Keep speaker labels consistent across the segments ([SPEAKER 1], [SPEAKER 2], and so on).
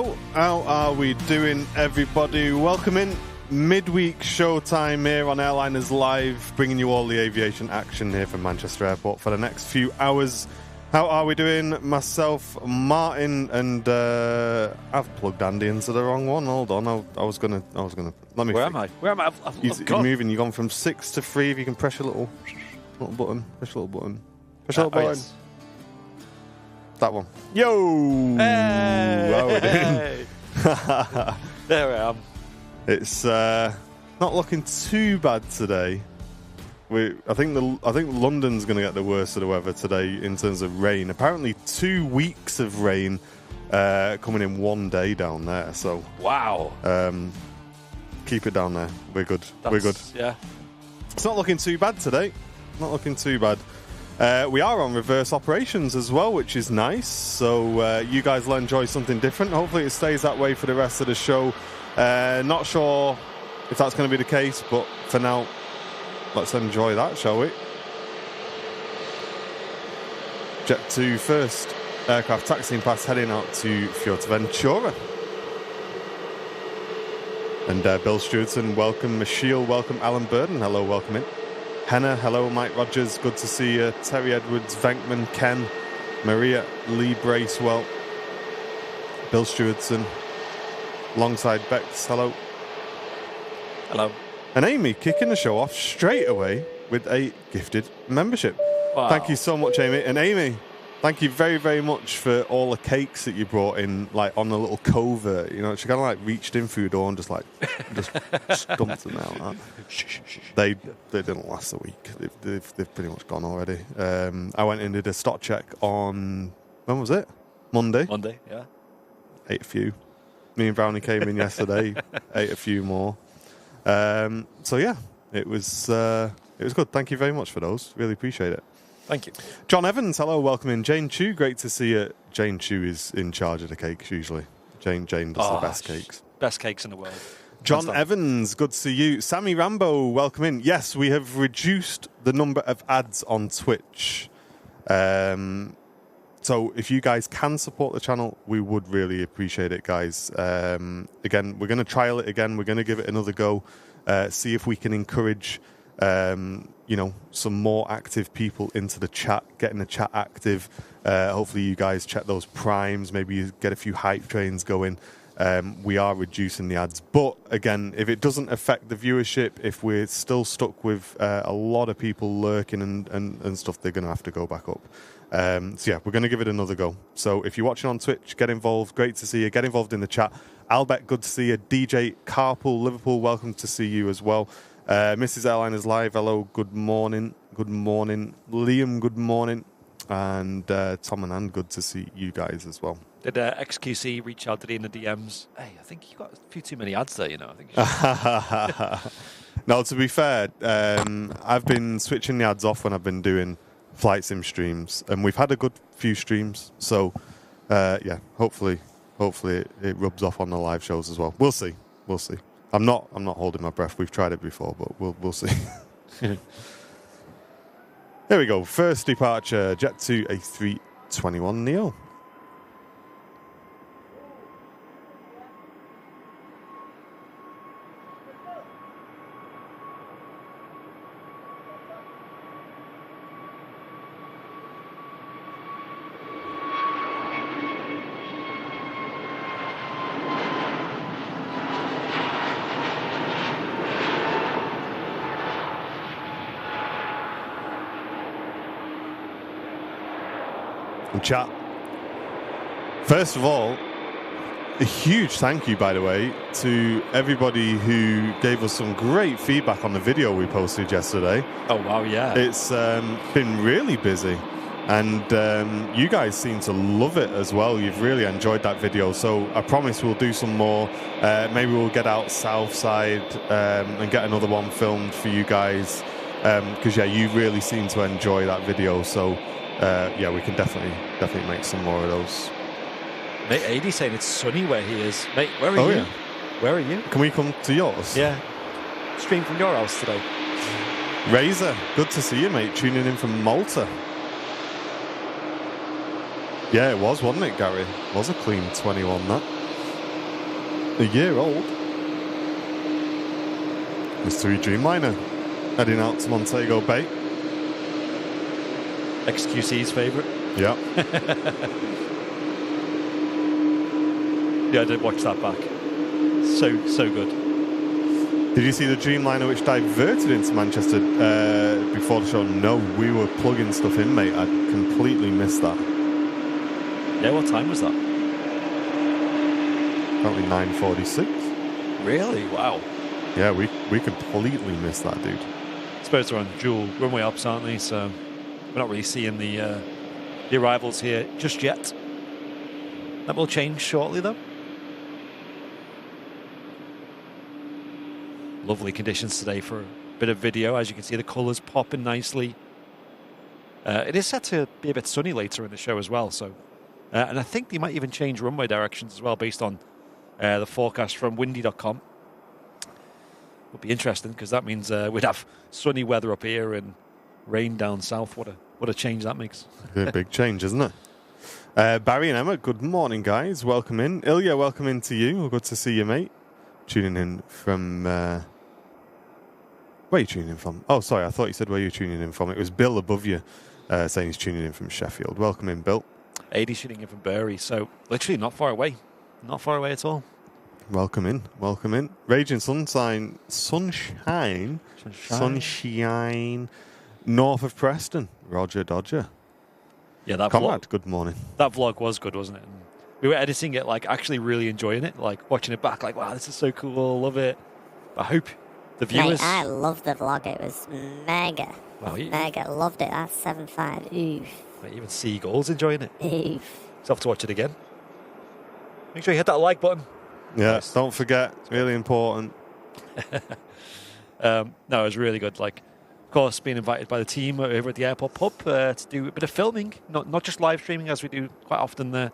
[SPEAKER 1] Hello, how are we doing, everybody? Welcome in midweek showtime here on Airliners Live, bringing you all the aviation action here from Manchester Airport for the next few hours. How are we doing? Myself, Martin, and I've plugged Andy into the wrong one. Hold on, I was gonna. Let me.
[SPEAKER 2] Where am I?
[SPEAKER 1] You're moving. You've gone from 6 to 3. If you can press your little button, press your little button. Press your little button.
[SPEAKER 2] Yes.
[SPEAKER 1] That one. Yo!
[SPEAKER 2] Hey!
[SPEAKER 1] How are we doing?
[SPEAKER 2] There I am.
[SPEAKER 1] It's not looking too bad today. I think London's going to get the worst of the weather today in terms of rain. Apparently 2 weeks of rain coming in one day down there. So
[SPEAKER 2] wow.
[SPEAKER 1] Keep it down there. We're good.
[SPEAKER 2] Yeah.
[SPEAKER 1] It's not looking too bad today. Not looking too bad. We are on reverse operations as well, which is nice. So you guys will enjoy something different. Hopefully it stays that way for the rest of the show. Not sure if that's going to be the case, but for now, let's enjoy that, shall we? Jet 2 first. Aircraft taxiing past, heading out to Fuerteventura. And Bill Stewardson, welcome. Michiel, welcome. Alan Burden, hello, welcome in. Henna, hello. Mike Rogers, good to see you. Terry Edwards, Venkman, Ken, Maria Lee Bracewell, Bill Stewardson, alongside Bex, hello.
[SPEAKER 2] Hello.
[SPEAKER 1] And Amy kicking the show off straight away with a gifted membership.
[SPEAKER 2] Wow.
[SPEAKER 1] Thank you so much, Amy. And Amy, thank you very, very much for all the cakes that you brought in, like on the little covert. You know, she kind of like reached in through the door and just dumped them out. Like they didn't last a week. They've pretty much gone already. I went and did a stock check on, when was it? Monday,
[SPEAKER 2] yeah.
[SPEAKER 1] Ate a few. Me and Brownie came in yesterday, ate a few more. So yeah, it was good. Thank you very much for those. Really appreciate it.
[SPEAKER 2] Thank you.
[SPEAKER 1] John Evans, hello, welcome in. Jane Chu, great to see you. Jane Chu is in charge of the cakes usually. Jane does the best cakes.
[SPEAKER 2] Best cakes in the world.
[SPEAKER 1] John Evans, good to see you. Sammy Rambo, welcome in. Yes, we have reduced the number of ads on Twitch. So if you guys can support the channel, we would really appreciate it, guys. Again, we're going to trial it again. We're going to give it another go. See if we can encourage some more active people into the chat, getting the chat active. Hopefully you guys check those primes. Maybe you get a few hype trains going. We are reducing the ads. But again, if it doesn't affect the viewership, if we're still stuck with a lot of people lurking and stuff, they're going to have to go back up. So yeah, we're going to give it another go. So if you're watching on Twitch, get involved. Great to see you. Get involved in the chat. Albert, good to see you. DJ Carpool, Liverpool, welcome to see you as well. Mrs. Airliners Live, hello, good morning. Good morning. Liam, good morning. And Tom and Ann, good to see you guys as well.
[SPEAKER 2] Did XQC reach out to you in the DMs? Hey, I think you got a few too many ads there, you know. I think you should...
[SPEAKER 1] No, to be fair, I've been switching the ads off when I've been doing flight sim streams, and we've had a good few streams. So, yeah, hopefully it rubs off on the live shows as well. We'll see. I'm not holding my breath. We've tried it before, but we'll see. Here we go. First departure, Jet 2 A321 Neo. Chat. First of all, a huge thank you, by the way, to everybody who gave us some great feedback on the video we posted yesterday.
[SPEAKER 2] Oh, wow, yeah.
[SPEAKER 1] It's been really busy, and you guys seem to love it as well. You've really enjoyed that video, so I promise we'll do some more. Maybe we'll get out south side and get another one filmed for you guys, because, yeah, you really seem to enjoy that video, so... yeah, we can definitely make some more of those.
[SPEAKER 2] Mate, AD's saying it's sunny where he is. Mate, where are you?
[SPEAKER 1] Yeah.
[SPEAKER 2] Where are you?
[SPEAKER 1] Can we come to yours?
[SPEAKER 2] Yeah. Stream from your house today.
[SPEAKER 1] Razor, good to see you, mate. Tuning in from Malta. Yeah, it was, wasn't it, Gary? It was a clean 21, that. a year old. Mystery Dreamliner heading out to Montego Bay.
[SPEAKER 2] XQC's favourite.
[SPEAKER 1] Yeah.
[SPEAKER 2] Yeah, I did watch that back. So good.
[SPEAKER 1] Did you see the Dreamliner which diverted into Manchester before the show? No, we were plugging stuff in, mate. I completely missed that.
[SPEAKER 2] Yeah, what time was that?
[SPEAKER 1] Apparently 9:46.
[SPEAKER 2] Really? Wow.
[SPEAKER 1] Yeah, we completely missed that, dude.
[SPEAKER 2] I suppose they're on dual runway ops, aren't they? So we're not really seeing the arrivals here just yet. That will change shortly, though. Lovely conditions today for a bit of video. As you can see, the colours popping nicely. It is set to be a bit sunny later in the show as well. So, and I think they might even change runway directions as well based on the forecast from windy.com. Would be interesting because that means we'd have sunny weather up here and rain down south. What a change that makes.
[SPEAKER 1] A big change, isn't it? Barry and Emma, good morning, guys. Welcome in. Ilya, welcome in to you. Good to see you, mate. Tuning in from... where are you tuning in from? Oh, sorry, I thought you said where you were tuning in from. It was Bill above you saying he's tuning in from Sheffield. Welcome in, Bill.
[SPEAKER 2] AD's tuning in from Bury, so literally not far away. Not far away at all.
[SPEAKER 1] Welcome in. Welcome in. Raging sunshine. North of Preston. Roger Dodger.
[SPEAKER 2] Yeah, that
[SPEAKER 1] Conrad, good morning.
[SPEAKER 2] That vlog was good, wasn't it? And we were editing it, like actually really enjoying it, like watching it back, like wow, this is so cool, love it. I hope the viewers.
[SPEAKER 3] Mate, I loved the vlog. It was mega.
[SPEAKER 2] Wow,
[SPEAKER 3] mega. Loved it. That's 7.5. Oof.
[SPEAKER 2] Mate, even Seagull's enjoying it.
[SPEAKER 3] Oof.
[SPEAKER 2] So have to watch it again. Make sure you hit that like button.
[SPEAKER 1] Yeah,
[SPEAKER 2] Nice.
[SPEAKER 1] Don't forget. It's really important.
[SPEAKER 2] No, it was really good. Like, of course, being invited by the team over at the airport pub to do a bit of filming, not just live streaming as we do quite often there.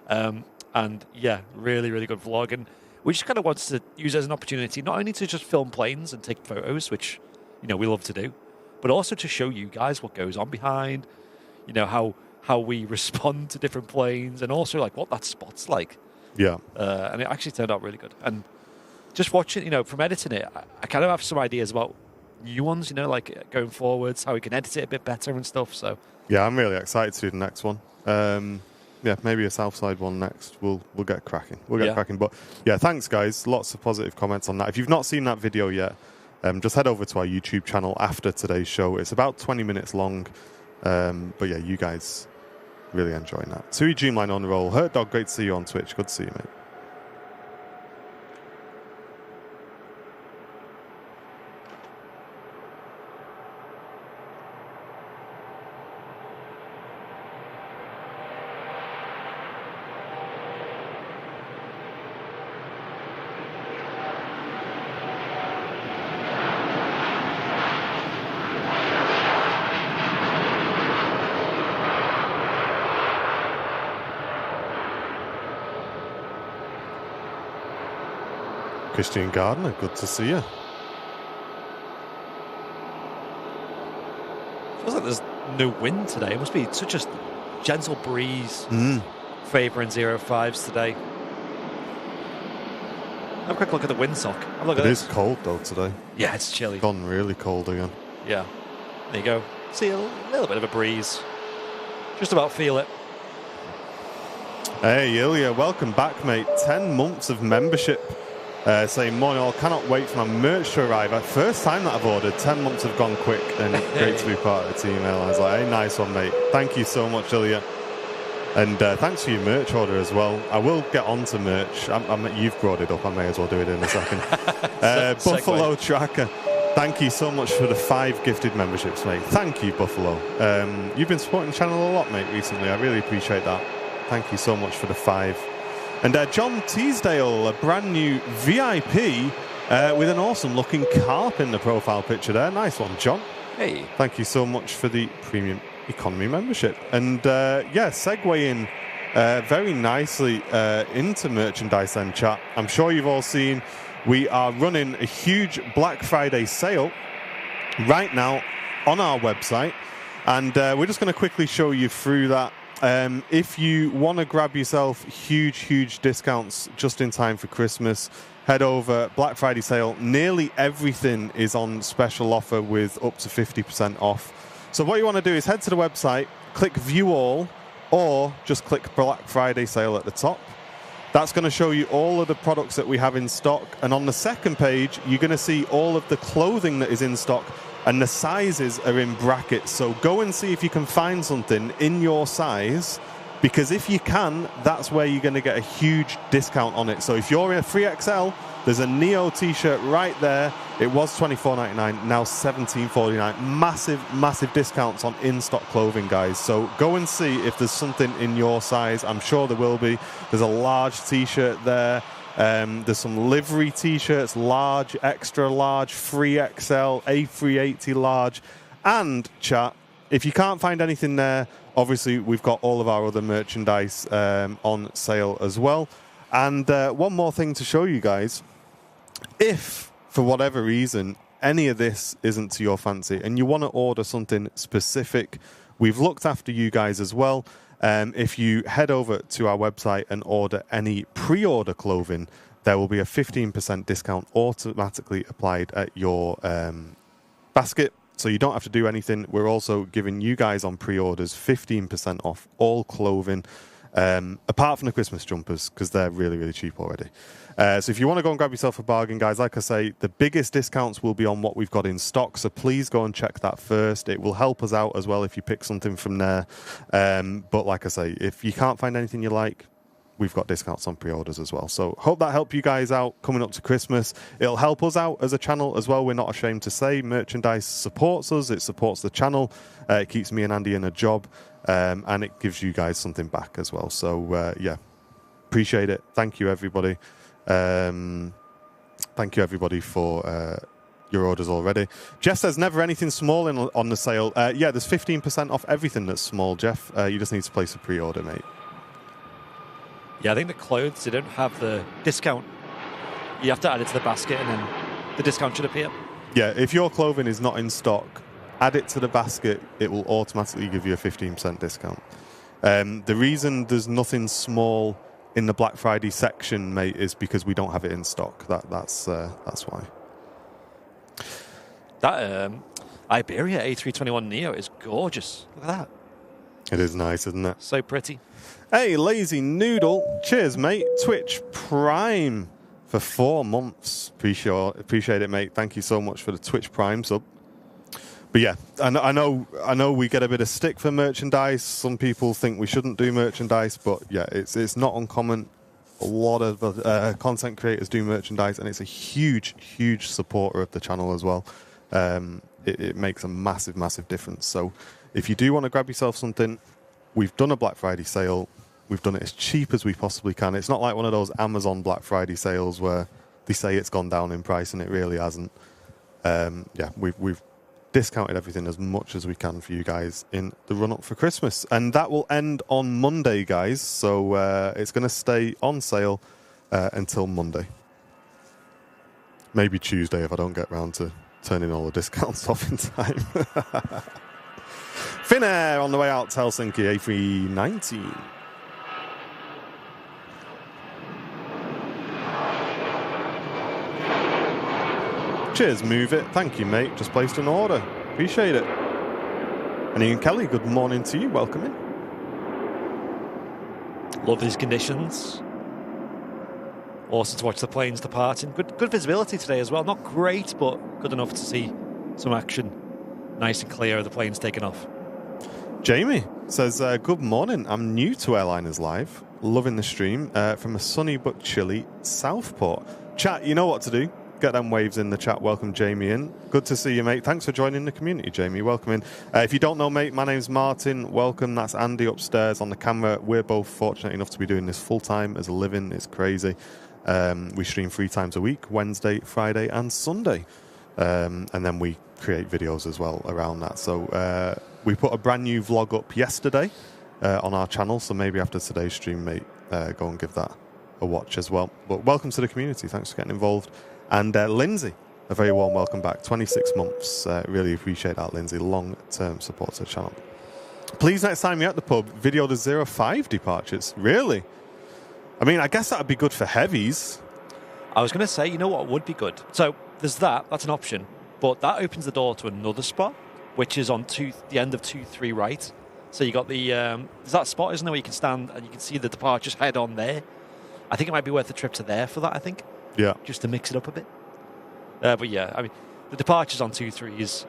[SPEAKER 2] And yeah, really, really good vlog. And we just kind of wanted to use it as an opportunity, not only to just film planes and take photos, which, you know, we love to do, but also to show you guys what goes on behind, you know, how we respond to different planes and also like what that spot's like.
[SPEAKER 1] Yeah.
[SPEAKER 2] And it actually turned out really good. And just watching, you know, from editing it, I kind of have some ideas about new ones, you know, like going forwards, how we can edit it a bit better and stuff. So
[SPEAKER 1] yeah, I'm really excited to do the next one. Yeah, maybe a Southside one next. We'll get cracking. We'll get cracking. But yeah, thanks guys. Lots of positive comments on that. If you've not seen that video yet, just head over to our YouTube channel after today's show. It's about 20 minutes long. But yeah, you guys really enjoying that. Sui Dreamline on the roll. Hurt Dog, great to see you on Twitch. Good to see you, mate. Christian Gardner, good to see you.
[SPEAKER 2] feels like there's no wind today. It must be such a gentle breeze favouring 05s today. Have a quick look at the windsock. Have a look at
[SPEAKER 1] It
[SPEAKER 2] this.
[SPEAKER 1] is cold though today.
[SPEAKER 2] Yeah, it's chilly.
[SPEAKER 1] Gone really cold again.
[SPEAKER 2] Yeah. There you go. See a little bit of a breeze. Just about feel it.
[SPEAKER 1] Hey, Ilya, welcome back, mate. 10 months of membership. Saying, morning all, cannot wait for my merch to arrive. First time that I've ordered. 10 months have gone quick, and great to be part of the team. I was like, hey, nice one, mate. Thank you so much, Ilya. And thanks for your merch order as well. I will get on to merch. You've brought it up. I may as well do it in a second. Buffalo Tracker. Thank you so much for the 5 gifted memberships, mate. Thank you, Buffalo. You've been supporting the channel a lot, mate, recently. I really appreciate that. Thank you so much for the 5. And John Teasdale, a brand new VIP with an awesome looking carp in the profile picture there. Nice one, John.
[SPEAKER 2] Hey.
[SPEAKER 1] Thank you so much for the premium economy membership. And yeah, segueing very nicely into merchandise then, chat. I'm sure you've all seen we are running a huge Black Friday sale right now on our website. And we're just going to quickly show you through that If you want to grab yourself huge discounts just in time for Christmas, head over. Black Friday sale. Nearly everything is on special offer with up to 50% off. So what you want to do is head to the website, click View All, or just click Black Friday sale at the top. That's going to show you all of the products that we have in stock. And on the second page, you're going to see all of the clothing that is in stock. And the sizes are in brackets. So go and see if you can find something in your size. Because if you can, that's where you're going to get a huge discount on it. So if you're in a 3XL, there's a Neo t-shirt right there. It was $24.99, now $17.49. Massive discounts on in-stock clothing, guys. So go and see if there's something in your size. I'm sure there will be. There's a large t-shirt there. There's some livery t-shirts, large, extra large, 3XL, A380 large. And, chat, if you can't find anything there, obviously we've got all of our other merchandise on sale as well. And one more thing to show you guys. If, for whatever reason, any of this isn't to your fancy and you want to order something specific, we've looked after you guys as well. If you head over to our website and order any pre-order clothing, there will be a 15% discount automatically applied at your basket. So you don't have to do anything. We're also giving you guys on pre-orders 15% off all clothing, apart from the Christmas jumpers, because they're really cheap already. So if you want to go and grab yourself a bargain, guys, like I say, the biggest discounts will be on what we've got in stock. So please go and check that first. It will help us out as well if you pick something from there. But like I say, if you can't find anything you like, we've got discounts on pre-orders as well. So hope that helped you guys out coming up to Christmas. It'll help us out as a channel as well. We're not ashamed to say merchandise supports us. It supports the channel. It keeps me and Andy in a job. And it gives you guys something back as well. So, yeah, appreciate it. Thank you, everybody. Thank you, everybody, for your orders already. Jeff says, never anything small on the sale. Yeah, there's 15% off everything that's small, Jeff. You just need to place a pre-order, mate.
[SPEAKER 2] Yeah, I think the clothes, they don't have the discount. You have to add it to the basket and then the discount should appear.
[SPEAKER 1] Yeah, if your clothing is not in stock, add it to the basket. It will automatically give you a 15% discount. The reason there's nothing small in the Black Friday section, mate, is because we don't have it in stock. That's why.
[SPEAKER 2] That Iberia A321 Neo is gorgeous. Look at that.
[SPEAKER 1] It is nice, isn't it?
[SPEAKER 2] So pretty.
[SPEAKER 1] Hey, Lazy Noodle. Cheers, mate. Twitch Prime for 4 months. Appreciate it, mate. Thank you so much for the Twitch Prime sub. But yeah, I know we get a bit of stick for merchandise. Some people think we shouldn't do merchandise, but yeah, it's not uncommon. A lot of content creators do merchandise, and it's a huge supporter of the channel as well. It makes a massive difference. So if you do want to grab yourself something, we've done a Black Friday sale. We've done it as cheap as we possibly can. It's not like one of those Amazon Black Friday sales where they say it's gone down in price and it really hasn't. Yeah, we've discounted everything as much as we can for you guys in the run-up for Christmas. And that will end on Monday, guys. So it's going to stay on sale until Monday. Maybe Tuesday if I don't get round to turning all the discounts off in time. Finnair on the way out to Helsinki, A319. Cheers, Move It. Thank you, mate. Just placed an order. Appreciate it. And Ian Kelly, good morning to you. Welcome in.
[SPEAKER 2] Love these conditions. Awesome to watch the planes departing. Good visibility today as well. Not great, but good enough to see some action. Nice and clear of the planes taking off.
[SPEAKER 1] Jamie says, good morning. I'm new to Airliners Live. Loving the stream from a sunny but chilly Southport. Chat, you know what to do. Get them waves in the chat. Welcome Jamie in. Good to see you, mate. Thanks for joining the community, Jamie. Welcome in. If you don't know, mate, my name's Martin. Welcome. That's Andy upstairs on the camera. We're both fortunate enough to be doing this full-time as a living. It's crazy. We stream 3 times a week, Wednesday, Friday, and Sunday. And then we create videos as well around that. So we put a brand new vlog up yesterday on our channel. So maybe after today's stream, mate, go and give that a watch as well. But welcome to the community. Thanks for getting involved. And Lindsay, a very warm welcome back. 26 months. Really appreciate that, Lindsay. Long-term support to the channel. Please, next time you're at the pub, video the 05 departures. Really? I mean, I guess that would be good for heavies.
[SPEAKER 2] I was going to say, you know what would be good? So there's that. That's an option. But that opens the door to another spot, which is on the end of 2-3 right. So you got the... there's that spot, isn't there, where you can stand and you can see the departures head on there. I think it might be worth a trip to there for that, I think.
[SPEAKER 1] Yeah.
[SPEAKER 2] Just to mix it up a bit. But yeah, I mean, the departures on 2-3s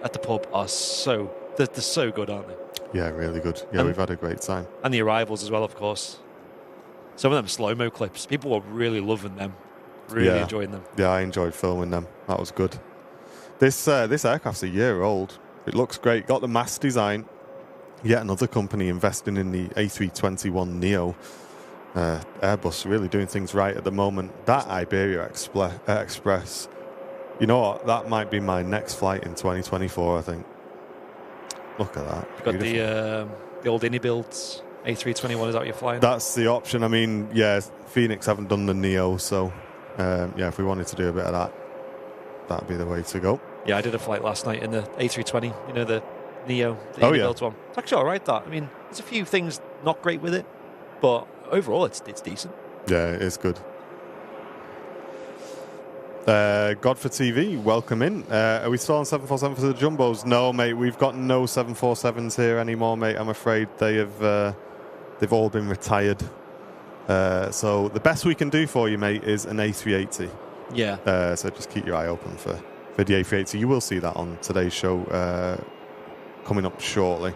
[SPEAKER 2] at the pub are so... They're so good, aren't they?
[SPEAKER 1] Yeah, really good. Yeah, we've had a great time.
[SPEAKER 2] And the arrivals as well, of course. Some of them slow-mo clips. People were really loving them. Really enjoying them.
[SPEAKER 1] Yeah, I enjoyed filming them. That was good. This aircraft's a year old. It looks great. Got the mast design. Yet another company investing in the A321neo. Airbus really doing things right at the moment. That Iberia Express, you know what? That might be my next flight in 2024, I think. Look at that.
[SPEAKER 2] You've got the old Innie builds. A321, is that what you're flying?
[SPEAKER 1] That's the option. I mean, yeah, Phoenix haven't done the Neo, so yeah, if we wanted to do a bit of that, that'd be the way to go.
[SPEAKER 2] Yeah, I did a flight last night in the A320, you know, the Neo, the Innie builds one. It's actually all right, that. I mean, there's a few things not great with it, but overall, it's decent.
[SPEAKER 1] Yeah, it is good. God for TV, welcome in. Are we still on 747 for the Jumbos? No, mate, we've got no 747s here anymore, mate. I'm afraid they've all been retired. So the best we can do for you, mate, is an A380.
[SPEAKER 2] Yeah.
[SPEAKER 1] So just keep your eye open for the A380. You will see that on today's show coming up shortly.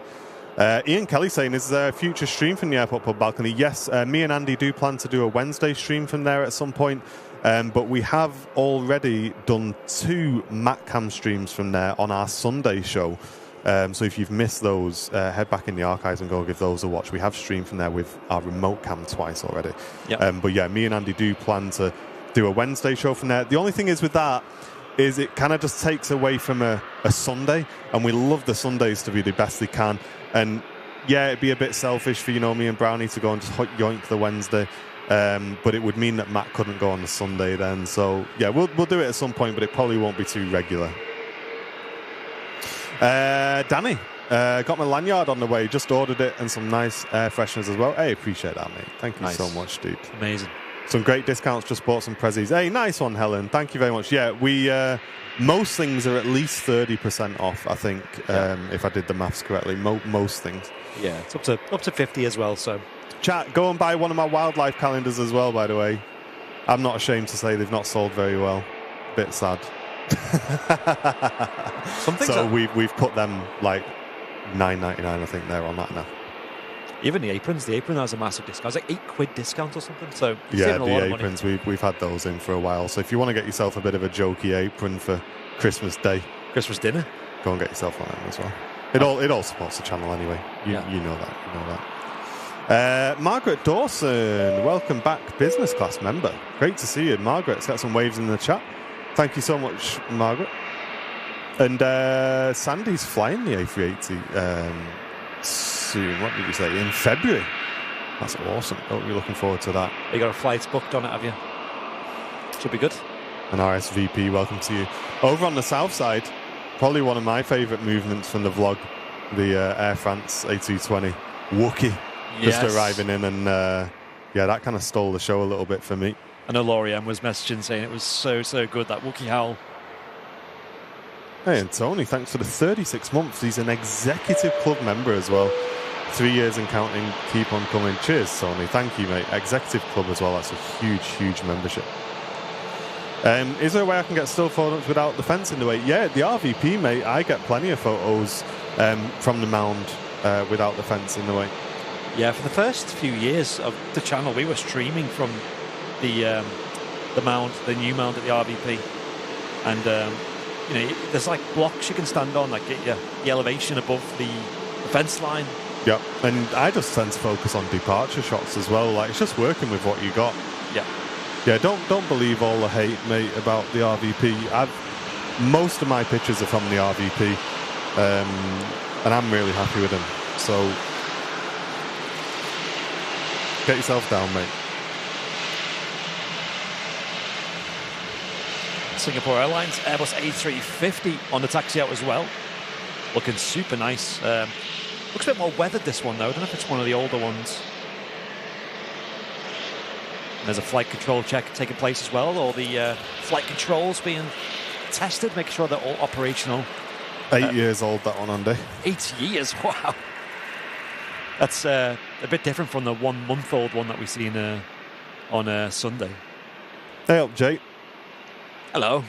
[SPEAKER 1] Ian Kelly saying, is there a future stream from the airport pub balcony? Yes, me and Andy do plan to do a Wednesday stream from there at some point. But we have already done 2 MacCam streams from there on our Sunday show. So if you've missed those, head back in the archives and go give those a watch. We have streamed from there with our remote cam twice already.
[SPEAKER 2] Yep.
[SPEAKER 1] But yeah, me and Andy do plan to do a Wednesday show from there. The only thing is with that is it kind of just takes away from a Sunday, and we love the Sundays to be the best they can. And yeah, it'd be a bit selfish for, me and Brownie to go and just yoink the Wednesday. But it would mean that Matt couldn't go on the Sunday then. So yeah, we'll do it at some point, but it probably won't be too regular. Danny, got my lanyard on the way. Just ordered it and some nice air fresheners as well. Hey, appreciate that, mate. Thank you so much, dude.
[SPEAKER 2] Amazing.
[SPEAKER 1] Some great discounts. Just bought some prezzies. Hey, nice one, Helen. Thank you very much. Yeah, we most things are at least 30% off, I think, if I did the maths correctly. Most things.
[SPEAKER 2] Yeah, it's up to 50 as well, so...
[SPEAKER 1] Chat, go and buy one of my wildlife calendars as well, by the way. I'm not ashamed to say they've not sold very well. Bit sad. So we've put them like $9.99, I think they're on that now.
[SPEAKER 2] Even the apron has a massive discount. It's like £8 discount or something. So
[SPEAKER 1] yeah, the aprons, we've had those in for a while. So if you want to get yourself a bit of a jokey apron for Christmas Day,
[SPEAKER 2] Christmas dinner,
[SPEAKER 1] go and get yourself one of them as well. It all supports the channel anyway. You know that. Margaret Dawson, welcome back, business class member. Great to see you. Margaret's got some waves in the chat. Thank you so much, Margaret. And Sandy's flying the A380 soon. What did you say? In February. That's awesome. Oh, you're looking forward to that.
[SPEAKER 2] You got a flight booked on it, have you? Should be good.
[SPEAKER 1] An RSVP, welcome to you. Over on the south side, probably one of my favourite movements from the vlog, the Air France A220 Wookie. Just arriving in, and that kind of stole the show a little bit for me.
[SPEAKER 2] I know Laurie M was messaging saying it was so good, that Wookiee howl.
[SPEAKER 1] Hey, and Tony, thanks for the 36 months. He's an executive club member as well. 3 years and counting. Keep on coming. Cheers, Tony. Thank you, mate. Executive club as well. That's a huge membership. Is there a way I can get still photos without the fence in the way? Yeah, the RVP, mate. I get plenty of photos from the mound without the fence in the way.
[SPEAKER 2] Yeah, for the first few years of the channel, we were streaming from the mound, the new mound at the RVP, and there's like blocks you can stand on, like get the elevation above the fence line.
[SPEAKER 1] Yeah, and I just tend to focus on departure shots as well. Like, it's just working with what you got. Yeah. Don't believe all the hate, mate, about the RVP. Most of my pictures are from the RVP, and I'm really happy with them. So. Get yourself down, mate.
[SPEAKER 2] Singapore Airlines Airbus A350 on the taxi out as well. Looking super nice. Looks a bit more weathered, this one, though. I don't know if it's one of the older ones. And there's a flight control check taking place as well. All the flight controls being tested, making sure they're all operational.
[SPEAKER 1] 8 years old, that one, Andy.
[SPEAKER 2] 8 years? Wow. That's a bit different from the 1 month old one that we seen on Sunday.
[SPEAKER 1] Hey up, Jake.
[SPEAKER 2] Hello.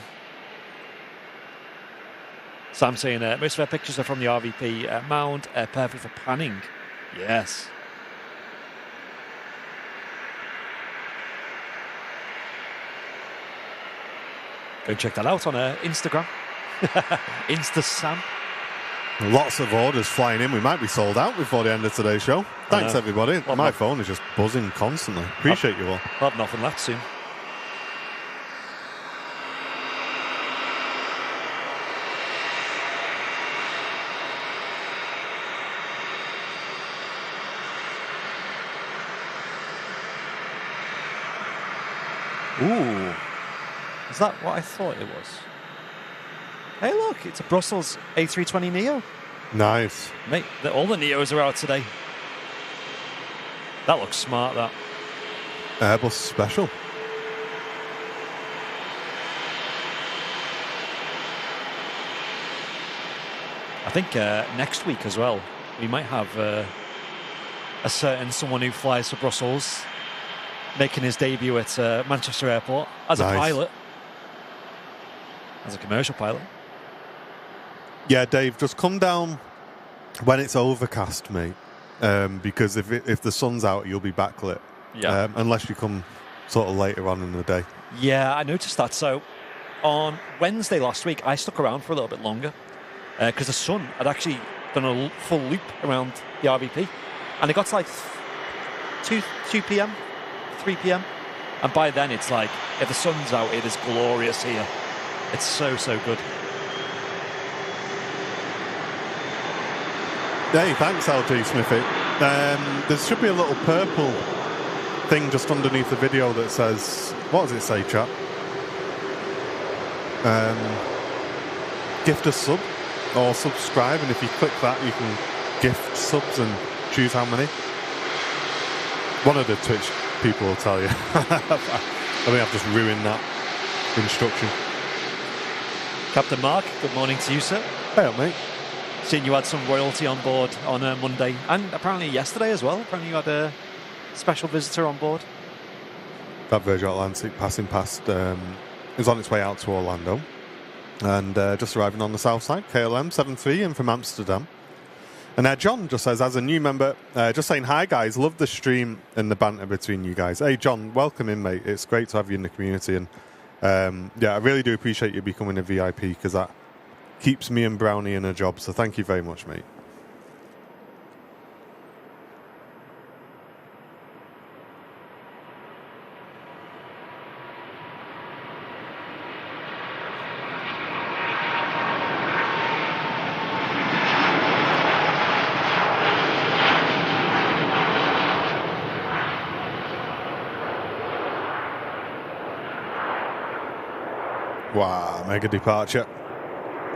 [SPEAKER 2] Sam saying most of our pictures are from the RVP mound, perfect for panning. Yes. Go check that out on Instagram. Insta Sam.
[SPEAKER 1] Lots of orders flying in. We might be sold out before the end of today's show. Thanks, everybody. My phone is just buzzing constantly. Appreciate you all.
[SPEAKER 2] I'll have nothing left soon. Ooh. Is that what I thought it was? Hey, look, it's a Brussels A320neo.
[SPEAKER 1] Nice.
[SPEAKER 2] Mate, all the Neos are out today. That looks smart, that.
[SPEAKER 1] Airbus Special.
[SPEAKER 2] I think next week as well, we might have a certain someone who flies for Brussels making his debut at Manchester Airport as a pilot. As a commercial pilot.
[SPEAKER 1] Yeah, Dave, just come down when it's overcast, mate. Because if the sun's out, you'll be backlit.
[SPEAKER 2] Yeah.
[SPEAKER 1] Unless you come sort of later on in the day.
[SPEAKER 2] Yeah, I noticed that. So on Wednesday last week, I stuck around for a little bit longer because the sun had actually done a full loop around the RVP. And it got to like 2 p.m., 3 p.m. And by then, it's like, if the sun's out, it is glorious here. It's so, so good.
[SPEAKER 1] Hey, thanks, LG Smithy. There should be a little purple thing just underneath the video that says, what does it say, chap? Gift a sub or subscribe, and if you click that, you can gift subs and choose how many. One of the Twitch people will tell you. I think I've just ruined that instruction.
[SPEAKER 2] Captain Mark, good morning to you, sir.
[SPEAKER 1] Hey up, mate.
[SPEAKER 2] Seeing you had some royalty on board on Monday, and apparently yesterday as well. Apparently you had a special visitor on board.
[SPEAKER 1] That Virgin Atlantic passing past is on its way out to Orlando, and just arriving on the south side, KLM 73 in from Amsterdam. And John just says, as a new member, just saying hi, guys. Love the stream and the banter between you guys. Hey, John, welcome in, mate. It's great to have you in the community, and yeah, I really do appreciate you becoming a VIP because that keeps me and Brownie in a job, so thank you very much, mate. Wow, mega departure.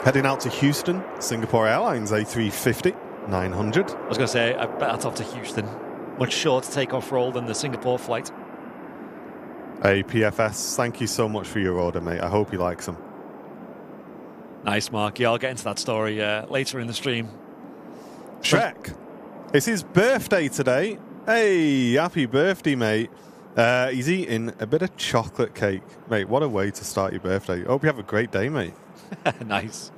[SPEAKER 1] Heading out to Houston, Singapore Airlines A350 900.
[SPEAKER 2] I was going to say, I bet that's off to Houston. Much shorter takeoff roll than the Singapore flight.
[SPEAKER 1] Hey, PFS, thank you so much for your order, mate. I hope you like some.
[SPEAKER 2] Nice, Mark. Yeah, I'll get into that story later in the stream.
[SPEAKER 1] Shrek, it's his birthday today. Hey, happy birthday, mate. He's eating a bit of chocolate cake. Mate, what a way to start your birthday. Hope you have a great day, mate.
[SPEAKER 2] Nice.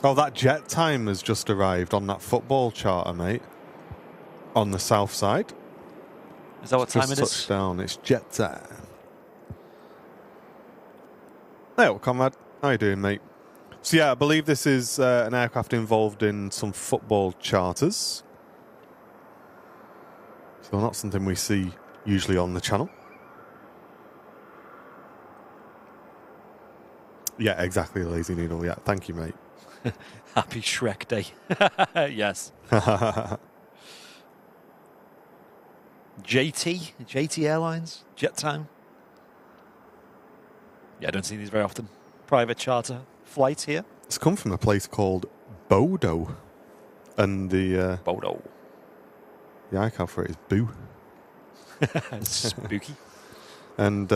[SPEAKER 1] Oh, that jet time has just arrived on that football charter, mate. On the south side.
[SPEAKER 2] Is that what time
[SPEAKER 1] just
[SPEAKER 2] it is?
[SPEAKER 1] Touched down. It's jet time. Hey, comrade. How you doing, mate? So, yeah, I believe this is an aircraft involved in some football charters. So not something we see usually on the channel. Yeah, exactly, Lazy Needle. Yeah, thank you, mate.
[SPEAKER 2] Happy Shrek Day. Yes. JT Airlines, Jet Time. Yeah, I don't see these very often. Private charter flight here.
[SPEAKER 1] It's come from a place called Bodo. And the
[SPEAKER 2] Bodo.
[SPEAKER 1] icon for it is Boo.
[SPEAKER 2] Spooky.
[SPEAKER 1] And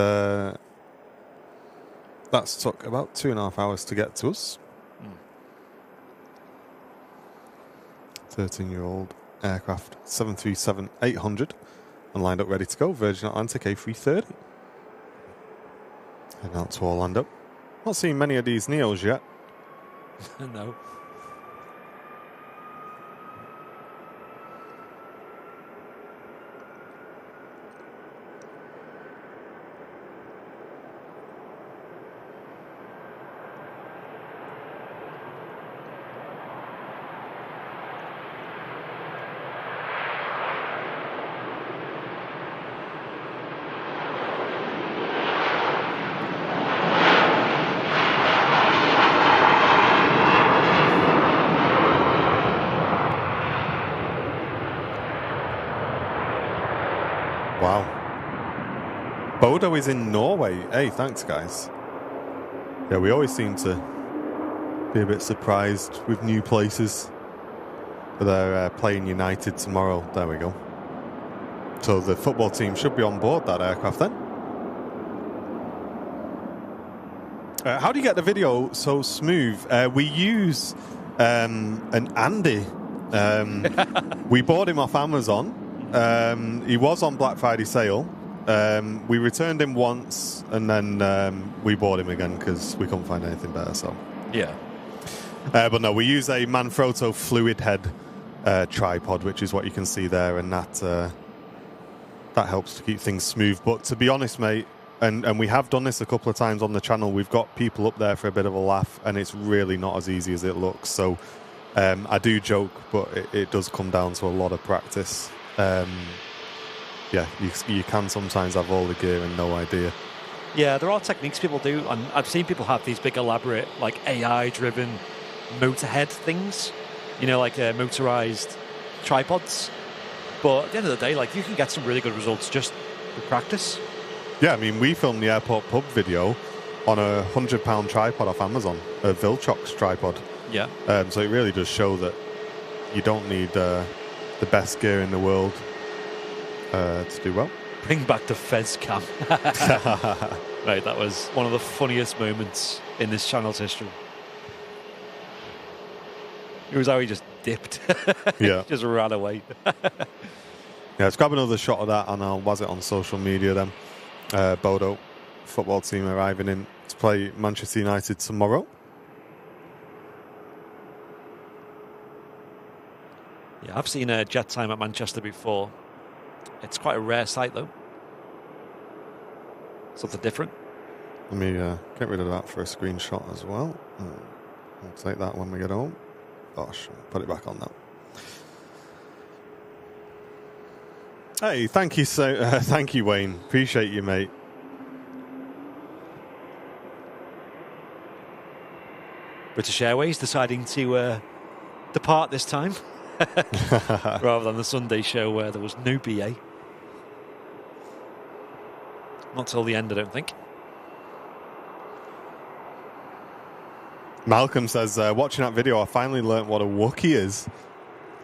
[SPEAKER 1] that's took about 2.5 hours to get to us. 13-year-old aircraft, 737-800, and lined up ready to go. Virgin Atlantic A330. Heading out to Orlando. Not seen many of these Neos yet.
[SPEAKER 2] No.
[SPEAKER 1] Wow. Bodo is in Norway. Hey, thanks, guys. Yeah, we always seem to be a bit surprised with new places. But they're playing United tomorrow. There we go. So the football team should be on board that aircraft then. How do you get the video so smooth? We use an Andy. We bought him off Amazon. He was on Black Friday sale. We returned him once, and then we bought him again because we couldn't find anything better. So
[SPEAKER 2] Yeah.
[SPEAKER 1] but no, we use a Manfrotto fluid head tripod, which is what you can see there, and that helps to keep things smooth. But to be honest, mate, and we have done this a couple of times on the channel, we've got people up there for a bit of a laugh, and it's really not as easy as it looks. So I do joke, but it does come down to a lot of practice. Yeah, you can sometimes have all the gear and no idea.
[SPEAKER 2] Yeah, there are techniques people do, and I've seen people have these big elaborate, like AI-driven motorhead things, you know, like motorized tripods. But at the end of the day, like, you can get some really good results just with practice.
[SPEAKER 1] Yeah, I mean, we filmed the airport pub video on a £100 tripod off Amazon, a Viltrox tripod.
[SPEAKER 2] Yeah.
[SPEAKER 1] So it really does show that you don't need the best gear in the world to do well.
[SPEAKER 2] Bring back the Fez cam. Right, that was one of the funniest moments in this channel's history. It was how he just dipped.
[SPEAKER 1] Yeah.
[SPEAKER 2] Just ran away.
[SPEAKER 1] Yeah, let's grab another shot of that, and I'll was it on social media then. Bodo football team arriving in to play Manchester United tomorrow.
[SPEAKER 2] Yeah, I've seen a jet time at Manchester before. It's quite a rare sight, though. Something different.
[SPEAKER 1] Let me get rid of that for a screenshot as well. We'll take that when we get home. Gosh, put it back on now. Hey, thank you thank you, Wayne. Appreciate you, mate.
[SPEAKER 2] British Airways deciding to depart this time rather than the Sunday show where there was no BA. Not till the end, I don't think.
[SPEAKER 1] Malcolm says, watching that video, I finally learnt what a Wookiee is.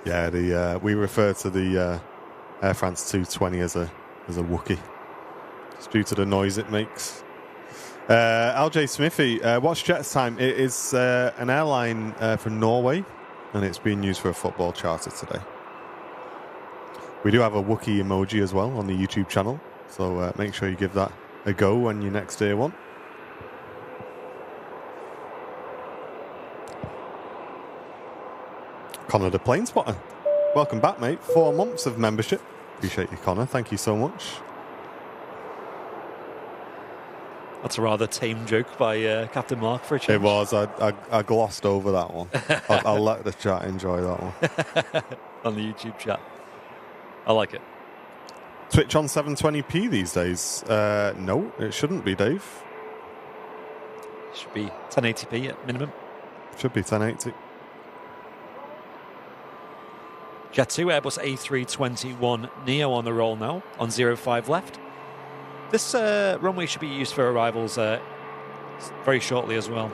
[SPEAKER 1] Yeah, we refer to the Air France 220 as a Wookiee. It's due to the noise it makes. LJ Smithy, what's Jet's time? It is an airline from Norway, and it's being used for a football charter today. We do have a Wookiee emoji as well on the YouTube channel, so make sure you give that a go when you next hear one. Connor the Plane Spotter. Welcome back, mate. 4 months of membership. Appreciate you, Connor. Thank you so much.
[SPEAKER 2] That's a rather tame joke by Captain Mark for a change.
[SPEAKER 1] It was. I glossed over that one. I'll let the chat enjoy that one.
[SPEAKER 2] On the YouTube chat. I like it.
[SPEAKER 1] Twitch on 720p these days? No, it shouldn't be, Dave.
[SPEAKER 2] Should be 1080p at minimum.
[SPEAKER 1] Should be 1080.
[SPEAKER 2] Jet 2 Airbus A321 Neo on the roll now, on 05 left. This runway should be used for arrivals very shortly as well.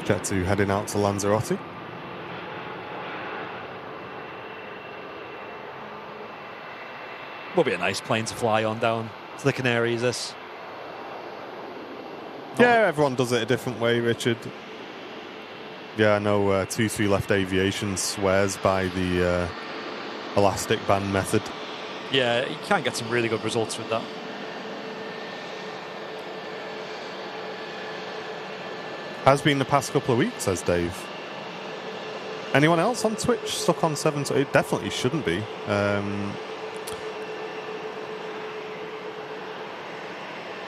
[SPEAKER 1] Jet 2 heading out to Lanzarote.
[SPEAKER 2] Will be a nice plane to fly on down to the Canaries, this.
[SPEAKER 1] Yeah, everyone does it a different way, Richard. Yeah, I know 2-3 Left Aviation swears by the elastic band method.
[SPEAKER 2] Yeah, you can get some really good results with that.
[SPEAKER 1] Has been the past couple of weeks, says Dave. Anyone else on Twitch stuck on 7? It definitely shouldn't be.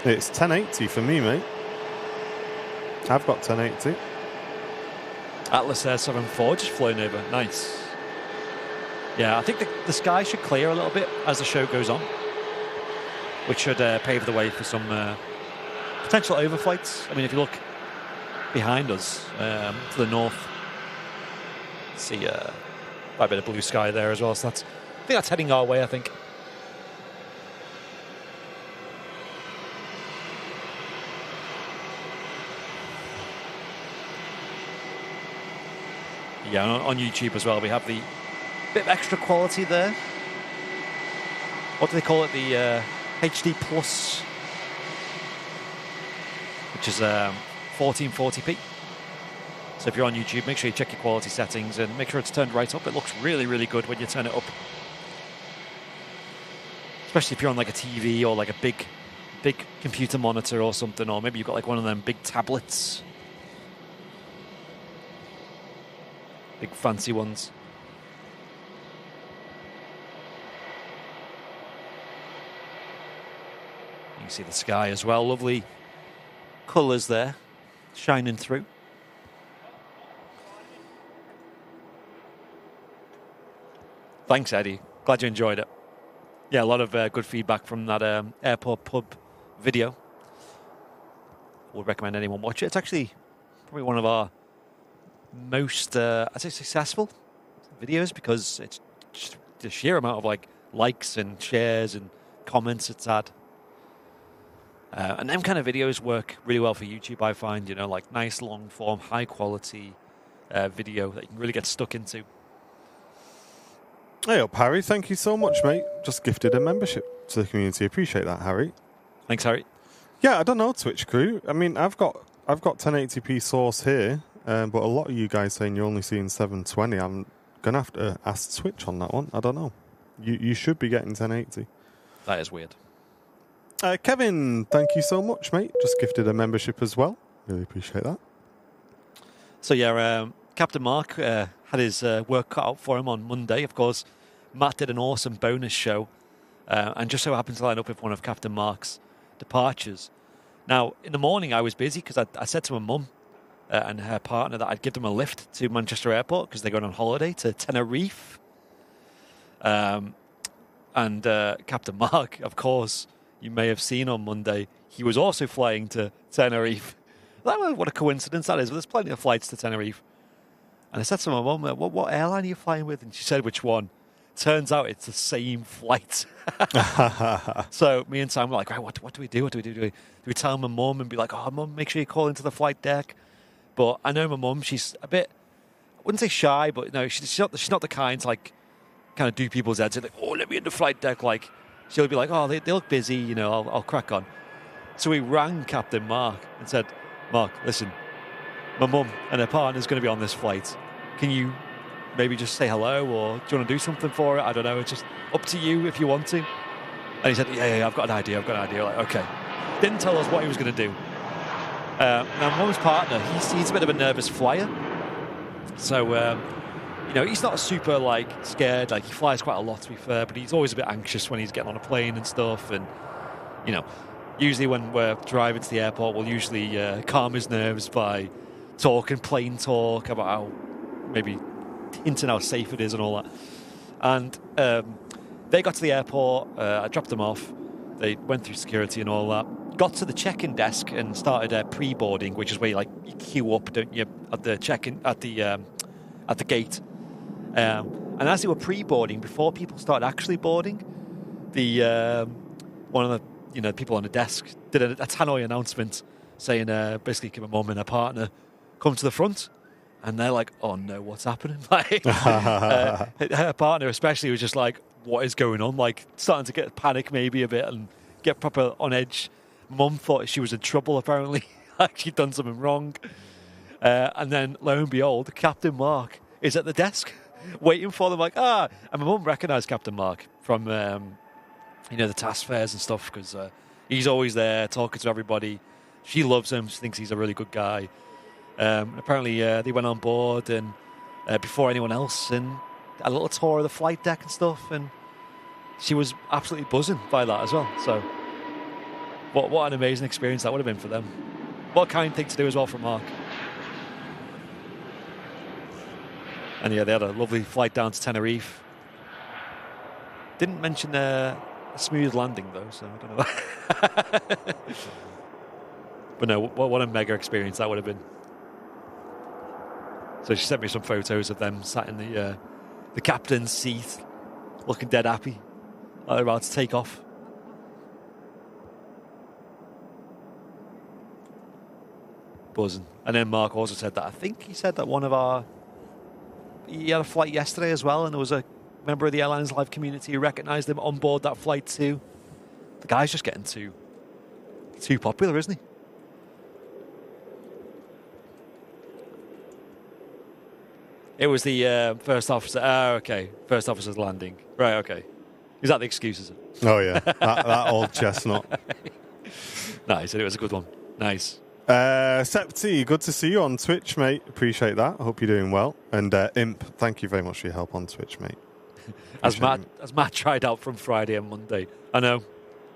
[SPEAKER 1] It's 1080 for me, mate. I've got 1080.
[SPEAKER 2] Atlas Air 74 just flying over. Nice. Yeah, I think the sky should clear a little bit as the show goes on, which should pave the way for some potential overflights. I mean, if you look behind us to the north, see quite a bit of blue sky there as well. So I think that's heading our way, I think. Yeah, on YouTube as well, we have the bit of extra quality there. What do they call it? The HD Plus, which is 1440p. So if you're on YouTube, make sure you check your quality settings and make sure it's turned right up. It looks really, really good when you turn it up. Especially if you're on like a TV or like a big computer monitor or something, or maybe you've got like one of them big tablets. Big fancy ones. You can see the sky as well. Lovely colours there, shining through. Thanks, Eddie. Glad you enjoyed it. Yeah, a lot of good feedback from that airport pub video. Would recommend anyone watch it. It's actually probably one of our most, I'd say, successful videos because it's just the sheer amount of like likes and shares and comments it's had. And them kind of videos work really well for YouTube, I find, like nice long form, high quality video that you can really get stuck into.
[SPEAKER 1] Hey up, Harry. Thank you so much, mate. Just gifted a membership to the community. Appreciate that, Harry.
[SPEAKER 2] Thanks, Harry.
[SPEAKER 1] Yeah, I don't know, Twitch crew. I mean, I've got 1080p source here, but a lot of you guys saying you're only seeing 720. I'm gonna have to ask Twitch on that one. I don't know. You should be getting 1080.
[SPEAKER 2] That is weird.
[SPEAKER 1] Kevin, thank you so much, mate. Just gifted a membership as well. Really appreciate that.
[SPEAKER 2] So yeah, Captain Mark had his work cut out for him on Monday. Of course, Matt did an awesome bonus show, and just so happened to line up with one of Captain Mark's departures. Now, in the morning, I was busy because I said to my mum and her partner that I'd give them a lift to Manchester Airport because they're going on holiday to Tenerife. And Captain Mark, of course, you may have seen on Monday, he was also flying to Tenerife. What a coincidence that is. Well, there's plenty of flights to Tenerife. And I said to my mum, what airline are you flying with? And she said, which one? Turns out it's the same flight. So me and Sam were like, right, what do we do? What do we do? Do we tell my mum and be like, oh, mum, make sure you call into the flight deck? But I know my mum, she's a bit, I wouldn't say shy, but no, she's not the kind to like kind of do people's heads. Like, oh, let me in the flight deck. Like, she'll be like, oh, they look busy, I'll crack on. So we rang Captain Mark and said, Mark, listen, my mum and her partner's going to be on this flight. Can you maybe just say hello, or do you want to do something for it? I don't know. It's just up to you if you want to. And he said, yeah, I've got an idea. Like, okay. Didn't tell us what he was going to do. Now, mum's partner, he's a bit of a nervous flyer. So, he's not super, like, scared. Like, he flies quite a lot, to be fair, but he's always a bit anxious when he's getting on a plane and stuff. And, usually when we're driving to the airport, we'll usually calm his nerves by talking plane talk about how maybe hinting how safe it is and all that. And they got to the airport. I dropped them off. They went through security and all that. Got to the check-in desk and started pre-boarding, which is where you queue up, don't you, at the check-in at the gate. And as they were pre-boarding, before people started actually boarding, the one of the people on the desk did a tannoy announcement saying basically give my mum and her partner come to the front. And they're like, oh no, what's happening? Like, her partner especially was just like, what is going on? Like, starting to get panic maybe a bit and get proper on edge. Mum thought she was in trouble, apparently. Like, she'd done something wrong. And then, lo and behold, Captain Mark is at the desk waiting for them. Like, And my mum recognised Captain Mark from, the task fairs and stuff because he's always there talking to everybody. She loves him. She thinks he's a really good guy. Apparently, they went on board and before anyone else and a little tour of the flight deck and stuff. And she was absolutely buzzing by that as well. So what an amazing experience that would have been for them. What a kind thing to do as well for Mark. And yeah, they had a lovely flight down to Tenerife. Didn't mention a smooth landing though, so I don't know. But no, what a mega experience that would have been. So she sent me some photos of them sat in the captain's seat, looking dead happy, like they're about to take off. Buzzing. And then Mark also said that, I think he said that he had a flight yesterday as well, and there was a member of the airline's live community who recognised him on board that flight too. The guy's just getting too popular, isn't he? It was the first officer. Oh, okay. First officer's landing. Right, okay. Is that the excuse, is it?
[SPEAKER 1] Oh, yeah. that old chestnut.
[SPEAKER 2] No, he said it was a good one. Nice.
[SPEAKER 1] Septi, good to see you on Twitch, mate. Appreciate that. I hope you're doing well. And Imp, thank you very much for your help on Twitch, mate.
[SPEAKER 2] As Matt tried out from Friday and Monday. I know.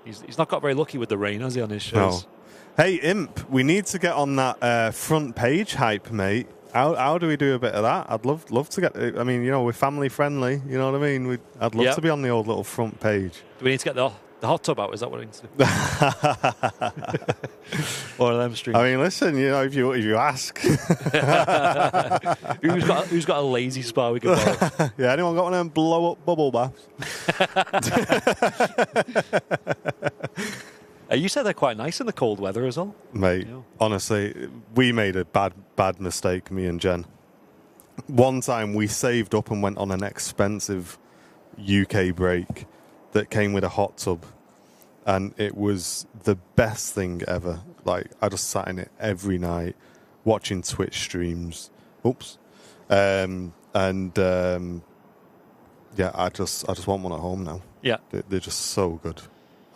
[SPEAKER 2] He's not got very lucky with the rain, has he, on his shows?
[SPEAKER 1] No. Hey, Imp, we need to get on that front page hype, mate. How do we do a bit of that? I'd love to get. I mean, we're family friendly. You know what I mean? I'd love to be on the old little front page.
[SPEAKER 2] Do we need to get the hot tub out? Is that what we need to do? One of them streams.
[SPEAKER 1] I mean, listen. If you ask,
[SPEAKER 2] who's got a lazy spa we can borrow?
[SPEAKER 1] Yeah, anyone got one of them blow up bubble baths?
[SPEAKER 2] You said they're quite nice in the cold weather as well.
[SPEAKER 1] Mate, honestly, we made a bad mistake, me and Jen. One time we saved up and went on an expensive UK break that came with a hot tub. And it was the best thing ever. Like, I just sat in it every night, watching Twitch streams. Oops. Yeah, I just want one at home now.
[SPEAKER 2] Yeah.
[SPEAKER 1] They're just so good.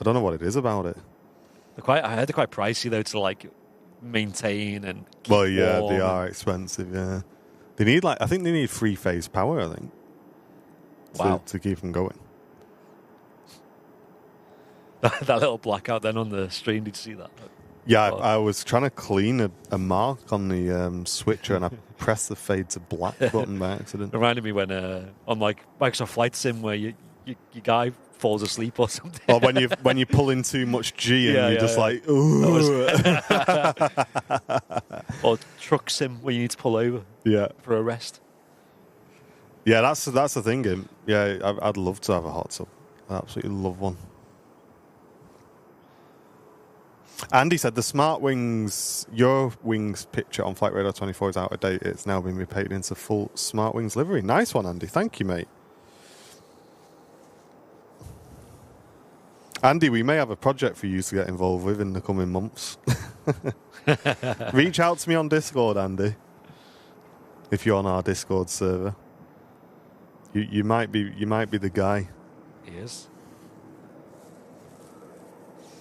[SPEAKER 1] I don't know what it is about it.
[SPEAKER 2] I heard they're quite pricey though to maintain and keep
[SPEAKER 1] well, yeah,
[SPEAKER 2] warm
[SPEAKER 1] they are expensive. Yeah, they need I think they need 3-phase power. I think.
[SPEAKER 2] Wow.
[SPEAKER 1] To keep them going.
[SPEAKER 2] That little blackout then on the stream. Did you see that?
[SPEAKER 1] Yeah, I was trying to clean a mark on the switcher and I pressed the fade to black button by accident.
[SPEAKER 2] It reminded me when on Microsoft Flight Sim where your guy falls asleep or something.
[SPEAKER 1] Or when you pull in too much G and you're just like, ooh.
[SPEAKER 2] Or truck sim where you need to pull over.
[SPEAKER 1] Yeah.
[SPEAKER 2] For a rest.
[SPEAKER 1] Yeah, that's the thing. Yeah, I'd love to have a hot tub. I absolutely love one. Andy said the Smart Wings, your Wings picture on Flight Radar 24 is out of date. It's now been repainted into full Smart Wings livery. Nice one, Andy. Thank you, mate. Andy, we may have a project for you to get involved with in the coming months. Reach out to me on Discord, Andy. If you're on our Discord server, you might be the guy.
[SPEAKER 2] He is.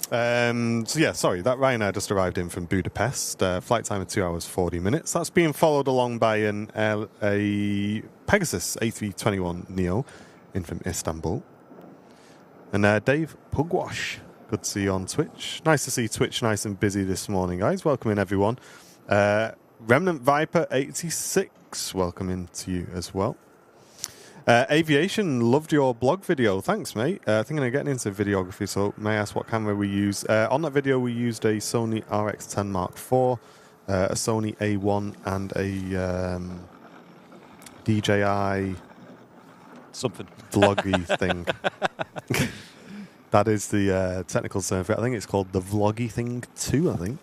[SPEAKER 1] So yeah, sorry, that Ryanair just arrived in from Budapest. Flight time of 2 hours 40 minutes. That's being followed along by a Pegasus A321neo in from Istanbul. And Dave Pugwash, good to see you on Twitch. Nice to see Twitch nice and busy this morning, guys. Welcome in, everyone. Remnant Viper 86, welcome in to you as well. Aviation, loved your blog video. Thanks, mate. Thinking of getting into videography, so may I ask what camera we use? On that video, we used a Sony RX10 Mark IV, a Sony A1, and a DJI
[SPEAKER 2] something
[SPEAKER 1] vloggy thing. That is the technical term for it. I think it's called the Vloggy Thing 2, I think.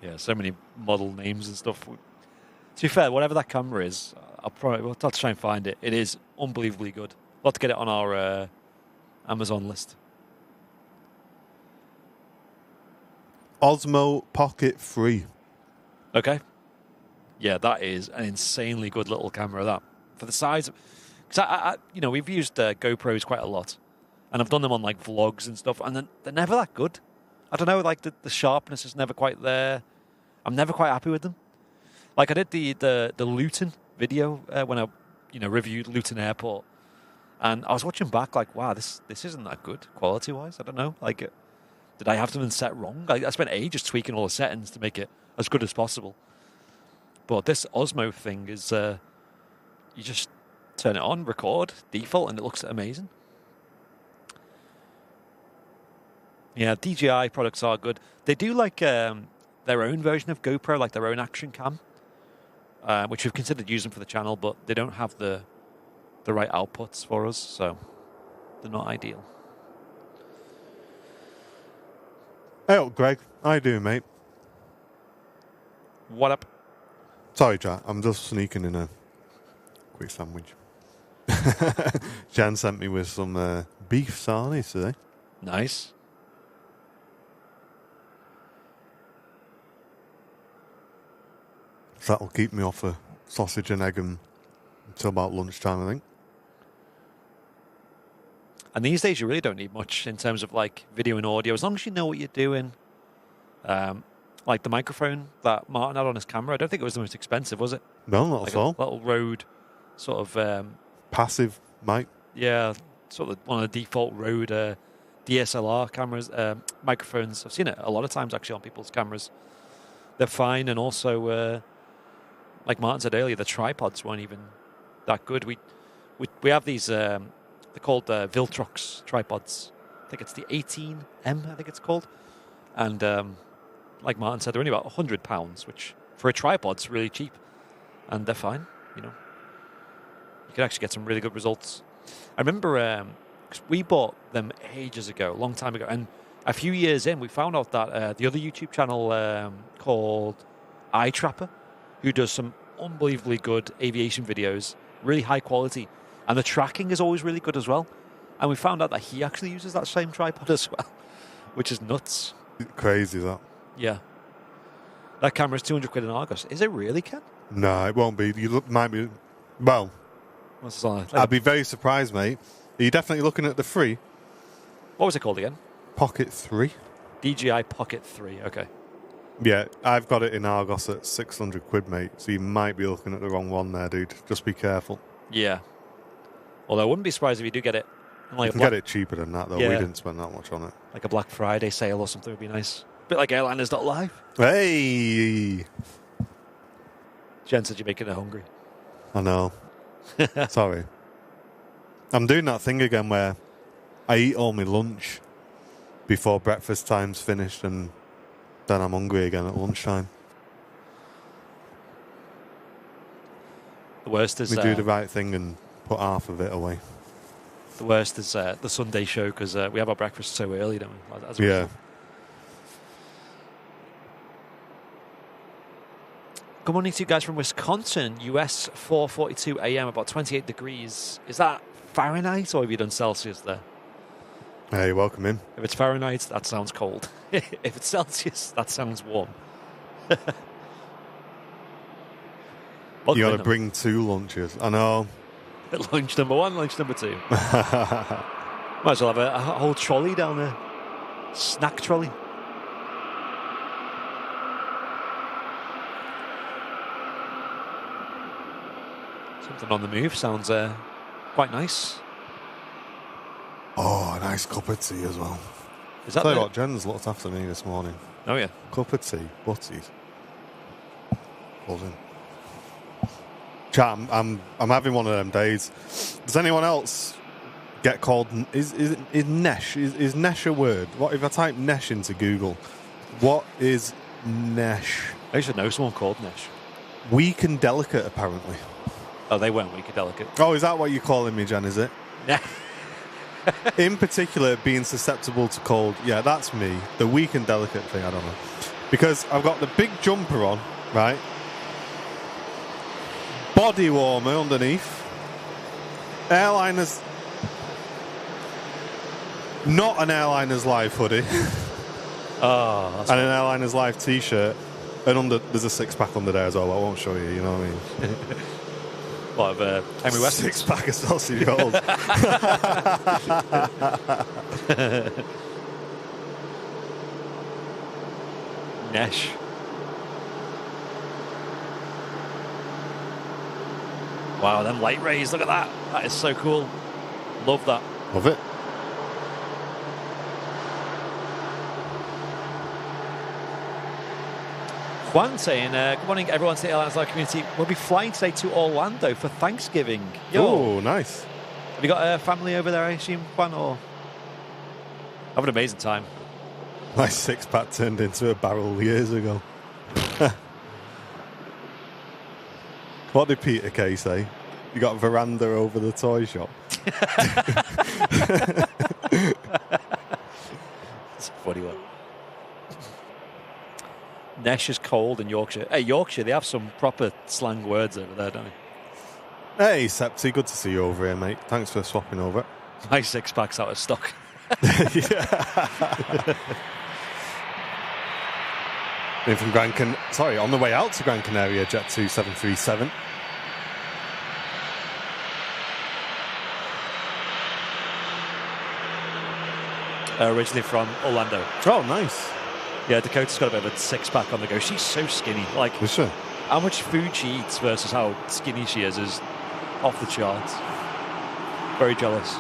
[SPEAKER 2] Yeah, so many model names and stuff. To be fair, whatever that camera is, we'll have to try and find it. It is unbelievably good. We'll have to get it on our Amazon list.
[SPEAKER 1] Osmo Pocket 3.
[SPEAKER 2] Okay. Yeah, that is an insanely good little camera. That for the size of, because we've used GoPros quite a lot, and I've done them on like vlogs and stuff, and they're never that good. I don't know, like the sharpness is never quite there. I'm never quite happy with them. Like I did the Luton video when I reviewed Luton Airport, and I was watching back like, wow, this isn't that good quality wise. I don't know, like did I have something set wrong? I spent ages tweaking all the settings to make it as good as possible. But this Osmo thing is, you just turn it on, record, default, and it looks amazing. Yeah, DJI products are good. They do like their own version of GoPro, like their own action cam, which we've considered using for the channel, but they don't have the right outputs for us, so they're not ideal.
[SPEAKER 1] Hey up, Greg. How you doing, mate?
[SPEAKER 2] What up?
[SPEAKER 1] Sorry, Jack. I'm just sneaking in a quick sandwich. Jan sent me with some beef sarnie today.
[SPEAKER 2] Nice.
[SPEAKER 1] So that'll keep me off a sausage and egg until about lunchtime, I think.
[SPEAKER 2] And these days, you really don't need much in terms of like video and audio, as long as you know what you're doing. Like the microphone that Martin had on his camera, I don't think it was the most expensive, was it?
[SPEAKER 1] No, not
[SPEAKER 2] like
[SPEAKER 1] at all.
[SPEAKER 2] A little Rode sort of
[SPEAKER 1] passive mic.
[SPEAKER 2] Yeah, sort of one of the default Rode DSLR cameras, microphones. I've seen it a lot of times actually on people's cameras. They're fine, and also, like Martin said earlier, the tripods weren't even that good. We have these. They're called Viltrox tripods. I think it's the 18M. I think it's called, and like Martin said, they're only about £100, which for a tripod's really cheap, and they're fine. You can actually get some really good results. I remember cause we bought them ages ago, a long time ago, and a few years in, we found out that the other YouTube channel called iTrapper, who does some unbelievably good aviation videos, really high quality, and the tracking is always really good as well. And we found out that he actually uses that same tripod as well, which is nuts.
[SPEAKER 1] Crazy, that.
[SPEAKER 2] Yeah. That camera's 200 quid in Argos. Is it really, Ken?
[SPEAKER 1] No, it won't be. Might be. Well,
[SPEAKER 2] what's this on?
[SPEAKER 1] I'd be very surprised, mate. Are you definitely looking at the 3?
[SPEAKER 2] What was it called again?
[SPEAKER 1] Pocket 3.
[SPEAKER 2] DJI Pocket 3, okay.
[SPEAKER 1] Yeah, I've got it in Argos at 600 quid, mate. So you might be looking at the wrong one there, dude. Just be careful.
[SPEAKER 2] Yeah. Although I wouldn't be surprised if you do get it.
[SPEAKER 1] Like you can get it cheaper than that, though.
[SPEAKER 2] Yeah.
[SPEAKER 1] We didn't spend that much on it.
[SPEAKER 2] Like a Black Friday sale or something would be nice. A bit like airliners.live.
[SPEAKER 1] Hey!
[SPEAKER 2] Jen said you're making her hungry.
[SPEAKER 1] I know. Sorry. I'm doing that thing again where I eat all my lunch before breakfast time's finished, and then I'm hungry again at lunchtime.
[SPEAKER 2] The worst is...
[SPEAKER 1] We do the right thing and put half of it away.
[SPEAKER 2] The worst is the Sunday show, because we have our breakfast so early, don't we? As
[SPEAKER 1] yeah.
[SPEAKER 2] Good morning to you guys from Wisconsin, US 4:42 a.m., about 28 degrees. Is that Fahrenheit, or have you done Celsius there?
[SPEAKER 1] Hey, welcome in.
[SPEAKER 2] If it's Fahrenheit, that sounds cold. If it's Celsius, that sounds warm.
[SPEAKER 1] You got to bring 2 lunches. I know.
[SPEAKER 2] Lunch number 1, lunch number 2. Might as well have a whole trolley down there. Snack trolley. Something on the move sounds quite nice.
[SPEAKER 1] Oh, a nice cup of tea as well.
[SPEAKER 2] Is that
[SPEAKER 1] Tell you what, Jen's looked after me this morning.
[SPEAKER 2] Oh, yeah.
[SPEAKER 1] Cup of tea, butties. Buzzing. Chat, I'm having one of them days. Does anyone else get called... Is Nesh? Is Nesh a word? What if I type Nesh into Google? What is Nesh?
[SPEAKER 2] I should know someone called Nesh.
[SPEAKER 1] Weak and delicate, apparently.
[SPEAKER 2] Oh, they weren't weak and delicate.
[SPEAKER 1] Oh, is that what you're calling me, Jen, is it?
[SPEAKER 2] Yeah.
[SPEAKER 1] In particular, being susceptible to cold. Yeah, that's me. The weak and delicate thing, I don't know. Because I've got the big jumper on, right? Body warmer underneath. Airliners. Not an Airliners Live hoodie.
[SPEAKER 2] Oh, that's
[SPEAKER 1] and an Airliners Live t-shirt. And under there's a six-pack under there as well. I won't show you, you know what I mean?
[SPEAKER 2] what of Henry West?
[SPEAKER 1] Six-pack of sausage rolls.
[SPEAKER 2] Nesh. Wow, them light rays, look at that. That is so cool. Love that.
[SPEAKER 1] Love it.
[SPEAKER 2] Juan saying, good morning everyone to the Airlines Live community. We'll be flying today to Orlando for Thanksgiving.
[SPEAKER 1] Oh, nice.
[SPEAKER 2] Have you got a family over there, I assume, Juan, or have an amazing time?
[SPEAKER 1] My six-pack turned into a barrel years ago. What did Peter Kay say? You got a veranda over the toy shop?
[SPEAKER 2] It's a funny one. Nesh is cold in Yorkshire. Hey, Yorkshire, they have some proper slang words over there, don't they?
[SPEAKER 1] Hey, Septi, good to see you over here, mate. Thanks for swapping over.
[SPEAKER 2] My six-pack's out of stock.
[SPEAKER 1] In from on the way out to Gran Canaria, Jet 2737.
[SPEAKER 2] Originally from Orlando.
[SPEAKER 1] Oh, nice.
[SPEAKER 2] Yeah, Dakota's got a bit of a six-pack on the go. She's so skinny. Like,
[SPEAKER 1] For sure.
[SPEAKER 2] how much food she eats versus how skinny she is off the charts. Very jealous.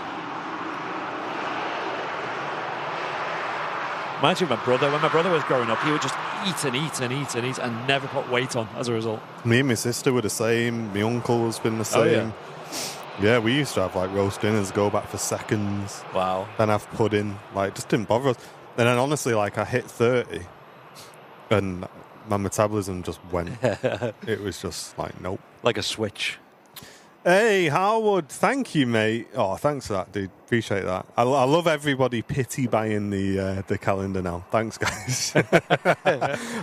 [SPEAKER 2] Reminds me of my brother. When my brother was growing up, he would just eat and eat and eat and eat and never put weight on as a result.
[SPEAKER 1] Me and my sister were the same. My uncle has been the same.
[SPEAKER 2] Oh, yeah.
[SPEAKER 1] Yeah, we used to have like roast dinners, go back for seconds.
[SPEAKER 2] Wow.
[SPEAKER 1] Then have pudding. Like, just didn't bother us. And then honestly, like, I hit 30 and my metabolism just went. It was just like, nope.
[SPEAKER 2] Like a switch.
[SPEAKER 1] Hey, Harwood, thank you, mate. Oh, thanks for that, dude. Appreciate that. I love everybody pity buying the calendar now. Thanks, guys.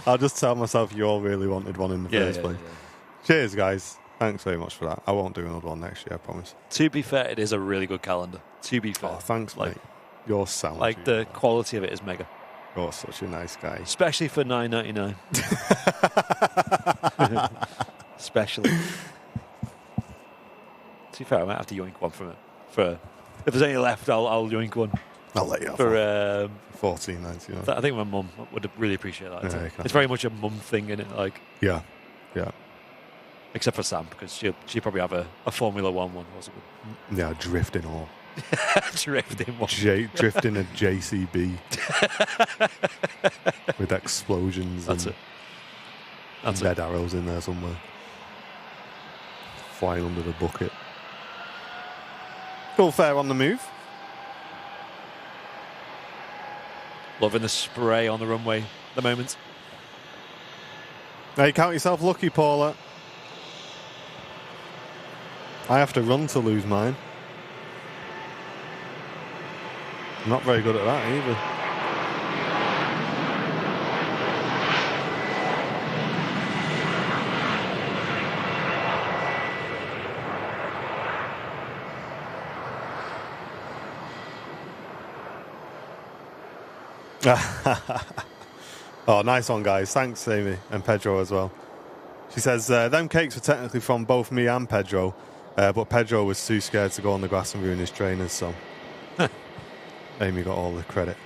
[SPEAKER 1] I'll just tell myself you all really wanted one in the first place. Yeah. Cheers, guys. Thanks very much for that. I won't do another one next year, I promise.
[SPEAKER 2] To be fair, it is a really good calendar. To be fair.
[SPEAKER 1] Oh, thanks, mate. You're sound.
[SPEAKER 2] Like, the quality of it is mega.
[SPEAKER 1] You're such a nice guy.
[SPEAKER 2] Especially for $9.99. Especially. To be fair, I might have to yoink one from it. If there's any left, I'll yoink one.
[SPEAKER 1] I'll let you have
[SPEAKER 2] for
[SPEAKER 1] $14.99.
[SPEAKER 2] I think my mum would really appreciate that.
[SPEAKER 1] Yeah,
[SPEAKER 2] it's very much a mum thing, isn't it? Like,
[SPEAKER 1] yeah.
[SPEAKER 2] Except for Sam, because she'll probably have a Formula One one.
[SPEAKER 1] Yeah, drifting or
[SPEAKER 2] drifting one.
[SPEAKER 1] Drifting a JCB with explosions.
[SPEAKER 2] That's
[SPEAKER 1] and
[SPEAKER 2] it. That's
[SPEAKER 1] red arrows in there somewhere. Flying under the bucket. All fair on the move.
[SPEAKER 2] Loving the spray on the runway at the moment.
[SPEAKER 1] Hey, count yourself lucky, Paula. I have to run to lose mine. I'm not very good at that either. Oh, nice one, guys. Thanks, Amy, and Pedro as well. She says, them cakes were technically from both me and Pedro, but Pedro was too scared to go on the grass and ruin his trainers, so Amy got all the credit.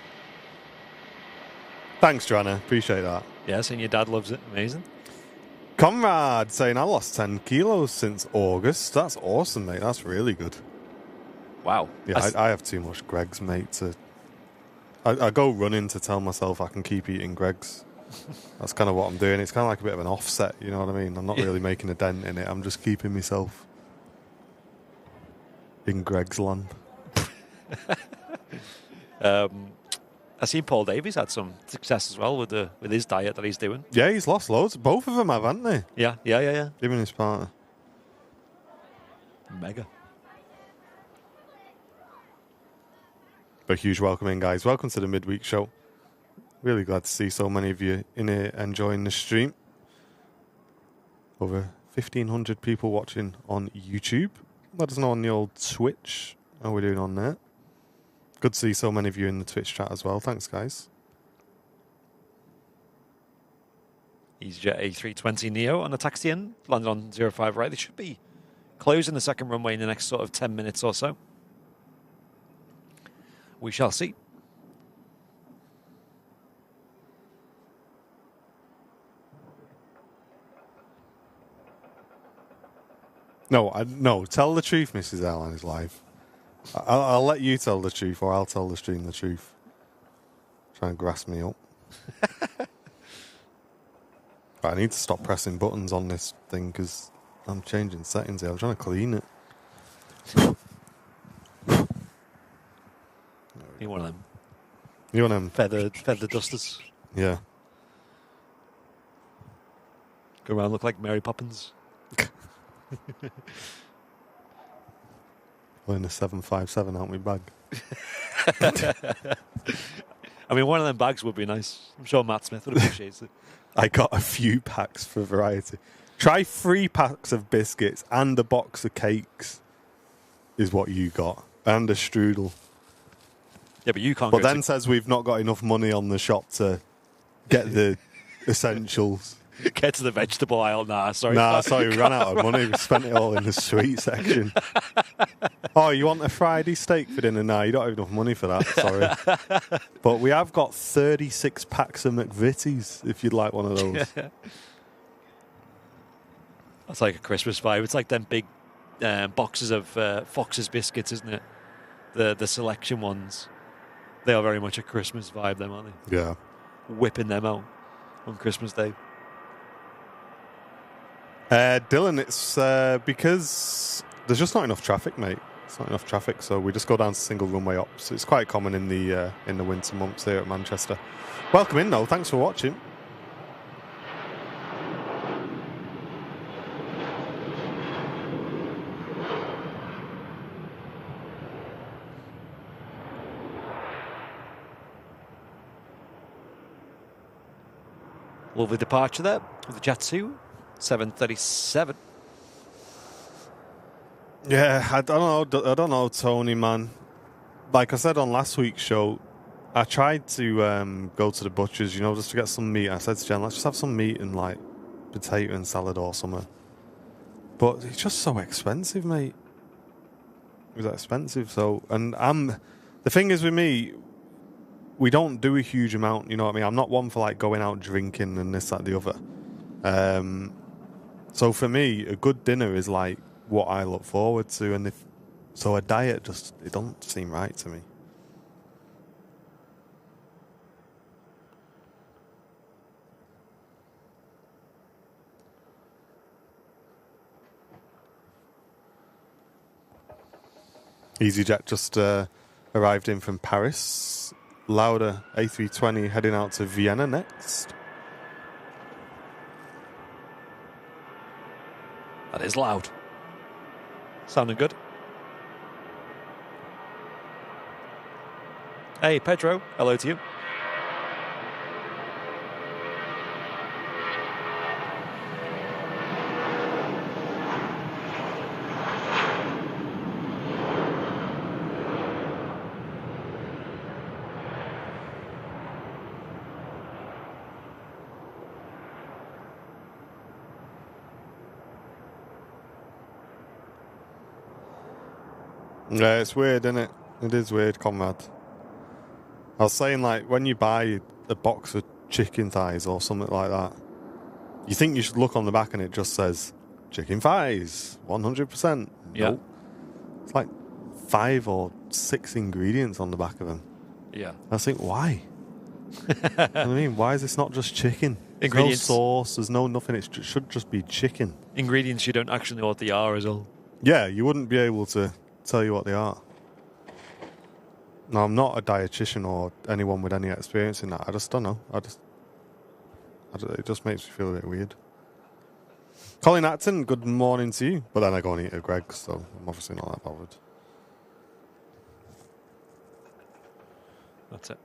[SPEAKER 1] Thanks, Joanna. Appreciate that.
[SPEAKER 2] Yes, and your dad loves it. Amazing.
[SPEAKER 1] Conrad saying, I lost 10 kilos since August. That's awesome, mate. That's really good.
[SPEAKER 2] Wow.
[SPEAKER 1] Yeah, I have too much Greggs, mate. I go running to tell myself I can keep eating Greggs. That's kind of what I'm doing. It's kind of like a bit of an offset, you know what I mean? I'm not really making a dent in it. I'm just keeping myself in Greg's land.
[SPEAKER 2] I've seen Paul Davies had some success as well with his diet that he's doing.
[SPEAKER 1] Yeah, he's lost loads. Both of them have, haven't they?
[SPEAKER 2] Yeah.
[SPEAKER 1] Him and his partner.
[SPEAKER 2] Mega.
[SPEAKER 1] A huge welcome in, guys. Welcome to the midweek show. Really glad to see so many of you in here enjoying the stream. Over 1,500 people watching on YouTube. Let us know on the old Twitch how we're doing on there. Good to see so many of you in the Twitch chat as well. Thanks, guys.
[SPEAKER 2] EasyJet A320 Neo on the taxi in, landed on 05 right. They should be closing the second runway in the next sort of 10 minutes or so. We shall see.
[SPEAKER 1] No, tell the truth, Mrs. Airline is live. I'll let you tell the truth, or I'll tell the stream the truth. Try and grass me up. Right, I need to stop pressing buttons on this thing because I'm changing settings here. I'm trying to clean it.
[SPEAKER 2] You're one of them.
[SPEAKER 1] You want them?
[SPEAKER 2] Feather dusters.
[SPEAKER 1] Yeah.
[SPEAKER 2] Go around look like Mary Poppins.
[SPEAKER 1] We're in a 757 out my bag.
[SPEAKER 2] I mean, one of them bags would be nice. I'm sure Matt Smith would appreciate it.
[SPEAKER 1] I got a few packs for variety. Try 3 packs of biscuits and a box of cakes is what you got. And a strudel.
[SPEAKER 2] Yeah, but you can't
[SPEAKER 1] But then says we've not got enough money on the shop to get the essentials.
[SPEAKER 2] Get to the vegetable aisle. Nah, sorry,
[SPEAKER 1] we ran out of money. We spent it all in the sweet section. Oh, you want a Friday steak for dinner? Nah, you don't have enough money for that. Sorry. But we have got 36 packs of McVitie's if you'd like one of those.
[SPEAKER 2] That's like a Christmas vibe. It's like them big boxes of Fox's biscuits, isn't it? The selection ones. They are very much a Christmas vibe, them, aren't they?
[SPEAKER 1] Yeah.
[SPEAKER 2] Whipping them out on Christmas Day.
[SPEAKER 1] Dylan, it's because there's just not enough traffic, mate. It's not enough traffic, so we just go down to single runway ops. It's quite common in the winter months here at Manchester. Welcome in, though. Thanks for watching.
[SPEAKER 2] Lovely departure there with the Jet 2, 737.
[SPEAKER 1] Yeah, I don't know, Tony, man. Like I said on last week's show, I tried to go to the butcher's, just to get some meat. I said to Jen, let's just have some meat and like potato and salad or something. But it's just so expensive, mate. It was expensive, so the thing is with me, we don't do a huge amount, you know what I mean? I'm not one for like going out drinking and this, that, the other. So for me, a good dinner is like what I look forward to, and so a diet it don't seem right to me. EasyJet just arrived in from Paris. Lauda A320 heading out to Vienna next.
[SPEAKER 2] That is loud. Sounding good. Hey, Pedro. Hello to you.
[SPEAKER 1] Yeah, it's weird, isn't it? It is weird, comrade. I was saying, like, when you buy a box of chicken thighs or something like that, you think you should look on the back and it just says, chicken thighs, 100%.
[SPEAKER 2] Yeah.
[SPEAKER 1] Nope. It's like 5 or 6 ingredients on the back of them.
[SPEAKER 2] Yeah.
[SPEAKER 1] I think, why? You know what I mean? Why is this not just chicken? There's
[SPEAKER 2] Ingredients.
[SPEAKER 1] no sauce, there's no nothing, it should just be chicken.
[SPEAKER 2] Ingredients you don't actually know what they are as well.
[SPEAKER 1] Yeah, you wouldn't be able to tell you what they are. No, I'm not a dietitian or anyone with any experience in that. I just don't know. It just makes me feel a bit weird. Colin Acton, good morning to you. But then I go and eat a Greg, so I'm obviously not that bothered.
[SPEAKER 2] That's it.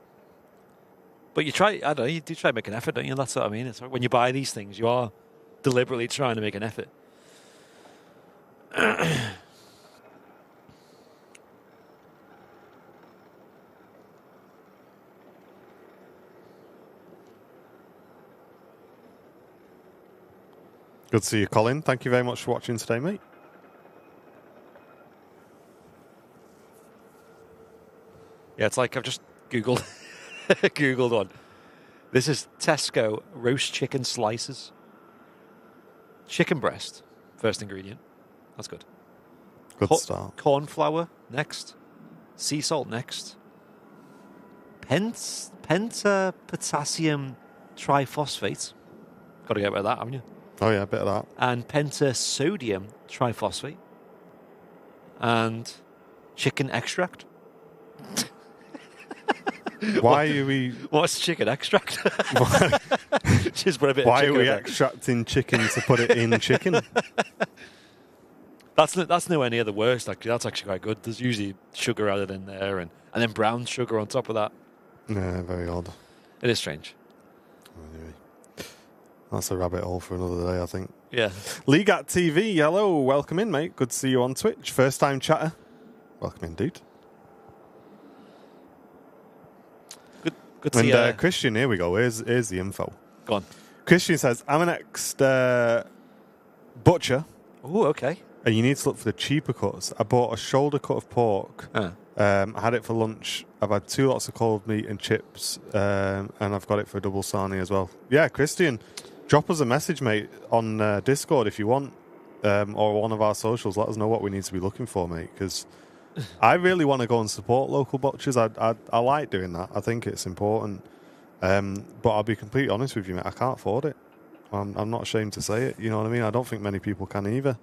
[SPEAKER 2] But you try, I don't know, you do try to make an effort, don't you? That's what I mean. It's like when you buy these things, you are deliberately trying to make an effort.
[SPEAKER 1] Good to see you, Colin. Thank you very much for watching today, mate.
[SPEAKER 2] Yeah, it's like I've just Googled Googled one. This is Tesco roast chicken slices. Chicken breast, first ingredient. That's good.
[SPEAKER 1] Good start.
[SPEAKER 2] Corn flour next. Sea salt next. Pentapotassium triphosphate. Got to get rid of that, haven't you?
[SPEAKER 1] Oh, yeah, a bit of that.
[SPEAKER 2] And pentasodium triphosphate. And chicken extract.
[SPEAKER 1] Why are we...
[SPEAKER 2] What's chicken extract? Just put a bit
[SPEAKER 1] Why
[SPEAKER 2] of
[SPEAKER 1] are we
[SPEAKER 2] in
[SPEAKER 1] extracting chicken to put it in chicken?
[SPEAKER 2] That's nowhere near the worst, actually. That's actually quite good. There's usually sugar added in there and then brown sugar on top of that.
[SPEAKER 1] Yeah, very odd.
[SPEAKER 2] It is strange.
[SPEAKER 1] Anyway, that's a rabbit hole for another day, I think.
[SPEAKER 2] Yeah.
[SPEAKER 1] Legat TV, hello. Welcome in, mate. Good to see you on Twitch. First time chatter. Welcome in, dude.
[SPEAKER 2] Good to see you.
[SPEAKER 1] Christian, here we go. Here's the info.
[SPEAKER 2] Go on.
[SPEAKER 1] Christian says, I'm an ex-butcher.
[SPEAKER 2] Oh, okay.
[SPEAKER 1] And you need to look for the cheaper cuts. I bought a shoulder cut of pork. I had it for lunch. I've had 2 lots of cold meat and chips. And I've got it for a double sarnie as well. Yeah, Christian, drop us a message, mate, on Discord if you want. Or one of our socials. Let us know what we need to be looking for, mate. Because I really want to go and support local butchers. I like doing that. I think it's important. But I'll be completely honest with you, mate. I can't afford it. I'm not ashamed to say it. You know what I mean? I don't think many people can either.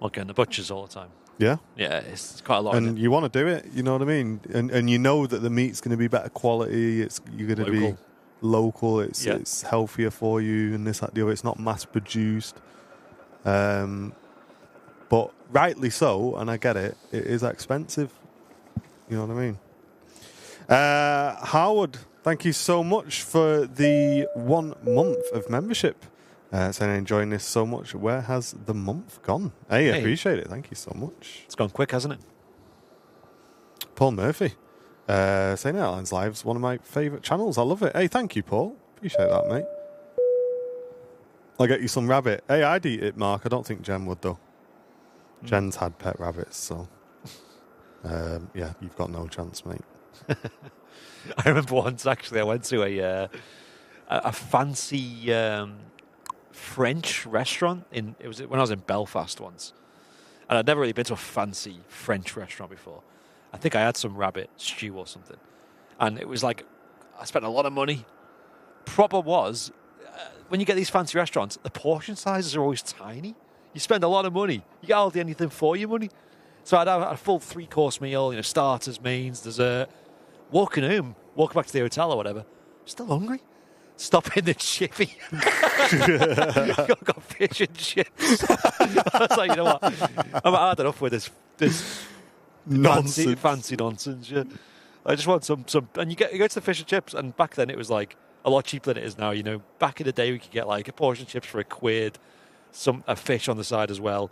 [SPEAKER 2] Well, going to butchers all the time.
[SPEAKER 1] Yeah?
[SPEAKER 2] Yeah, it's quite a lot.
[SPEAKER 1] And you want to do it, you know what I mean? And you know that the meat's going to be better quality. You're going to be local. It's healthier for you and this, that, the other. It's not mass produced. But rightly so, and I get it, it is expensive. You know what I mean? Howard, thank you so much for the 1 month of membership. Saying enjoying this so much. Where has the month gone? Hey, I appreciate it. Thank you so much.
[SPEAKER 2] It's gone quick, hasn't it?
[SPEAKER 1] Paul Murphy. Saying Airlines Live's one of my favourite channels. I love it. Hey, thank you, Paul. Appreciate that, mate. I'll get you some rabbit. Hey, I'd eat it, Mark. I don't think Jen would, though. Jen's had pet rabbits, so... yeah, you've got no chance, mate.
[SPEAKER 2] I remember once, actually, I went to a fancy... French restaurant it was when I was in Belfast once, and I'd never really been to a fancy French restaurant before. I think I had some rabbit stew or something, and it was like I spent a lot of money. Problem was, when you get these fancy restaurants, the portion sizes are always tiny. You spend a lot of money, you get hardly anything for your money. So I'd have a full 3-course meal, starters, mains, dessert. Walking back to the hotel or whatever, still hungry. Stop in the chippy. got fish and chips. I was like, you know what? I'm hard enough with this
[SPEAKER 1] Nonsense.
[SPEAKER 2] fancy nonsense. Yeah. I just want some. And you go to the fish and chips, and back then it was like a lot cheaper than it is now. Back in the day we could get like a portion of chips for £1, a fish on the side as well,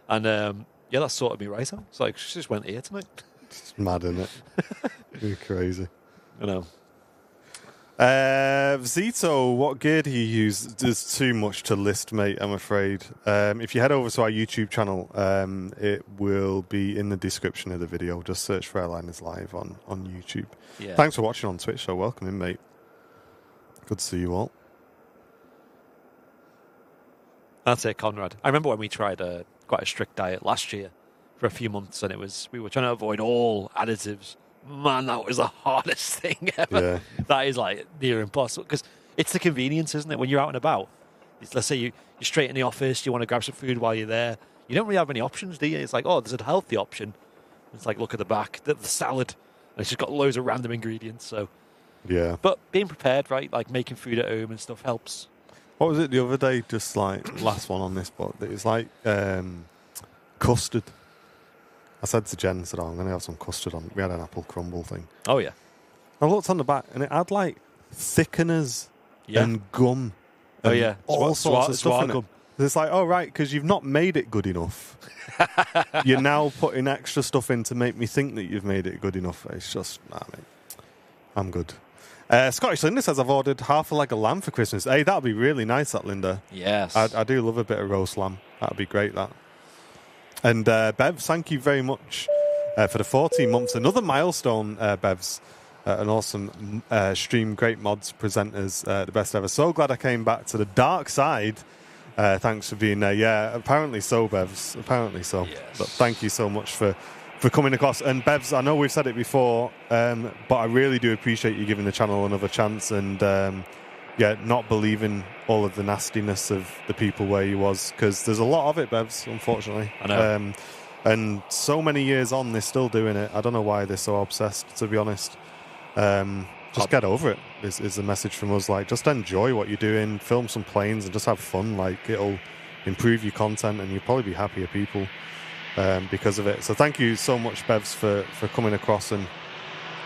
[SPEAKER 2] and that sorted me right out. It's like she just went here tonight.
[SPEAKER 1] It's mad, isn't it? You're crazy.
[SPEAKER 2] I know.
[SPEAKER 1] Zito, what gear do you use? There's too much to list, mate, I'm afraid. If you head over to our YouTube channel, it will be in the description of the video. Just search for Airliners Live on YouTube.
[SPEAKER 2] Yeah.
[SPEAKER 1] Thanks for watching on Twitch, so welcome in, mate. Good to see you all.
[SPEAKER 2] That's it, Conrad. I remember when we tried quite a strict diet last year for a few months, and we were trying to avoid all additives. Man, that was the hardest thing ever.
[SPEAKER 1] Yeah.
[SPEAKER 2] That is like near impossible because it's the convenience, isn't it? When you're out and about, let's say you're straight in the office, you want to grab some food while you're there. You don't really have many options, do you? It's like, oh, there's a healthy option. It's like, look at the back, the salad. And it's just got loads of random ingredients. So,
[SPEAKER 1] yeah.
[SPEAKER 2] But being prepared, right? Like making food at home and stuff helps.
[SPEAKER 1] What was it the other day? Just like last one on this, but it's like custard. I said to Jen, I'm going to have some custard on. We had an apple crumble thing.
[SPEAKER 2] Oh, yeah.
[SPEAKER 1] I looked on the back and it had like thickeners and gum.
[SPEAKER 2] Oh,
[SPEAKER 1] and
[SPEAKER 2] yeah.
[SPEAKER 1] all sorts of stuff in it.
[SPEAKER 2] Gum.
[SPEAKER 1] It's like, oh, right, because you've not made it good enough. You're now putting extra stuff in to make me think that you've made it good enough. It's just, nah, mate. I'm good. Scottish Linda says, I've ordered half a leg of lamb for Christmas. Hey, that'd be really nice, that, Linda.
[SPEAKER 2] Yes.
[SPEAKER 1] I do love a bit of roast lamb. That'd be great, that. And Bev, thank you very much for the 14 months. Another milestone, Bevs. An awesome stream, great mods, presenters, the best ever. So glad I came back to the dark side. Thanks for being there. Yeah, apparently so, Bevs. Apparently so.
[SPEAKER 2] Yes.
[SPEAKER 1] But thank you so much for coming across. And Bevs, I know we've said it before, but I really do appreciate you giving the channel another chance and not believing all of the nastiness of the people where you was, because there's a lot of it, Bevs, unfortunately.
[SPEAKER 2] I know.
[SPEAKER 1] And so many years on, they're still doing it. I don't know why they're so obsessed, to be honest. Just get over it is the message from us. Like, just enjoy what you're doing, film some planes and just have fun. Like, it'll improve your content and you'll probably be happier people because of it. So thank you so much, Bevs, for coming across and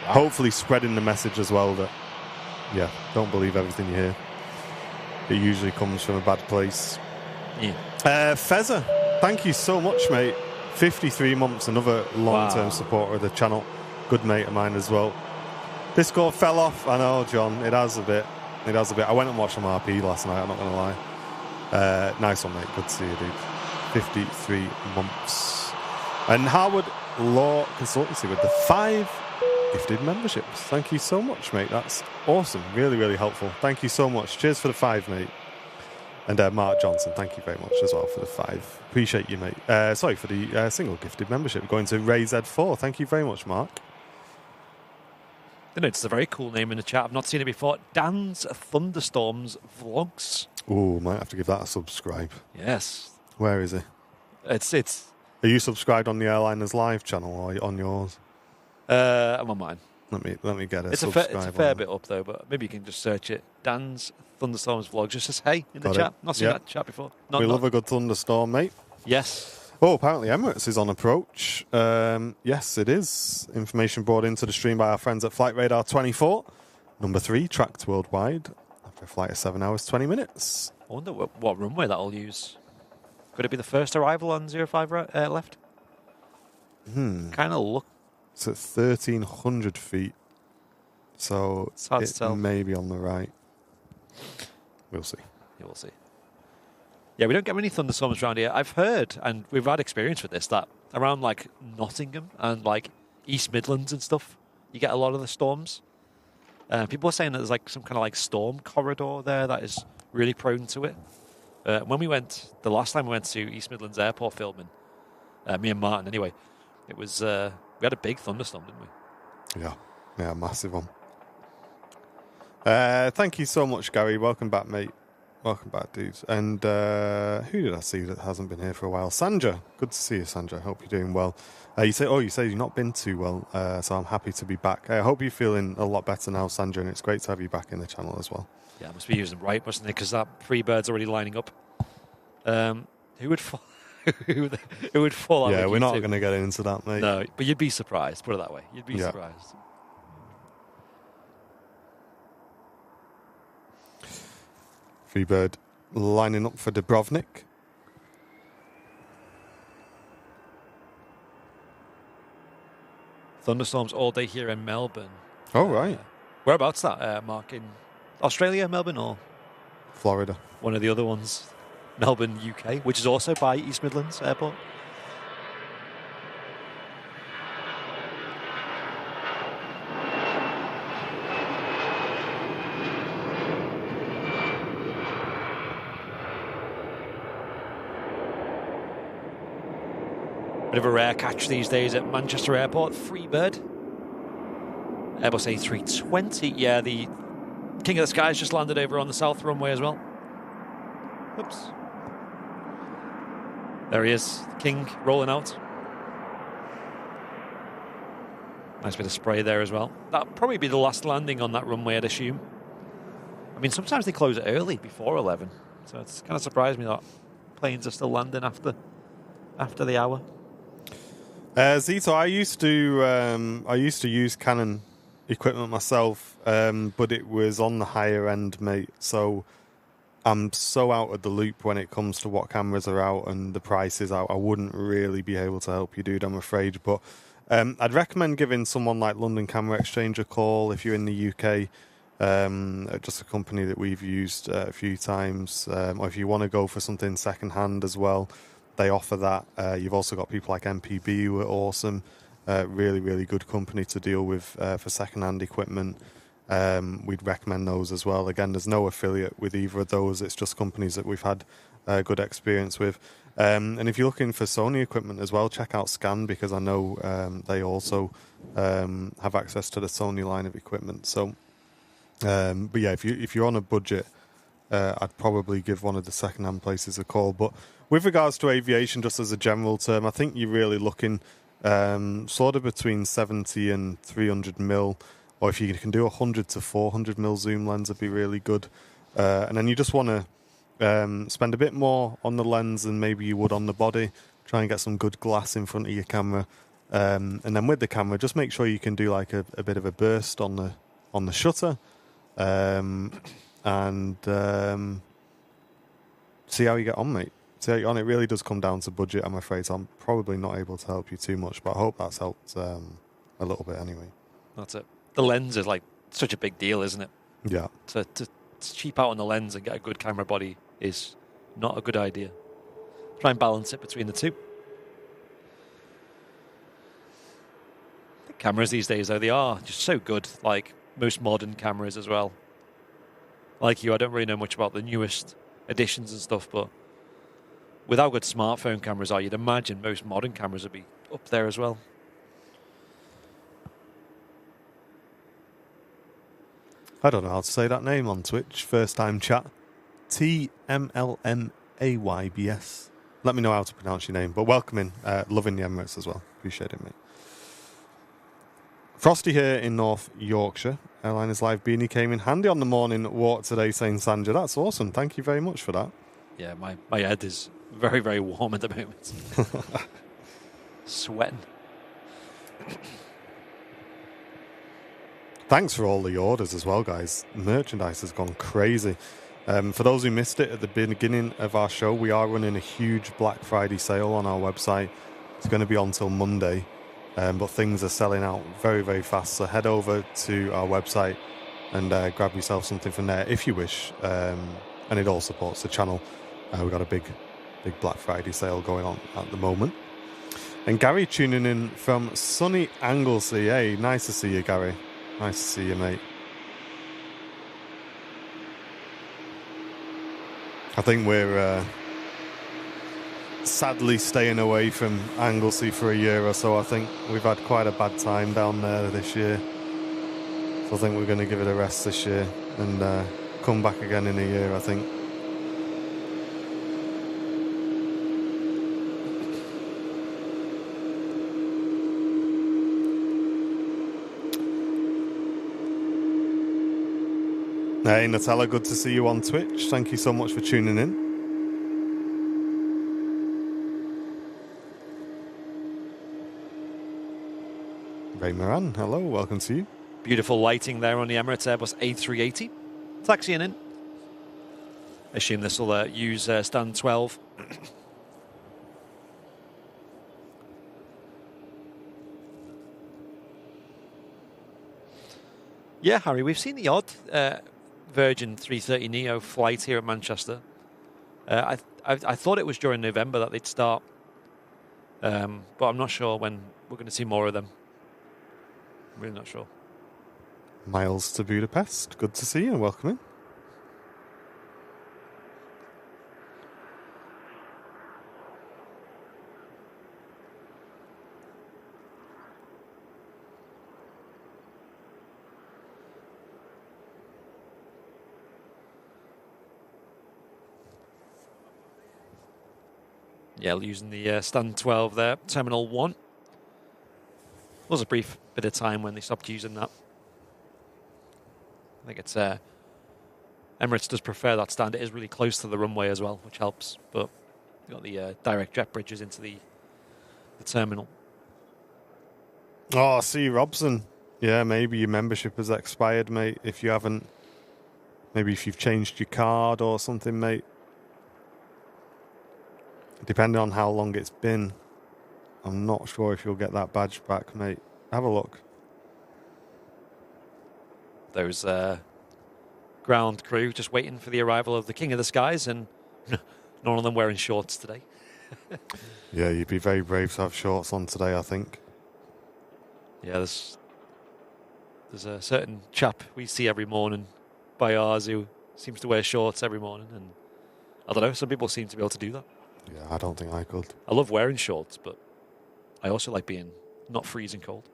[SPEAKER 1] hopefully spreading the message as well that, yeah, don't believe everything you hear. It usually comes from a bad place.
[SPEAKER 2] Yeah.
[SPEAKER 1] Fezza, thank you so much, mate. 53 months, another long-term supporter of the channel. Good mate of mine as well. Discord fell off. I know, John. It has a bit. I went and watched some RP last night, I'm not going to lie. Nice one, mate. Good to see you, dude. 53 months. And Harwood Law Consultancy with the 5 gifted memberships. Thank you so much, mate. That's awesome. Really, really helpful. Thank you so much. Cheers for the 5, mate. And Mark Johnson, thank you very much as well for the 5. Appreciate you, mate. Sorry for the single gifted membership going to Ray Z4. Thank you very much, Mark.
[SPEAKER 2] It's a very cool name in the chat. I've not seen it before. Dan's Thunderstorms Vlogs.
[SPEAKER 1] Oh, might have to give that a subscribe.
[SPEAKER 2] Yes.
[SPEAKER 1] Where is he?
[SPEAKER 2] It's.
[SPEAKER 1] Are you subscribed on the Airliners Live channel or on yours?
[SPEAKER 2] I'm on mine.
[SPEAKER 1] Let me get it.
[SPEAKER 2] It's a fair bit up though, but maybe you can just search it. Dan's Thunderstorms Vlogs. Just says hey in the chat. Not seen that chat before.
[SPEAKER 1] We love a good thunderstorm, mate.
[SPEAKER 2] Yes.
[SPEAKER 1] Oh, apparently Emirates is on approach. Yes, it is. Information brought into the stream by our friends at Flight Radar 24. Number 3, tracked worldwide after a flight of 7 hours, 20 minutes.
[SPEAKER 2] I wonder what runway that'll use. Could it be the first arrival on 05 left? Kind of look.
[SPEAKER 1] It's at 1,300 feet. So
[SPEAKER 2] it's hard to tell.
[SPEAKER 1] May be on the right. We'll see.
[SPEAKER 2] Yeah, we'll see. Yeah, we don't get many thunderstorms around here. I've heard, and we've had experience with this, that around like Nottingham and like East Midlands and stuff, you get a lot of the storms. People are saying that there's like some kind of like storm corridor there that is really prone to it. When we went, the last time we went to East Midlands Airport filming, me and Martin anyway, it was, we had a big thunderstorm, didn't we?
[SPEAKER 1] Yeah, massive one. Thank you so much, Gary. Welcome back, mate. Welcome back, dudes. And who did I see that hasn't been here for a while? Sandra. Good to see you, Sandra. Hope you're doing well. You say you've not been too well, so I'm happy to be back. I hope you're feeling a lot better now, Sandra, and it's great to have you back in the channel as well.
[SPEAKER 2] Yeah, I must be using them right, mustn't it? Because that Freebird's already lining up. Who would fall? who would fall out?
[SPEAKER 1] Yeah, we're not going to get into that, mate.
[SPEAKER 2] No, but you'd be surprised. Put it that way. You'd be surprised.
[SPEAKER 1] Freebird lining up for Dubrovnik.
[SPEAKER 2] Thunderstorms all day here in Melbourne.
[SPEAKER 1] Oh, right.
[SPEAKER 2] Whereabouts that, Mark? In Australia, Melbourne, or
[SPEAKER 1] Florida?
[SPEAKER 2] One of the other ones. Melbourne, UK, which is also by East Midlands Airport. Bit of a rare catch these days at Manchester Airport. Freebird. Airbus A320. Yeah, the King of the Skies just landed over on the south runway as well. Oops. There he is. King rolling out. Nice bit of spray there as well. That'll probably be the last landing on that runway, I'd assume. I mean, sometimes they close it early, before 11. So it's kind of surprised me that planes are still landing after the hour.
[SPEAKER 1] Zito, I used to use Canon equipment myself, but it was on the higher end, mate. So I'm so out of the loop when it comes to what cameras are out and the prices out. I wouldn't really be able to help you, dude, I'm afraid. But I'd recommend giving someone like London Camera Exchange a call if you're in the UK. Just a company that we've used a few times. Or if you want to go for something second-hand as well, they offer that. You've also got people like MPB who are awesome. Really, really good company to deal with for second-hand equipment. We'd recommend those as well. Again, there's no affiliate with either of those. It's just companies that we've had good experience with. And if you're looking for Sony equipment as well, check out Scan, because I know they also have access to the Sony line of equipment. So, but yeah, if you're on a budget, I'd probably give one of the second-hand places a call. But with regards to aviation, just as a general term, I think you're really looking sort of between 70 and 300 mil. Or if you can do 100 to 400 mil zoom lens, would be really good. And then you just want to spend a bit more on the lens than maybe you would on the body. Try and get some good glass in front of your camera. And then with the camera, just make sure you can do like a bit of a burst on the shutter. And see how you get on, mate. See how you get on. It really does come down to budget, I'm afraid. So I'm probably not able to help you too much, but I hope that's helped a little bit anyway.
[SPEAKER 2] That's it. The lens is like such a big deal, isn't it?
[SPEAKER 1] Yeah.
[SPEAKER 2] To cheap out on the lens and get a good camera body is not a good idea. Try and balance it between the two. The cameras these days, though, they are just so good. Like most modern cameras as well. Like you, I don't really know much about the newest editions and stuff, but with how good smartphone cameras are, you'd imagine most modern cameras would be up there as well.
[SPEAKER 1] I don't know how to say that name on Twitch. First time chat. TMLMAYBS. Let me know how to pronounce your name. But welcome in. Loving the Emirates as well. Appreciate it, mate. Frosty here in North Yorkshire. Airline is live beanie came in handy on the morning walk today, saying Sandra. That's awesome. Thank you very much for that.
[SPEAKER 2] Yeah, my head is very, very warm at the moment. Sweating.
[SPEAKER 1] Thanks for all the orders as well, guys. Merchandise has gone crazy. For those who missed it at the beginning of our show, we are running a huge Black Friday sale on our website. It's going to be on till Monday, but things are selling out very, very fast. So head over to our website and grab yourself something from there if you wish. And it all supports the channel. We've got a big Black Friday sale going on at the moment. And Gary tuning in from sunny Anglesey. Hey, nice to see you, Gary. Nice to see you, mate. I think we're sadly staying away from Anglesey for a year or so. I think we've had quite a bad time down there this year. So I think we're going to give it a rest this year and come back again in a year, I think. Hey, Natalia, good to see you on Twitch. Thank you so much for tuning in. Ray Moran, hello, welcome to you.
[SPEAKER 2] Beautiful lighting there on the Emirates Airbus A380. Taxiing in. Assume this will use stand 12. Yeah, Harry, we've seen the odd Virgin 330 Neo flight here at Manchester. I thought it was during November that they'd start, but I'm not sure when we're going to see more of them. I'm really not sure.
[SPEAKER 1] Miles to Budapest, good to see you and welcome in.
[SPEAKER 2] Yeah, using the stand 12 there, Terminal 1. Was a brief bit of time when they stopped using that. I think it's Emirates does prefer that stand. It is really close to the runway as well, which helps. But you've got the direct jet bridges into the terminal.
[SPEAKER 1] Oh, I see Robson. Yeah, maybe your membership has expired, mate. If you haven't, maybe if you've changed your card or something, mate. Depending on how long it's been, I'm not sure if you'll get that badge back, mate. Have a look.
[SPEAKER 2] Those ground crew just waiting for the arrival of the King of the Skies, and none of them wearing shorts today.
[SPEAKER 1] Yeah, you'd be very brave to have shorts on today, I think.
[SPEAKER 2] Yeah, there's a certain chap we see every morning by ours who seems to wear shorts every morning, and I don't know, some people seem to be able to do that.
[SPEAKER 1] Yeah, I don't think I could.
[SPEAKER 2] I love wearing shorts, but I also like being not freezing cold.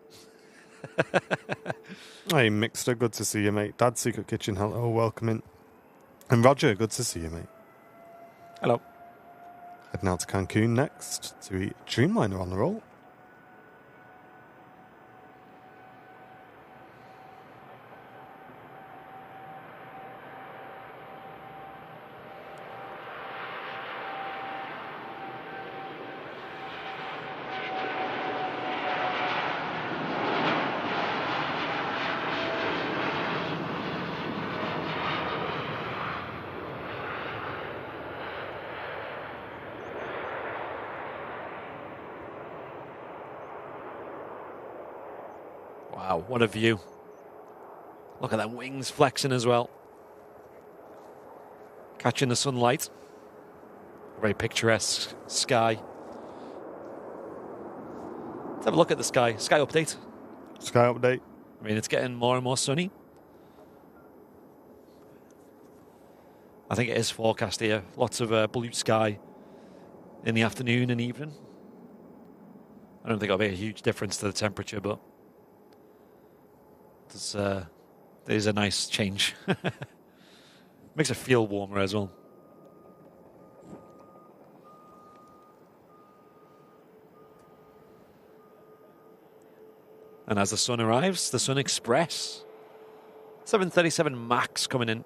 [SPEAKER 1] Hey, Mixter, good to see you, mate. Dad's Secret Kitchen, hello, welcome in. And Roger, good to see you, mate.
[SPEAKER 2] Hello.
[SPEAKER 1] Heading out to Cancun next to eat Dreamliner on the roll.
[SPEAKER 2] Wow, what a view. Look at them wings flexing as well. Catching the sunlight. Very picturesque sky. Let's have a look at the sky. Sky update.
[SPEAKER 1] Sky update.
[SPEAKER 2] I mean, it's getting more and more sunny. I think it is forecast here. Lots of blue sky in the afternoon and evening. I don't think it'll be a huge difference to the temperature, but there's a nice change. Makes it feel warmer as well. And as the sun arrives, the Sun Express. 737 MAX coming in.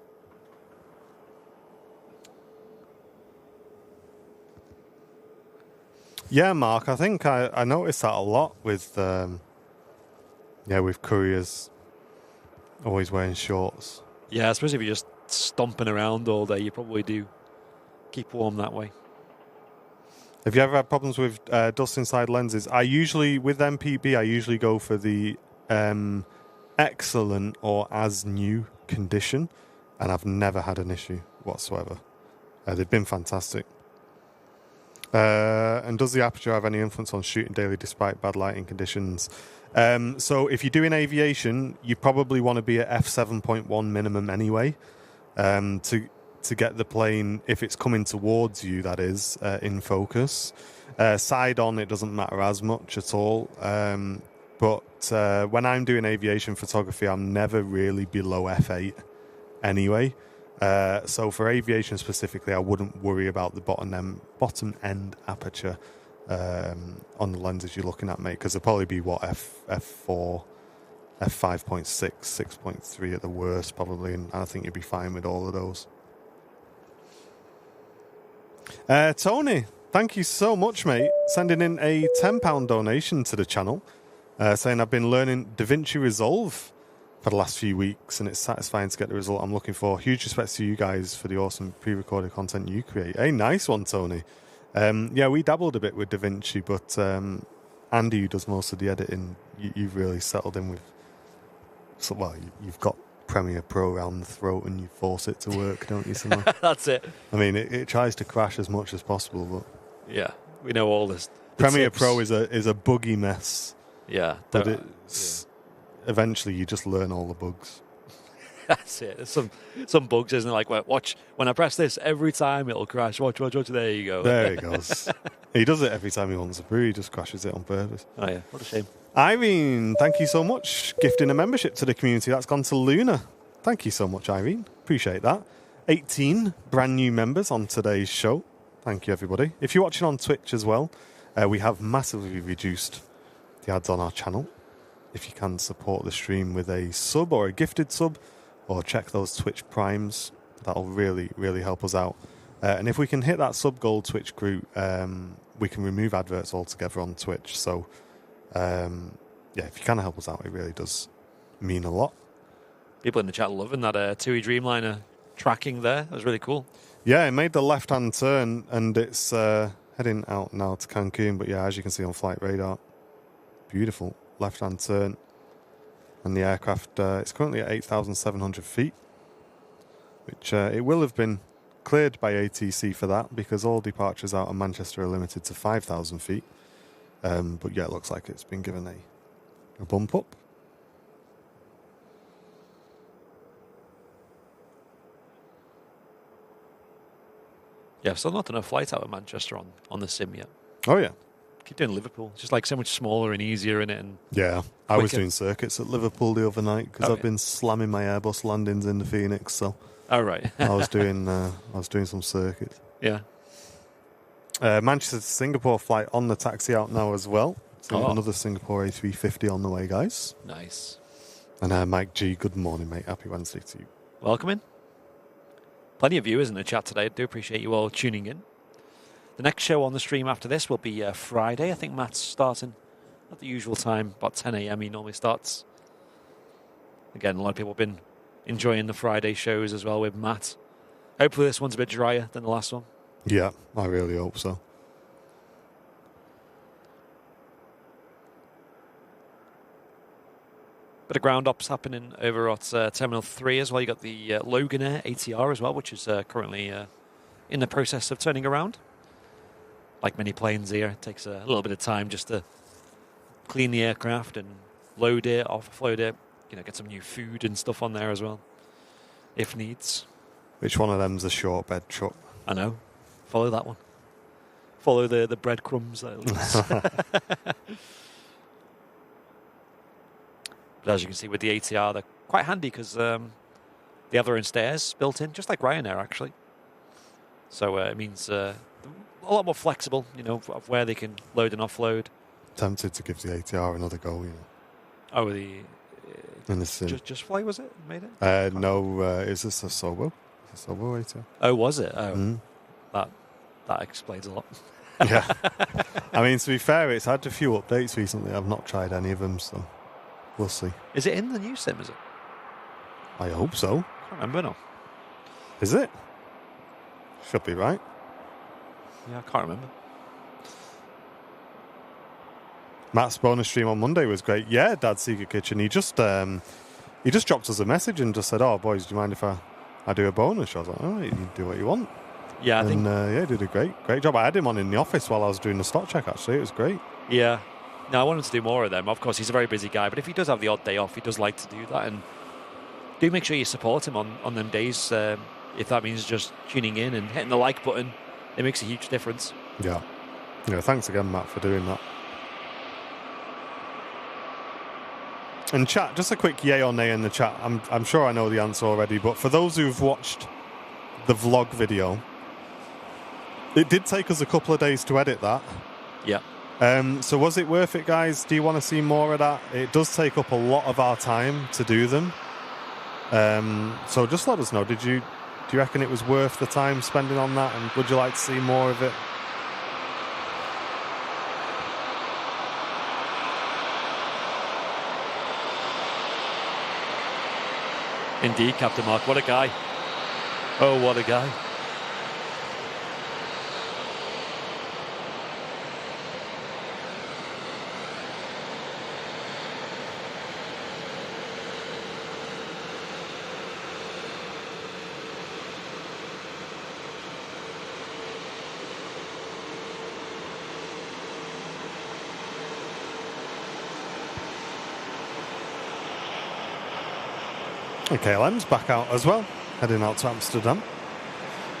[SPEAKER 1] Yeah, Mark, I think I noticed that a lot with with couriers always wearing shorts.
[SPEAKER 2] Yeah, especially if you're just stomping around all day, you probably do keep warm that way.
[SPEAKER 1] Have you ever had problems with dust inside lenses? With MPB, I usually go for the excellent or as new condition, and I've never had an issue whatsoever. They've been fantastic. And does the aperture have any influence on shooting daily despite bad lighting conditions? So if you're doing aviation, you probably want to be at f7.1 minimum anyway, to get the plane, if it's coming towards you, that is, in focus. Side on, it doesn't matter as much at all. But when I'm doing aviation photography, I'm never really below f8 anyway. So for aviation specifically, I wouldn't worry about the bottom end aperture on the lenses you're looking at, mate, because they'll probably be f4, f5.6, 6.3 at the worst, probably, and I think you'd be fine with all of those. Tony, thank you so much, mate, sending in a £10 donation to the channel, saying I've been learning DaVinci Resolve for the last few weeks, and it's satisfying to get the result I'm looking for. Huge respect to you guys for the awesome pre-recorded content you create. Hey, nice one, Tony. We dabbled a bit with DaVinci, but Andy, who does most of the editing, you've really settled in with... you've got Premiere Pro around the throat and you force it to work, don't you, Simon?
[SPEAKER 2] That's it.
[SPEAKER 1] I mean, it tries to crash as much as possible, but...
[SPEAKER 2] Yeah, we know all this.
[SPEAKER 1] Premiere Pro is a buggy mess.
[SPEAKER 2] Yeah.
[SPEAKER 1] But it's... Yeah. Eventually, you just learn all the bugs.
[SPEAKER 2] That's it. There's some bugs, isn't it? Like, watch, when I press this, every time it'll crash. Watch. There you go.
[SPEAKER 1] There he goes. He does it every time he wants a brew. He just crashes it on purpose.
[SPEAKER 2] Oh, yeah. What a shame.
[SPEAKER 1] Irene, thank you so much. Gifting a membership to the community. That's gone to Luna. Thank you so much, Irene. Appreciate that. 18 brand new members on today's show. Thank you, everybody. If you're watching on Twitch as well, we have massively reduced the ads on our channel. If you can support the stream with a sub or a gifted sub, or check those Twitch primes, that'll really, really help us out. And if we can hit that sub goal Twitch group, we can remove adverts altogether on Twitch. So, if you can help us out, it really does mean a lot.
[SPEAKER 2] People in the chat loving that TUI Dreamliner tracking there. That was really cool.
[SPEAKER 1] Yeah, it made the left-hand turn, and it's heading out now to Cancun. But yeah, as you can see on flight radar, beautiful left-hand turn. And the aircraft, it's currently at 8,700 feet, which it will have been cleared by ATC for that, because all departures out of Manchester are limited to 5,000 feet. But yeah, it looks like it's been given a bump up.
[SPEAKER 2] Yeah, still not enough flight out of Manchester on the sim yet.
[SPEAKER 1] Oh yeah.
[SPEAKER 2] Keep doing Liverpool. It's just like so much smaller and easier in it. And
[SPEAKER 1] Yeah, I was
[SPEAKER 2] quicker.
[SPEAKER 1] doing circuits at Liverpool the other night because I've been slamming my Airbus landings into Phoenix. So
[SPEAKER 2] oh, right.
[SPEAKER 1] I was doing some circuits.
[SPEAKER 2] Yeah.
[SPEAKER 1] Manchester to Singapore flight on the taxi out now as well. So
[SPEAKER 2] Oh.
[SPEAKER 1] another Singapore A350 on the way, guys.
[SPEAKER 2] Nice.
[SPEAKER 1] And Mike G, good morning, mate. Happy Wednesday to you.
[SPEAKER 2] Welcome in. Plenty of viewers in the chat today. I do appreciate you all tuning in. The next show on the stream after this will be Friday. I think Matt's starting at the usual time, about 10 a.m. he normally starts. Again, a lot of people have been enjoying the Friday shows as well with Matt. Hopefully this one's a bit drier than the last one.
[SPEAKER 1] Yeah, I really hope so.
[SPEAKER 2] Bit of ground ops happening over at Terminal 3 as well. You got the Logan Air ATR as well, which is currently in the process of turning around. Like many planes here, it takes a little bit of time just to clean the aircraft and load it, offload it, get some new food and stuff on there as well, if needs.
[SPEAKER 1] Which one of them's a short bed truck?
[SPEAKER 2] I know. Follow that one. Follow the breadcrumbs that it leaves. But as you can see with the ATR, they're quite handy because they have their own stairs built in, just like Ryanair actually. So it means a lot more flexible, of where they can load and offload.
[SPEAKER 1] Tempted to give the ATR another go,
[SPEAKER 2] Oh, the
[SPEAKER 1] In the sim.
[SPEAKER 2] just fly was it made it?
[SPEAKER 1] No, is this a Sobo? Is it a Sobo ATR?
[SPEAKER 2] Oh, was it? Oh,
[SPEAKER 1] Mm.
[SPEAKER 2] that explains a lot.
[SPEAKER 1] Yeah. I mean, to be fair, it's had a few updates recently. I've not tried any of them, so we'll see.
[SPEAKER 2] Is it in the new sim? Is it?
[SPEAKER 1] I hope so.
[SPEAKER 2] I can't remember now.
[SPEAKER 1] Is it? Should be right.
[SPEAKER 2] Yeah, I can't remember.
[SPEAKER 1] Matt's bonus stream on Monday was great. Yeah, Dad's Secret Kitchen. He just dropped us a message and just said, "Oh, boys, do you mind if I do a bonus?" I was like, "All right, you can do what you want."
[SPEAKER 2] Yeah, I think.
[SPEAKER 1] Yeah, he did a great job. I had him on in the office while I was doing the stock check. Actually, it was great.
[SPEAKER 2] Yeah. No, I want him to do more of them. Of course, he's a very busy guy, but if he does have the odd day off, he does like to do that. And do make sure you support him on them days. If that means just tuning in and hitting the like button, it makes a huge difference.
[SPEAKER 1] Yeah. Thanks again, Matt, for doing that. And chat, just a quick yay or nay in the chat. I'm sure I know the answer already, but for those who've watched the vlog video, it did take us a couple of days to edit that.
[SPEAKER 2] Yeah.
[SPEAKER 1] So was it worth it, guys? Do you want to see more of that? It does take up a lot of our time to do them. So just let us know. Do you reckon it was worth the time spending on that? And would you like to see more of it?
[SPEAKER 2] Indeed, Captain Mark. What a guy. Oh, what a guy.
[SPEAKER 1] And KLM's back out as well, heading out to Amsterdam.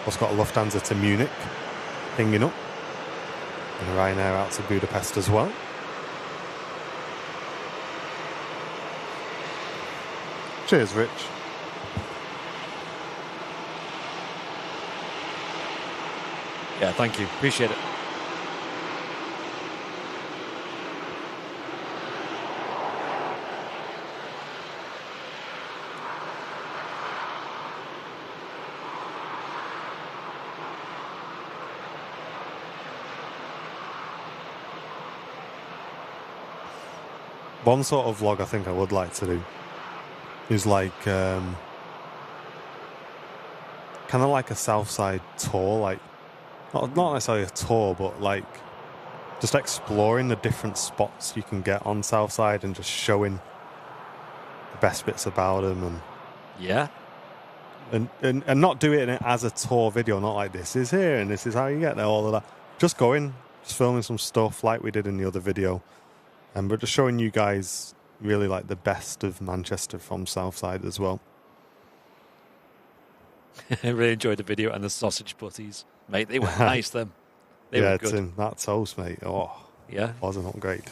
[SPEAKER 1] Also got a Lufthansa to Munich, pinging up. And a Ryanair out to Budapest as well. Cheers, Rich.
[SPEAKER 2] Yeah, thank you. Appreciate it.
[SPEAKER 1] One sort of vlog I think I would like to do is like kind of like a Southside tour, like not necessarily a tour, but like just exploring the different spots you can get on Southside and just showing the best bits about them, and
[SPEAKER 2] Yeah.
[SPEAKER 1] and not doing it as a tour video, not like this is here and this is how you get there, all of that. Just filming some stuff like we did in the other video, and we're just showing you guys really like the best of Manchester from Southside as well.
[SPEAKER 2] I really enjoyed the video and the sausage butties, mate. They were nice, them. They were good.
[SPEAKER 1] Tim, that toast, mate. Oh,
[SPEAKER 2] Yeah.
[SPEAKER 1] was an upgrade.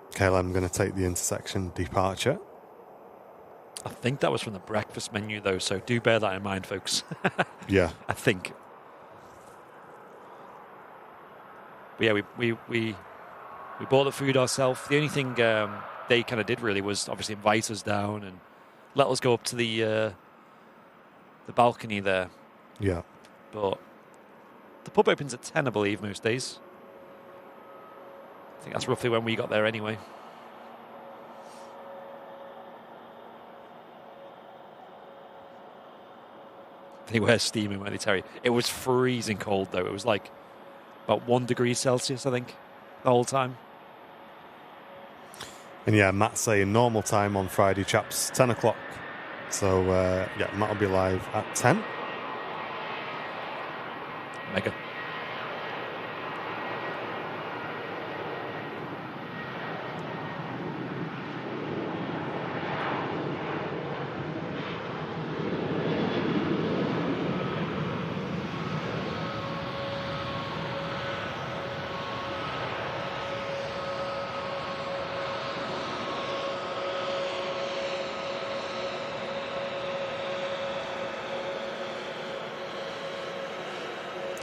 [SPEAKER 1] Okay, I'm going to take the intersection departure.
[SPEAKER 2] I think that was from the breakfast menu, though, so do bear that in mind, folks.
[SPEAKER 1] Yeah.
[SPEAKER 2] I think. But yeah, we bought the food ourselves. The only thing they kind of did really was obviously invite us down and let us go up to the balcony there.
[SPEAKER 1] Yeah.
[SPEAKER 2] But the pub opens at 10, I believe, most days. I think that's roughly when we got there anyway. They were steaming, weren't they, Terry? It was freezing cold, though. It was like about 1 degree Celsius, I think, the whole time.
[SPEAKER 1] And yeah, Matt's saying normal time on Friday, chaps, 10 o'clock. So yeah, Matt will be live at 10.
[SPEAKER 2] Mega.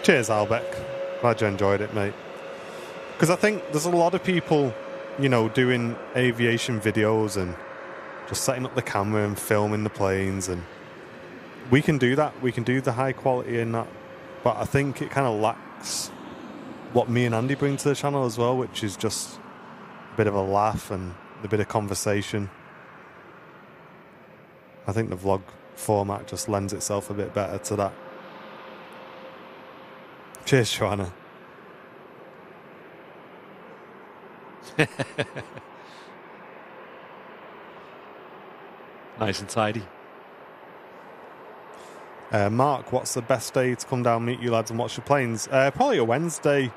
[SPEAKER 1] Cheers, Albeck. Glad you enjoyed it, mate. Because I think there's a lot of people, you know, doing aviation videos and just setting up the camera and filming the planes, and we can do that. We can do the high quality in that, but I think it kind of lacks what me and Andy bring to the channel as well, which is just a bit of a laugh and a bit of conversation. I think the vlog format just lends itself a bit better to that. Cheers, Joanna.
[SPEAKER 2] Nice and tidy.
[SPEAKER 1] Mark, what's the best day to come down, meet you lads and watch the planes? Probably a Wednesday,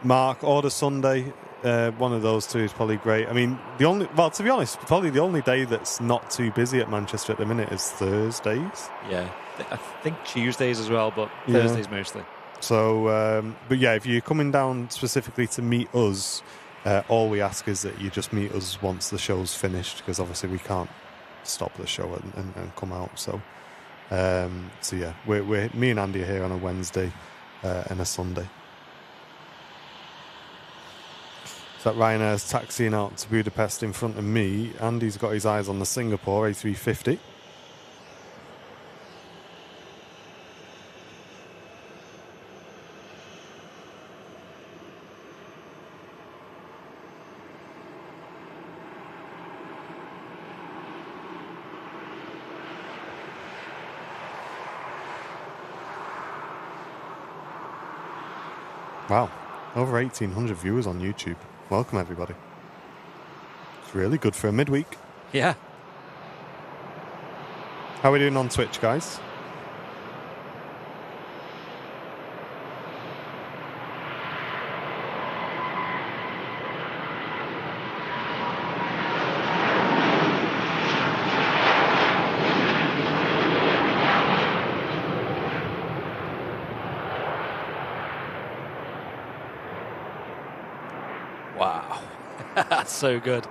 [SPEAKER 1] Mark, or the Sunday. One of those two is probably great. I mean, to be honest, probably the only day that's not too busy at Manchester at the minute is Thursdays.
[SPEAKER 2] Yeah, I think Tuesdays as well, but Thursdays mostly.
[SPEAKER 1] So, but yeah, if you're coming down specifically to meet us, all we ask is that you just meet us once the show's finished, because obviously we can't stop the show and come out. So yeah, me and Andy are here on a Wednesday and a Sunday. So that Ryanair's taxiing out to Budapest in front of me. Andy's got his eyes on the Singapore A350. Wow, over 1,800 viewers on YouTube. Welcome, everybody. It's really good for a midweek.
[SPEAKER 2] Yeah.
[SPEAKER 1] How are we doing on Twitch, guys?
[SPEAKER 2] That's so good.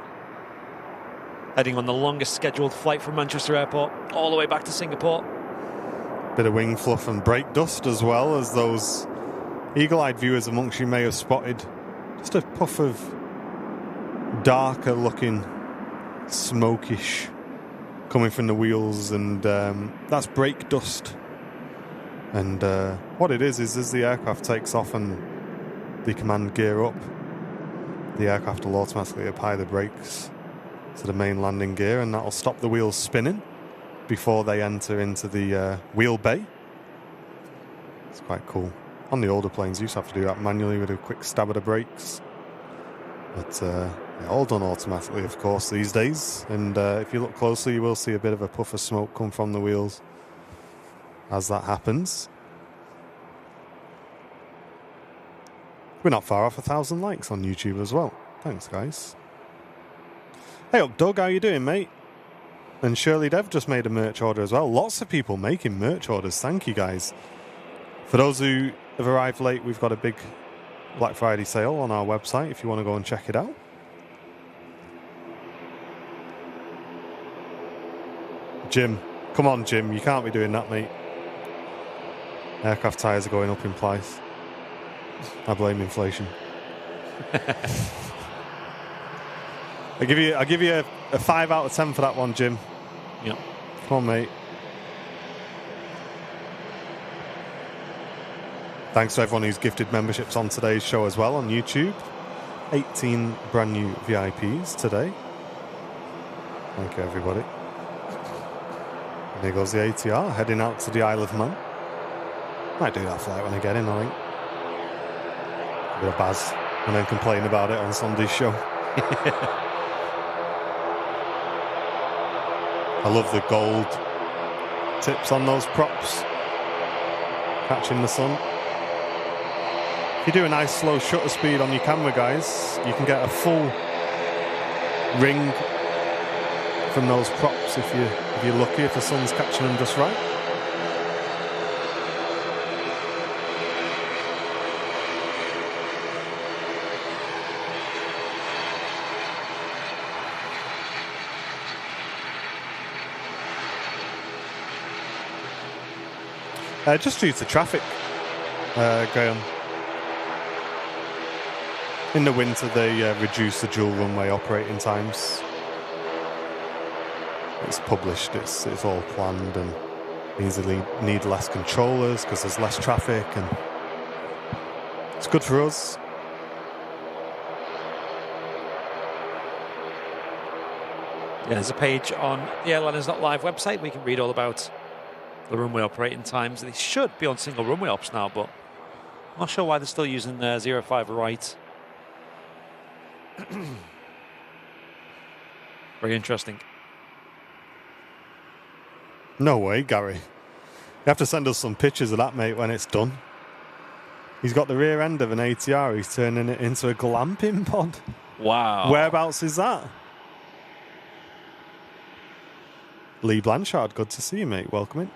[SPEAKER 2] Heading on the longest scheduled flight from Manchester Airport all the way back to Singapore.
[SPEAKER 1] Bit of wing fluff and brake dust, as well as those eagle-eyed viewers amongst you may have spotted. Just a puff of darker looking smokish coming from the wheels, and that's brake dust. And what it is as the aircraft takes off and the command gear up, The aircraft will automatically apply the brakes to the main landing gear, and that will stop the wheels spinning before they enter into the wheel bay. It's quite cool. On the older planes, you used to have to do that manually with a quick stab of the brakes. But they're all done automatically, of course, these days. And if you look closely, you will see a bit of a puff of smoke come from the wheels as that happens. We're not far off 1,000 likes on YouTube as well. Thanks, guys. Hey up, Doug, how you doing, mate? And Shirley Dev just made a merch order as well. Lots of people making merch orders. Thank you, guys. For those who have arrived late, we've got a big Black Friday sale on our website if you want to go and check it out. Jim. Come on, Jim. You can't be doing that, mate. Aircraft tyres are going up in price. I blame inflation. I'll give you a 5 out of 10 for that one, Jim.
[SPEAKER 2] Yep.
[SPEAKER 1] Come on, mate. Thanks to everyone who's gifted memberships on today's show as well on YouTube. 18 brand new VIPs today. Thank you, everybody. And there goes the ATR heading out to the Isle of Man. Might do that flight when I get in, I think. A bit of Baz, and then complain about it on Sunday's show. I love the gold tips on those props. Catching the sun. If you do a nice slow shutter speed on your camera, guys, you can get a full ring from those props if you're lucky, if the sun's catching them just right. Just due to traffic, Graham. In the winter, they reduce the dual runway operating times. It's published, it's all planned, and means they need less controllers because there's less traffic, and it's good for us.
[SPEAKER 2] Yeah, there's a page on the Airliners Not Live website where you can read all about the runway operating times. They should be on single runway ops now, but I'm not sure why they're still using 05 right. Very interesting.
[SPEAKER 1] No way, Gary. You have to send us some pictures of that, mate, when it's done. He's got the rear end of an ATR. He's turning it into a glamping pod.
[SPEAKER 2] Wow.
[SPEAKER 1] Whereabouts is that? Lee Blanchard, good to see you, mate. Welcome in.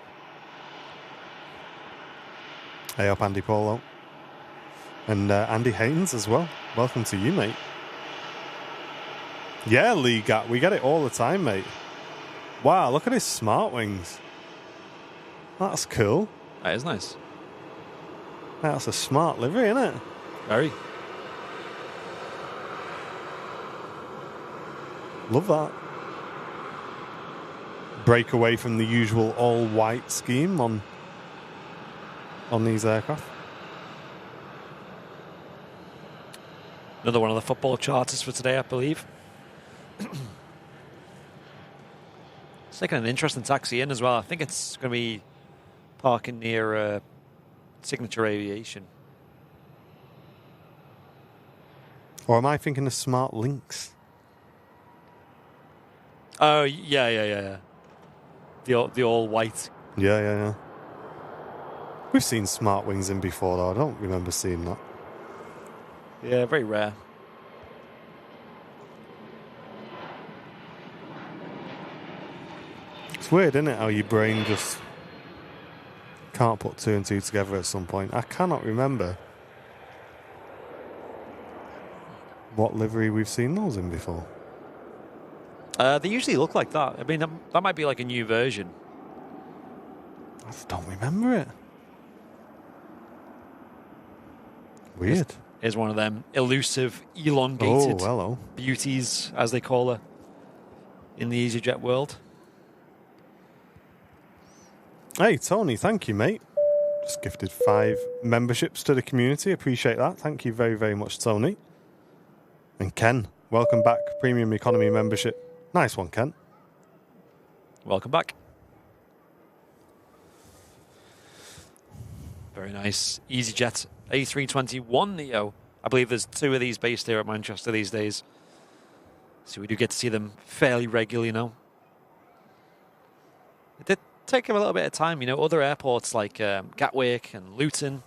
[SPEAKER 1] Hey up, Andy Polo. And Andy Haynes as well. Welcome to you, mate. Yeah, Lee Gat, we get it all the time, mate. Wow, look at his smart wings. That's cool.
[SPEAKER 2] That is nice.
[SPEAKER 1] That's a smart livery, isn't it?
[SPEAKER 2] Very.
[SPEAKER 1] Love that. Break away from the usual all-white scheme on these aircraft.
[SPEAKER 2] Another one of the football charters for today, I believe. It's taking an interesting taxi in as well. I think it's going to be parking near Signature Aviation.
[SPEAKER 1] Or am I thinking of Smart Links?
[SPEAKER 2] Oh, yeah. The all white.
[SPEAKER 1] Yeah. We've seen Smart Wings in before, though. I don't remember seeing that.
[SPEAKER 2] Yeah, very rare.
[SPEAKER 1] It's weird, isn't it, how your brain just can't put two and two together at some point. I cannot remember what livery we've seen those in before.
[SPEAKER 2] They usually look like that. I mean, that might be like a new version.
[SPEAKER 1] I just don't remember it. Weird.
[SPEAKER 2] Here's one of them elusive, elongated beauties, as they call her, in the EasyJet world.
[SPEAKER 1] Hey, Tony, thank you, mate. Just gifted 5 memberships to the community. Appreciate that. Thank you very, very much, Tony. And Ken, welcome back. Premium economy membership. Nice one, Ken.
[SPEAKER 2] Welcome back. Very nice. EasyJet A321neo. I believe there's 2 of these based here at Manchester these days. So we do get to see them fairly regularly now. It did take them a little bit of time. You know, other airports like Gatwick and Luton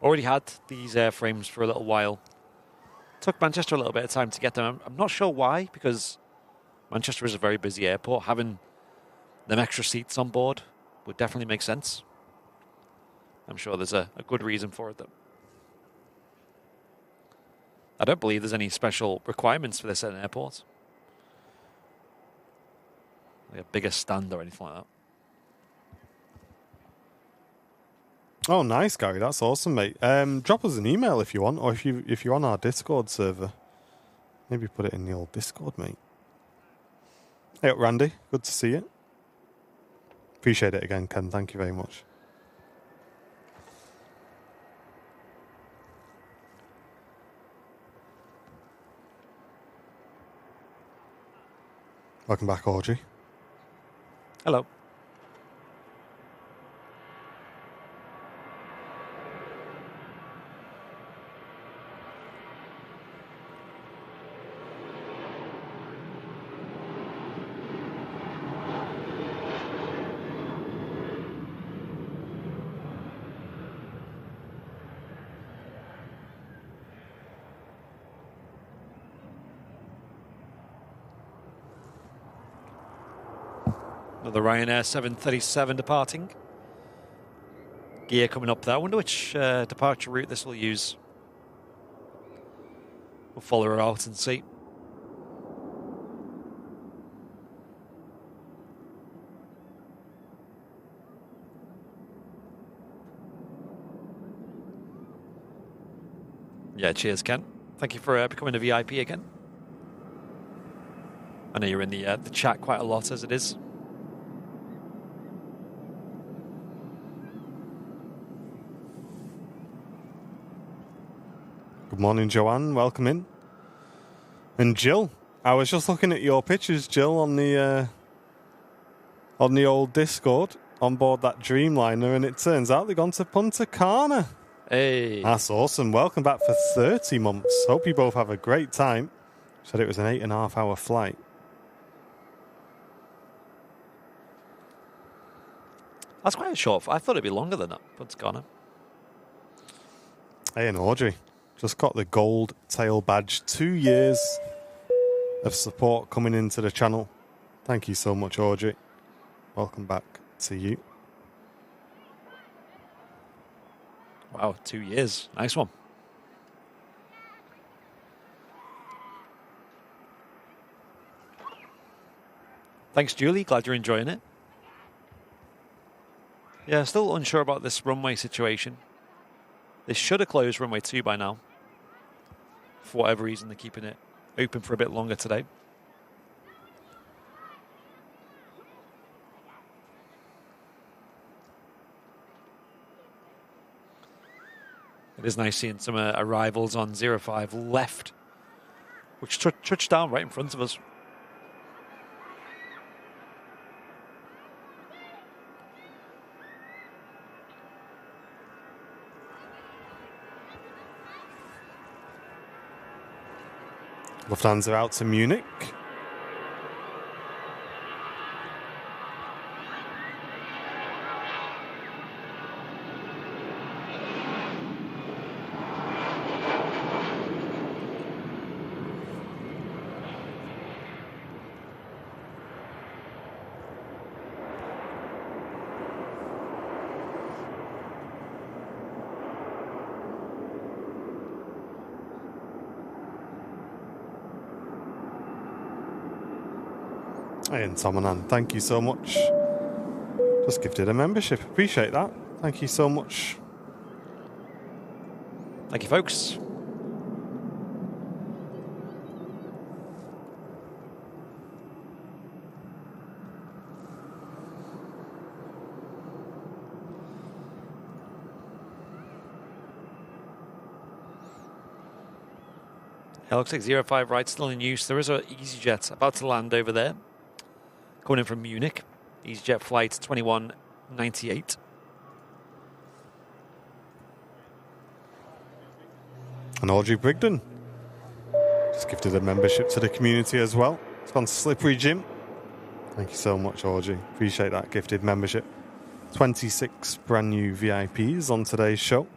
[SPEAKER 2] already had these airframes for a little while. Took Manchester a little bit of time to get them. I'm not sure why, because Manchester is a very busy airport. Having them extra seats on board would definitely make sense. I'm sure there's a good reason for it, though. I don't believe there's any special requirements for this at an airport. Like a bigger stand or anything like that.
[SPEAKER 1] Oh, nice, Gary. That's awesome, mate. Drop us an email if you want, or if you're on our Discord server. Maybe put it in the old Discord, mate. Hey up, Randy. Good to see you. Appreciate it again, Ken. Thank you very much. Welcome back, Audrey.
[SPEAKER 2] Hello. Another Ryanair 737 departing. Gear coming up there. I wonder which departure route this will use. We'll follow her out and see. Yeah, cheers, Ken. Thank you for becoming a VIP again. I know you're in the chat quite a lot as it is.
[SPEAKER 1] Good morning, Joanne. Welcome in. And Jill, I was just looking at your pictures, Jill, on the old Discord on board that Dreamliner, and it turns out they've gone to Punta Cana.
[SPEAKER 2] Hey.
[SPEAKER 1] That's awesome. Welcome back for 30 months. Hope you both have a great time. Said it was an 8.5-hour flight.
[SPEAKER 2] That's quite a short. I thought it'd be longer than that. Punta Cana.
[SPEAKER 1] Hey, and Audrey. Just got the gold tail badge. 2 years of support coming into the channel. Thank you so much, Audrey. Welcome back to you.
[SPEAKER 2] Wow, 2 years. Nice one. Thanks, Julie. Glad you're enjoying it. Yeah, still unsure about this runway situation. They should have closed runway 2 by now. For whatever reason, they're keeping it open for a bit longer today. It is nice seeing some arrivals on 05 left, which touched down right in front of us.
[SPEAKER 1] Lufthansa out to Munich. And Tomanan, thank you so much. Just gifted a membership. Appreciate that. Thank you so much.
[SPEAKER 2] Thank you, folks. Yeah, looks like 05 right still in use. There is an EasyJet about to land over there. Coming in from Munich. EasyJet flight 2198.
[SPEAKER 1] And Audrey Brigden just gifted a membership to the community as well. It's gone Slippery Jim. Thank you so much, Audrey. Appreciate that gifted membership. 26 brand new VIPs on today's show.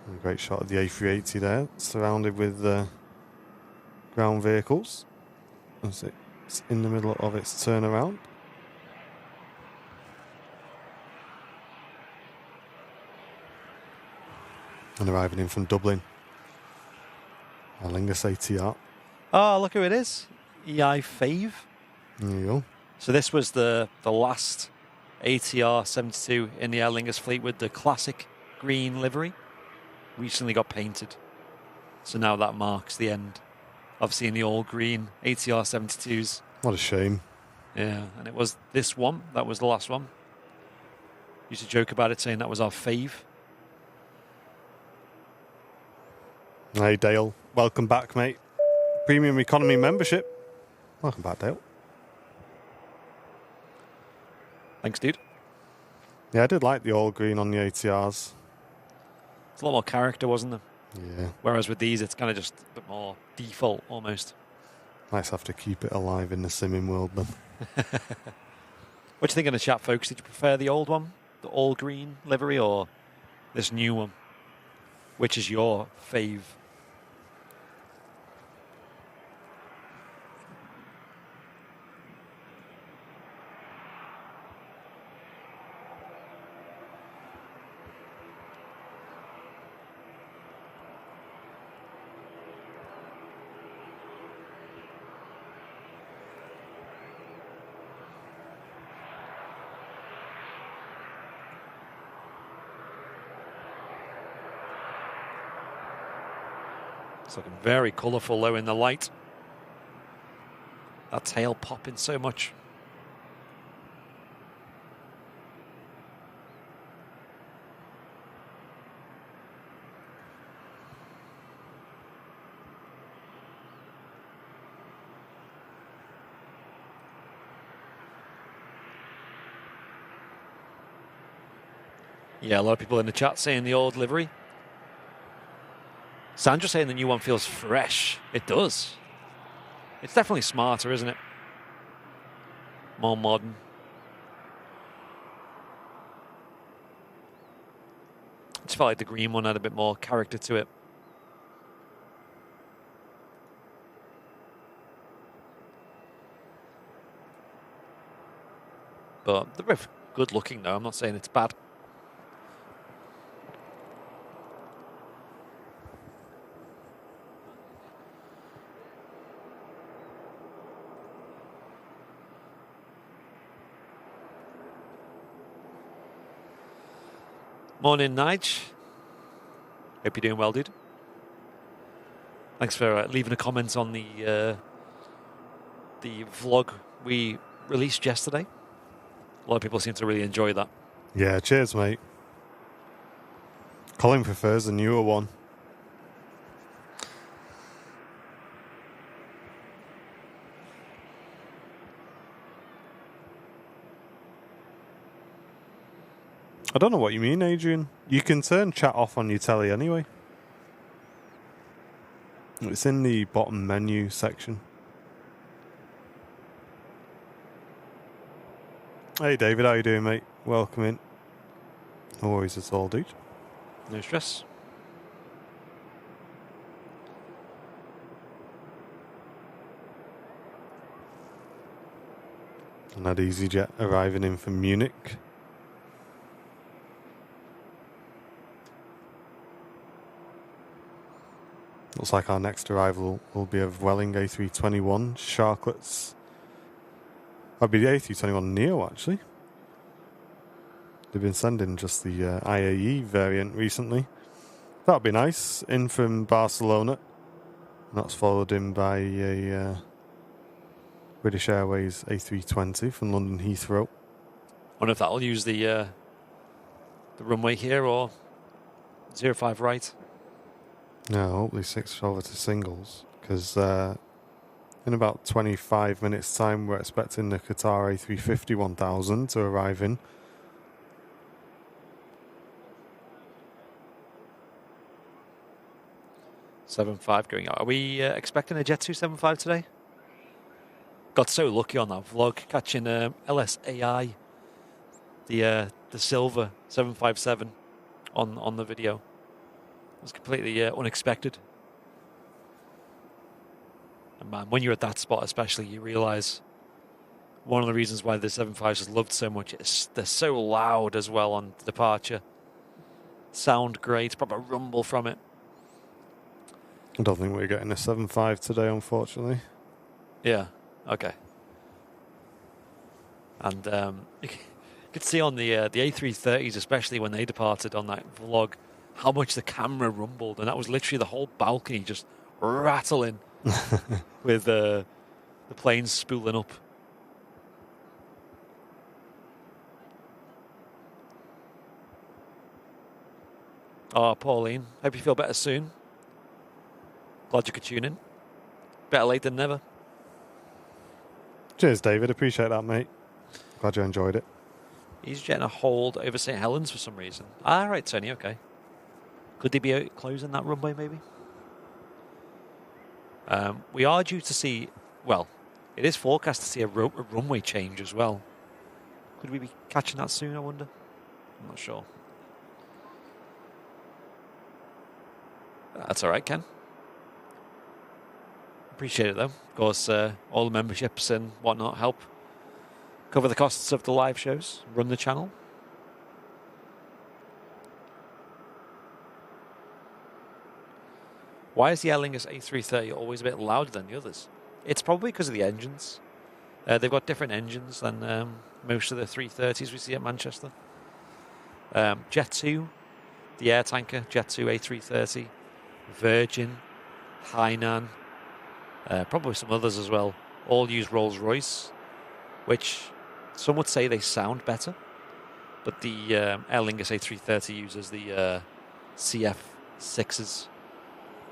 [SPEAKER 1] A great shot of the A380 there, surrounded with ground vehicles as it's in the middle of its turnaround. And arriving in from Dublin, Aer Lingus ATR.
[SPEAKER 2] Oh, look who it is. EI5.
[SPEAKER 1] There you go.
[SPEAKER 2] So this was the last ATR 72 in the Aer Lingus fleet with the classic green livery. Recently got painted. So now that marks the end of seeing the all green ATR 72s.
[SPEAKER 1] What a shame.
[SPEAKER 2] Yeah, and it was this one. That was the last one. Used to joke about it, saying that was our fave.
[SPEAKER 1] Hey, Dale. Welcome back, mate. Premium Economy membership. Welcome back, Dale.
[SPEAKER 2] Thanks, dude.
[SPEAKER 1] Yeah, I did like the all green on the ATRs.
[SPEAKER 2] It's a lot more character, wasn't there?
[SPEAKER 1] Yeah.
[SPEAKER 2] Whereas with these, it's kind of just a bit more default, almost.
[SPEAKER 1] Might have to keep it alive in the simming world, then.
[SPEAKER 2] What do you think in the chat, folks? Did you prefer the old one, the all green livery, or this new one? Which is your fave? It's looking very colourful though in the light. That tail popping so much. Yeah, a lot of people in the chat saying the old livery. Sandra saying the new one feels fresh. It does. It's definitely smarter, isn't it? More modern. I just felt like the green one had a bit more character to it. But they're both good looking though. I'm not saying it's bad. Morning, Nige. Hope you're doing well, dude. Thanks for leaving a comment on the vlog we released yesterday. A lot of people seem to really enjoy that.
[SPEAKER 1] Yeah, cheers, mate. Colin prefers the newer one. I don't know what you mean, Adrian. You can turn chat off on your telly anyway. It's in the bottom menu section. Hey David, how you doing, mate? Welcome in. No worries at all, dude.
[SPEAKER 2] No stress.
[SPEAKER 1] And that EasyJet arriving in from Munich. Looks like our next arrival will be a Welling A321 Sharklets. That'd be the A321 Neo, actually. They've been sending just the IAE variant recently. That'd be nice. In from Barcelona. And that's followed in by a British Airways A320 from London Heathrow.
[SPEAKER 2] Wonder if that'll use the runway here or 05 right.
[SPEAKER 1] Yeah, hopefully 6 over to singles, because in about 25 minutes' time, we're expecting the Qatar A350 1000 to arrive in.
[SPEAKER 2] .75 going out. Are we expecting a Jet 275 today? Got so lucky on that vlog, catching LSAI, the silver 757 on the video. It was completely unexpected. And man, when you're at that spot especially, you realise one of the reasons why the 75s is loved so much is they're so loud as well on departure. Sound great, proper rumble from it.
[SPEAKER 1] I don't think we're getting a 7.5 today, unfortunately.
[SPEAKER 2] Yeah, okay. And you could see on the A330s, especially when they departed on that vlog, how much the camera rumbled. And that was literally the whole balcony just rattling with the planes spooling up. Oh, Pauline, hope you feel better soon. Glad you could tune in. Better late than never.
[SPEAKER 1] Cheers, David. Appreciate that, mate. Glad you enjoyed it.
[SPEAKER 2] He's getting a hold over St. Helens for some reason. Ah, right, Tony, okay. Could they be out closing that runway, maybe? We are due to see, well, it is forecast to see a runway change as well. Could we be catching that soon, I wonder? I'm not sure. That's all right, Ken. Appreciate it, though. Of course, all the memberships and whatnot help cover the costs of the live shows, run the channel. Why is the Aer Lingus A330 always a bit louder than the others? It's probably because of the engines. They've got different engines than most of the 330s we see at Manchester. Jet 2, the air tanker, Jet 2 A330, Virgin, Hainan, probably some others as well, all use Rolls-Royce, which some would say they sound better, but the Aer Lingus A330 uses the CF6s,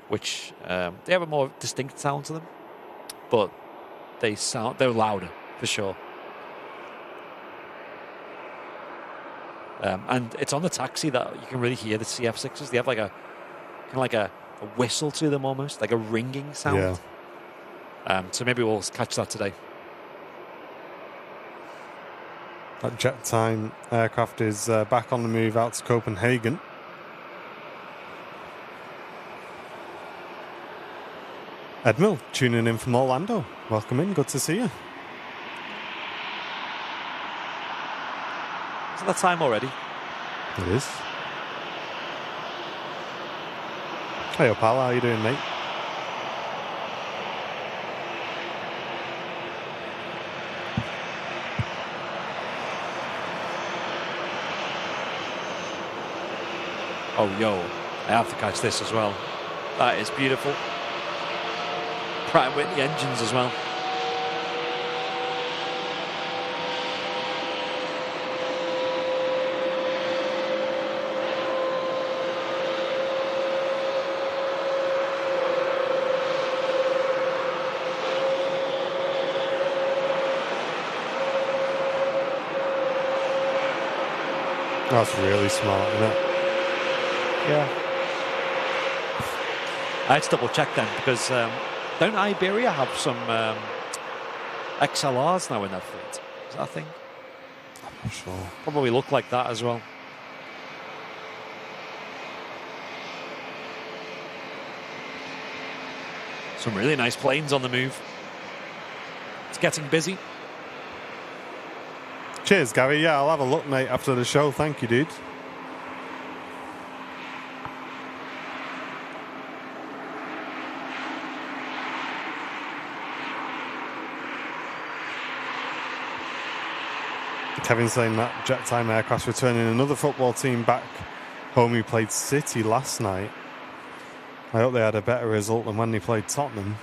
[SPEAKER 2] which they have a more distinct sound to them, but they're louder for sure. And it's on the taxi that you can really hear the CF6s. They have like a kind of like a whistle to them almost, like a ringing sound. Yeah. So maybe we'll catch that today.
[SPEAKER 1] That jet time aircraft is back on the move out to Copenhagen. Edmil, tuning in from Orlando. Welcome in, good to see you.
[SPEAKER 2] Is it that time already?
[SPEAKER 1] It is. Hey, pal, how you doing, mate?
[SPEAKER 2] Oh, yo, I have to catch this as well. That is beautiful. Pratt & Whitney engines as well.
[SPEAKER 1] That's really smart, isn't it?
[SPEAKER 2] Yeah. I had to double check then because don't Iberia have some XLRs now in their fleet? Is that a thing?
[SPEAKER 1] I'm not sure.
[SPEAKER 2] Probably look like that as well. Some really nice planes on the move. It's getting busy.
[SPEAKER 1] Cheers, Gary. Yeah, I'll have a look, mate, after the show. Thank you, dude. Kevin's saying that jet time aircraft returning another football team back home who played City last night. I hope they had a better result than when they played Tottenham.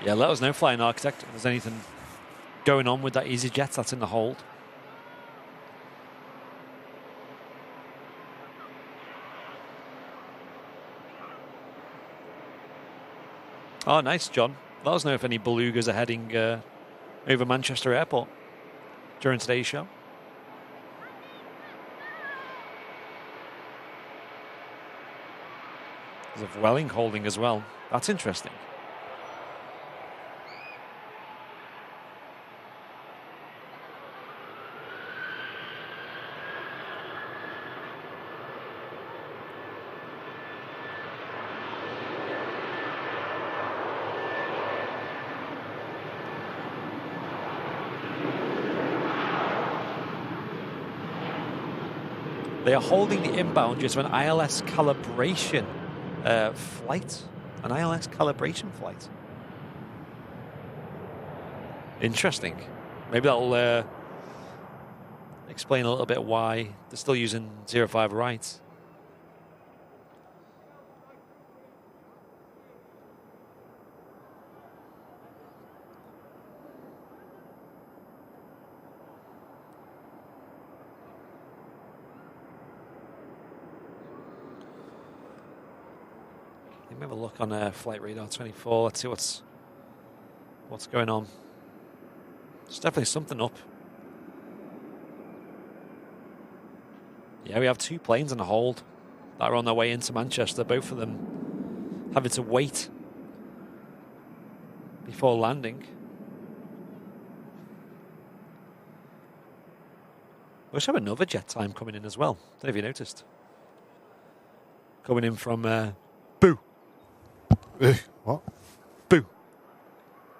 [SPEAKER 2] Yeah, let us know, Flying Architect, if there's anything going on with that EasyJet that's in the hold. Oh, nice, John. Let us know if any belugas are heading over Manchester Airport during today's show. There's a Welling holding as well. That's interesting. They are holding the inbound due to an ILS calibration flight. An ILS calibration flight. Interesting. Maybe that'll explain a little bit why they're still using 05 right. Let me have a look on Flight Radar 24. Let's see what's going on. There's definitely something up. Yeah, we have 2 planes on a hold that are on their way into Manchester. Both of them having to wait before landing. We also have another jet time coming in as well. Don't know if you noticed. Coming in from Boo.
[SPEAKER 1] What?
[SPEAKER 2] Boo.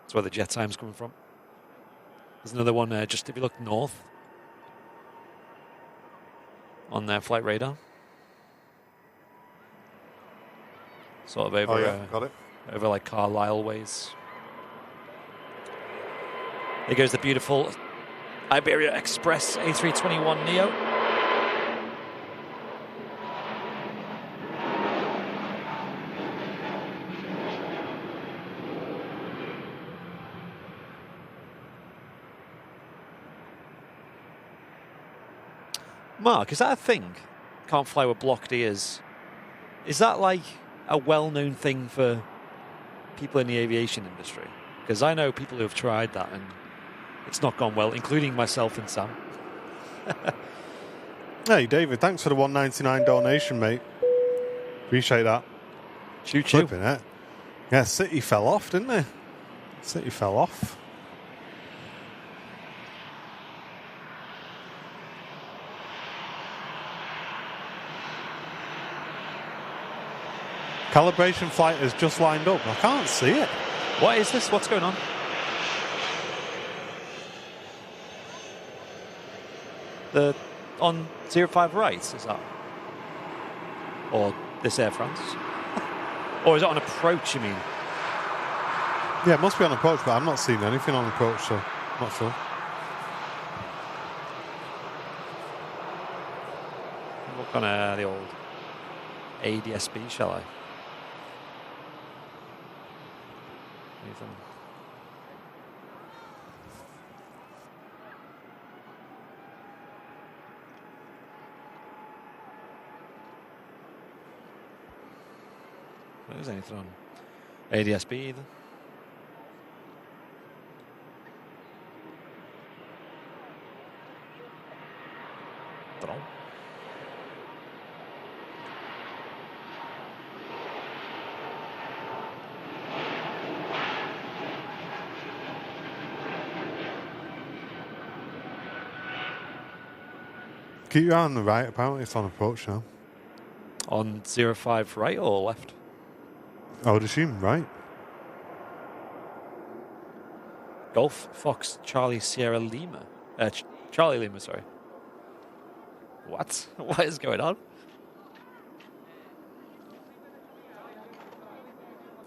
[SPEAKER 2] That's where the jet time's coming from. There's another one just if you look north on their Flight Radar. Sort of over,
[SPEAKER 1] got it.
[SPEAKER 2] Over like Carlisle ways. There goes the beautiful Iberia Express A321neo. Mark, is that a thing? Can't fly with blocked ears. Is that like a well-known thing for people in the aviation industry? Because I know people who have tried that and it's not gone well, including myself and Sam.
[SPEAKER 1] Hey, David, thanks for the $1.99 donation, mate. Appreciate that.
[SPEAKER 2] Choo choo.
[SPEAKER 1] Flipping it. Yeah, City fell off, didn't they? City fell off. Calibration flight has just lined up. I can't see it.
[SPEAKER 2] What is this? What's going on? The on 05 right, is that? Or this Air France? Or is it on approach, you mean?
[SPEAKER 1] Yeah, it must be on approach, but I'm not seeing anything on approach, so I'm not sure.
[SPEAKER 2] Look on the old ADSB, shall I? Anything? There isn't anything on ADSB either. Don't know.
[SPEAKER 1] Keep your eye on the right, apparently it's on approach now.
[SPEAKER 2] On 05 right or left?
[SPEAKER 1] I would assume right.
[SPEAKER 2] Golf, Fox, Charlie, Sierra Lima. Charlie Lima, sorry. What? What is going on?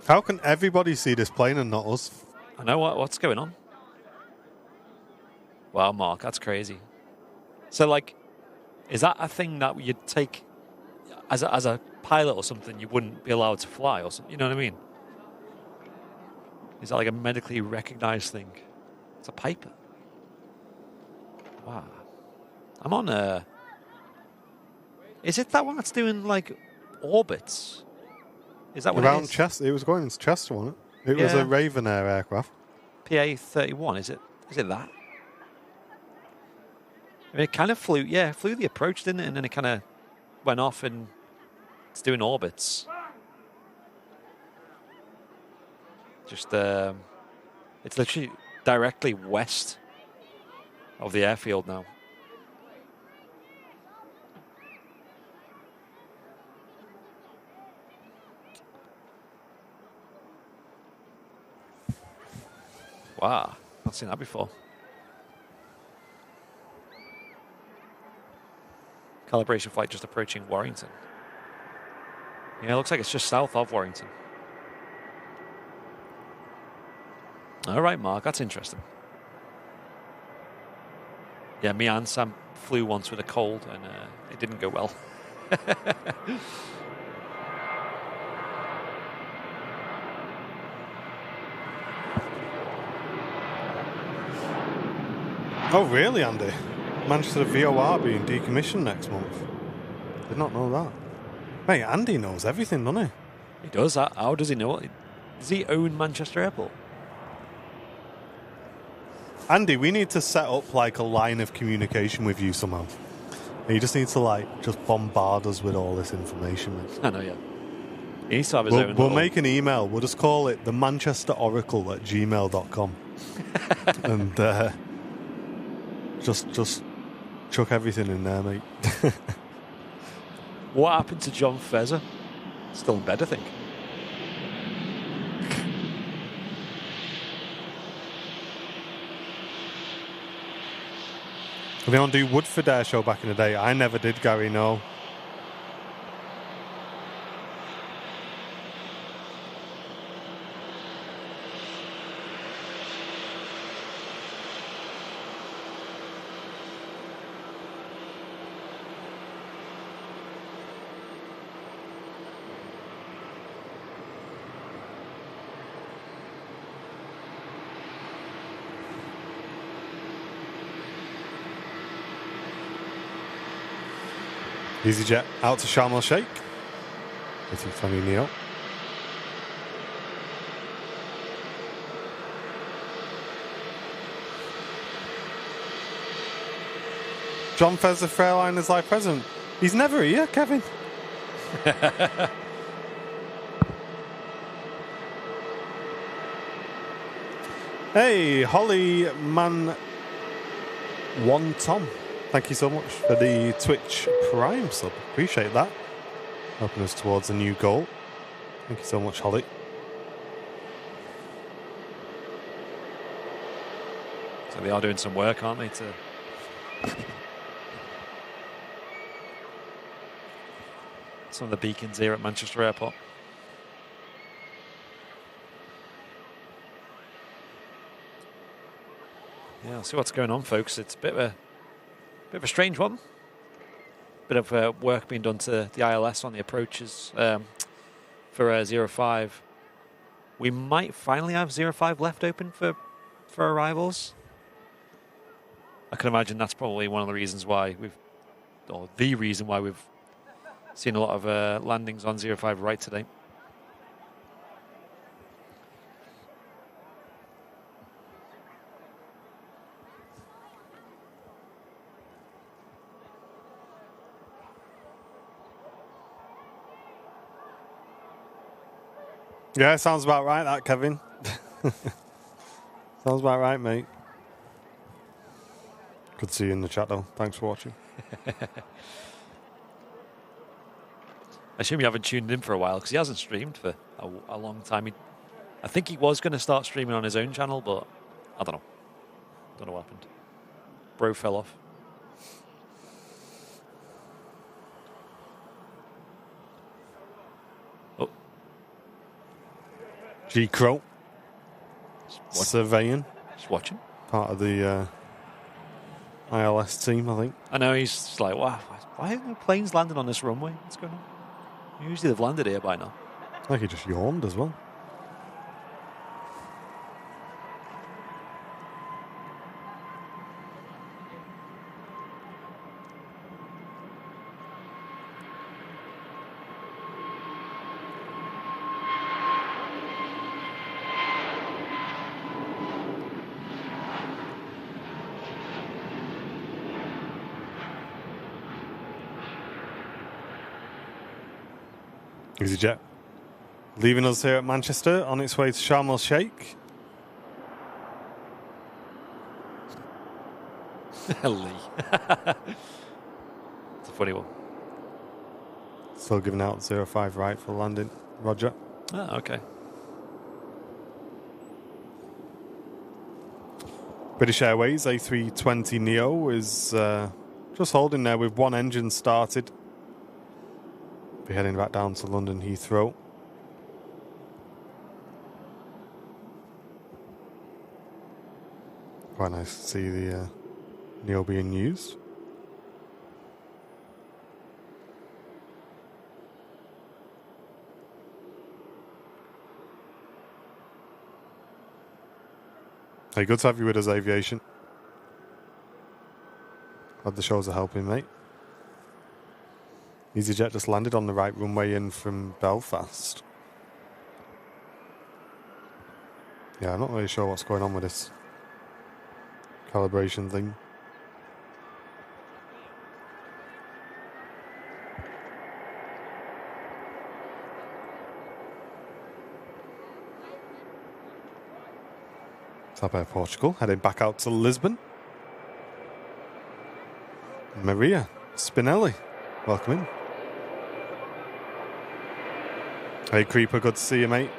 [SPEAKER 1] How can everybody see this plane and not us?
[SPEAKER 2] I know what's going on. Wow, Mark, that's crazy. So, like, is that a thing that you'd take as a pilot or something? You wouldn't be allowed to fly, or something. You know what I mean? Is that like a medically recognized thing? It's a Piper. Wow. I'm on a. Is it that one that's doing like orbits? Is that what
[SPEAKER 1] Around
[SPEAKER 2] it is?
[SPEAKER 1] Chester, it was going into Chester, wasn't it? It was
[SPEAKER 2] Yeah.
[SPEAKER 1] a Raven Air aircraft.
[SPEAKER 2] PA-31, is it? Is it that? I mean, it kind of flew the approach, didn't it? And then it kind of went off and it's doing orbits. Just, it's literally directly west of the airfield now. Wow, not seen that before. Calibration flight just approaching Warrington. Yeah, it looks like it's just south of Warrington. All right, Mark, that's interesting. Yeah, me and Sam flew once with a cold, and it didn't go well.
[SPEAKER 1] Oh, really, Andy? Manchester VOR being decommissioned next month. Did not know that. Mate, Andy knows everything, doesn't he?
[SPEAKER 2] He does. How does he know it? Does he own Manchester Airport?
[SPEAKER 1] Andy, we need to set up like a line of communication with you somehow. You just need to like just bombard us with all this information. Mate.
[SPEAKER 2] I know, yeah. He needs to have his own.
[SPEAKER 1] We'll make an email. We'll just call it the Manchester Oracle at gmail.com. And just chuck everything in there, mate.
[SPEAKER 2] What happened to John Fezzer? Still in bed, I think.
[SPEAKER 1] Did anyone do Woodford Air Show back in the day? I never did, Gary, no. EasyJet out to Sharm el Sheikh. A320 Neo. John Fezzer for Airline is live present. He's never here, Kevin. Hey, Holly Man One Tom. Thank you so much for the Twitch Prime sub. Appreciate that. Helping us towards a new goal. Thank you so much, Holly.
[SPEAKER 2] So they are doing some work, aren't they, to some of the beacons here at Manchester Airport. Yeah, I'll see what's going on, folks. It's a bit of a strange one. Bit of work being done to the ILS on the approaches for 05. We might finally have 05 left open for arrivals. I can imagine that's probably one of the reasons why the reason why we've seen a lot of landings on 05 right today.
[SPEAKER 1] Yeah, sounds about right, that, Kevin. Sounds about right, mate. Good to see you in the chat, though. Thanks for watching.
[SPEAKER 2] I assume you haven't tuned in for a while because he hasn't streamed for a long time. I think he was going to start streaming on his own channel, but I don't know. Don't know what happened. Bro fell off. Oh.
[SPEAKER 1] G. Crow. Surveying.
[SPEAKER 2] Just watching.
[SPEAKER 1] Part of the ILS team, I think.
[SPEAKER 2] I know, he's just like, wow, why are the planes landing on this runway? What's going on? Usually they've landed here by now.
[SPEAKER 1] I think he just yawned as well. EasyJet leaving us here at Manchester on its way to Sharm el Sheikh.
[SPEAKER 2] Lee. It's a funny one.
[SPEAKER 1] Still giving out 05 right for landing. Roger.
[SPEAKER 2] Ah, okay.
[SPEAKER 1] British Airways A320neo is just holding there with one engine started. Be heading back down to London Heathrow. Quite nice to see the neo being used. Hey, good to have you with us, Aviation. Glad the shows are helping, mate. EasyJet just landed on the right runway in from Belfast. Yeah, I'm not really sure what's going on with this calibration thing. Top Air Portugal, heading back out to Lisbon. Maria Spinelli, welcome in. Hey Creeper, good to see you, mate.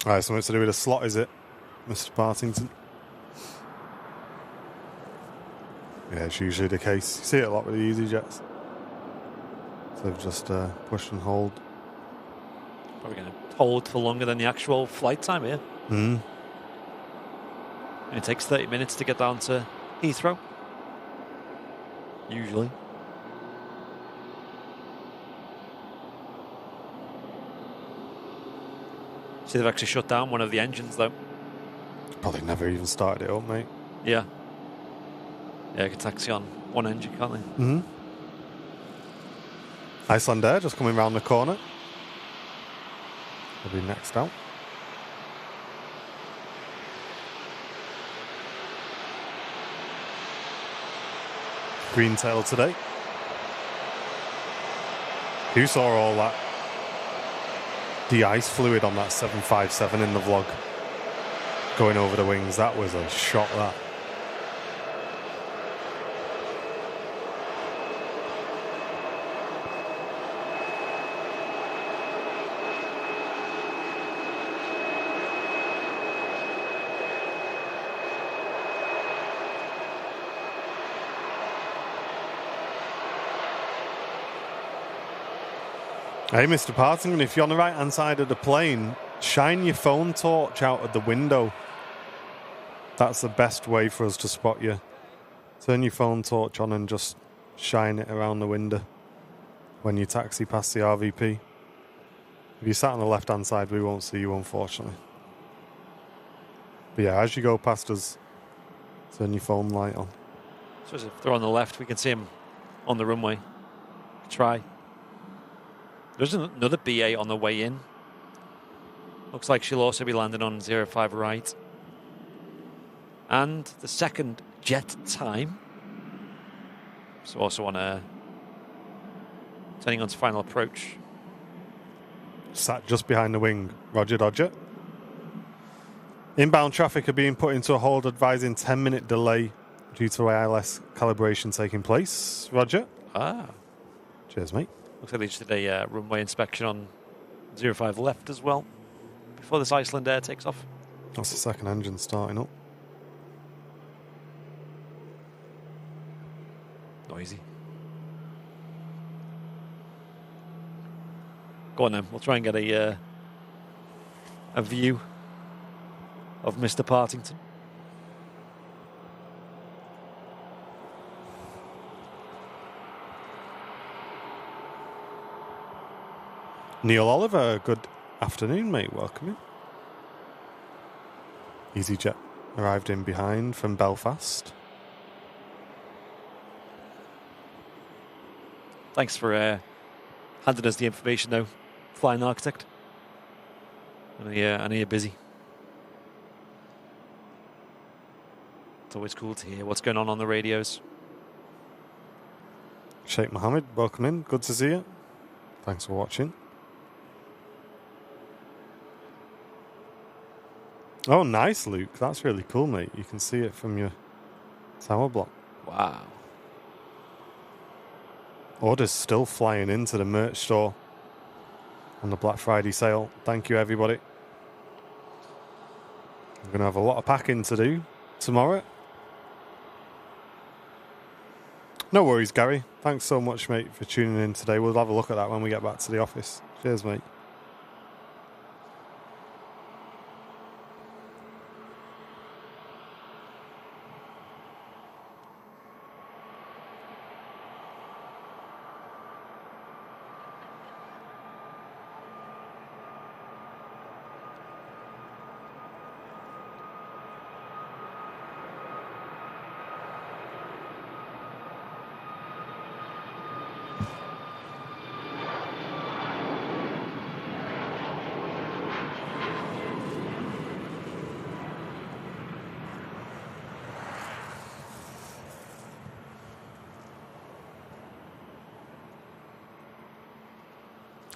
[SPEAKER 1] Alright, something to do with a slot, is it, Mr. Partington? Yeah, it's usually the case. You see it a lot with the EasyJets. So they've just push and hold.
[SPEAKER 2] Probably going to hold for longer than the actual flight time here.
[SPEAKER 1] Mm.
[SPEAKER 2] And it takes 30 minutes to get down to Heathrow. Usually. See, they've actually shut down one of the engines, though.
[SPEAKER 1] Probably never even started it up, mate.
[SPEAKER 2] Yeah. Yeah, you can taxi on one engine, can't they?
[SPEAKER 1] Mm-hmm. Iceland Air just coming round the corner. They'll be next out. Green tail today. Who saw all that? The ice fluid on that 757 in the vlog going over the wings. That was a shot, that. Hey, Mr. Partington, if you're on the right-hand side of the plane, shine your phone torch out of the window. That's the best way for us to spot you. Turn your phone torch on and just shine it around the window when you taxi past the RVP. If you sat on the left-hand side, we won't see you, unfortunately. But yeah, as you go past us, turn your phone light on.
[SPEAKER 2] So if they're on the left, we can see them on the runway. Try. There's another BA on the way in. Looks like she'll also be landing on 05 right. And the second jet time. So also on a turning on to final approach.
[SPEAKER 1] Sat just behind the wing. Roger, Dodger. Inbound traffic are being put into a hold advising 10-minute delay due to ILS calibration taking place. Roger.
[SPEAKER 2] Ah.
[SPEAKER 1] Cheers, mate.
[SPEAKER 2] Looks like they just did a runway inspection on 05 left as well before this Iceland Air takes off.
[SPEAKER 1] That's the second engine starting up.
[SPEAKER 2] Noisy. Go on then, we'll try and get a view of Mr. Partington.
[SPEAKER 1] Neil Oliver, good afternoon, mate. Welcome in. EasyJet arrived in behind from Belfast.
[SPEAKER 2] Thanks for handing us the information, though, Flying Architect. I know you're busy. It's always cool to hear what's going on the radios.
[SPEAKER 1] Sheikh Mohammed, welcome in. Good to see you. Thanks for watching. Oh, nice, Luke. That's really cool, mate. You can see it from your tower block.
[SPEAKER 2] Wow.
[SPEAKER 1] Orders still flying into the merch store on the Black Friday sale. Thank you, everybody. We're going to have a lot of packing to do tomorrow. No worries, Gary. Thanks so much, mate, for tuning in today. We'll have a look at that when we get back to the office. Cheers, mate.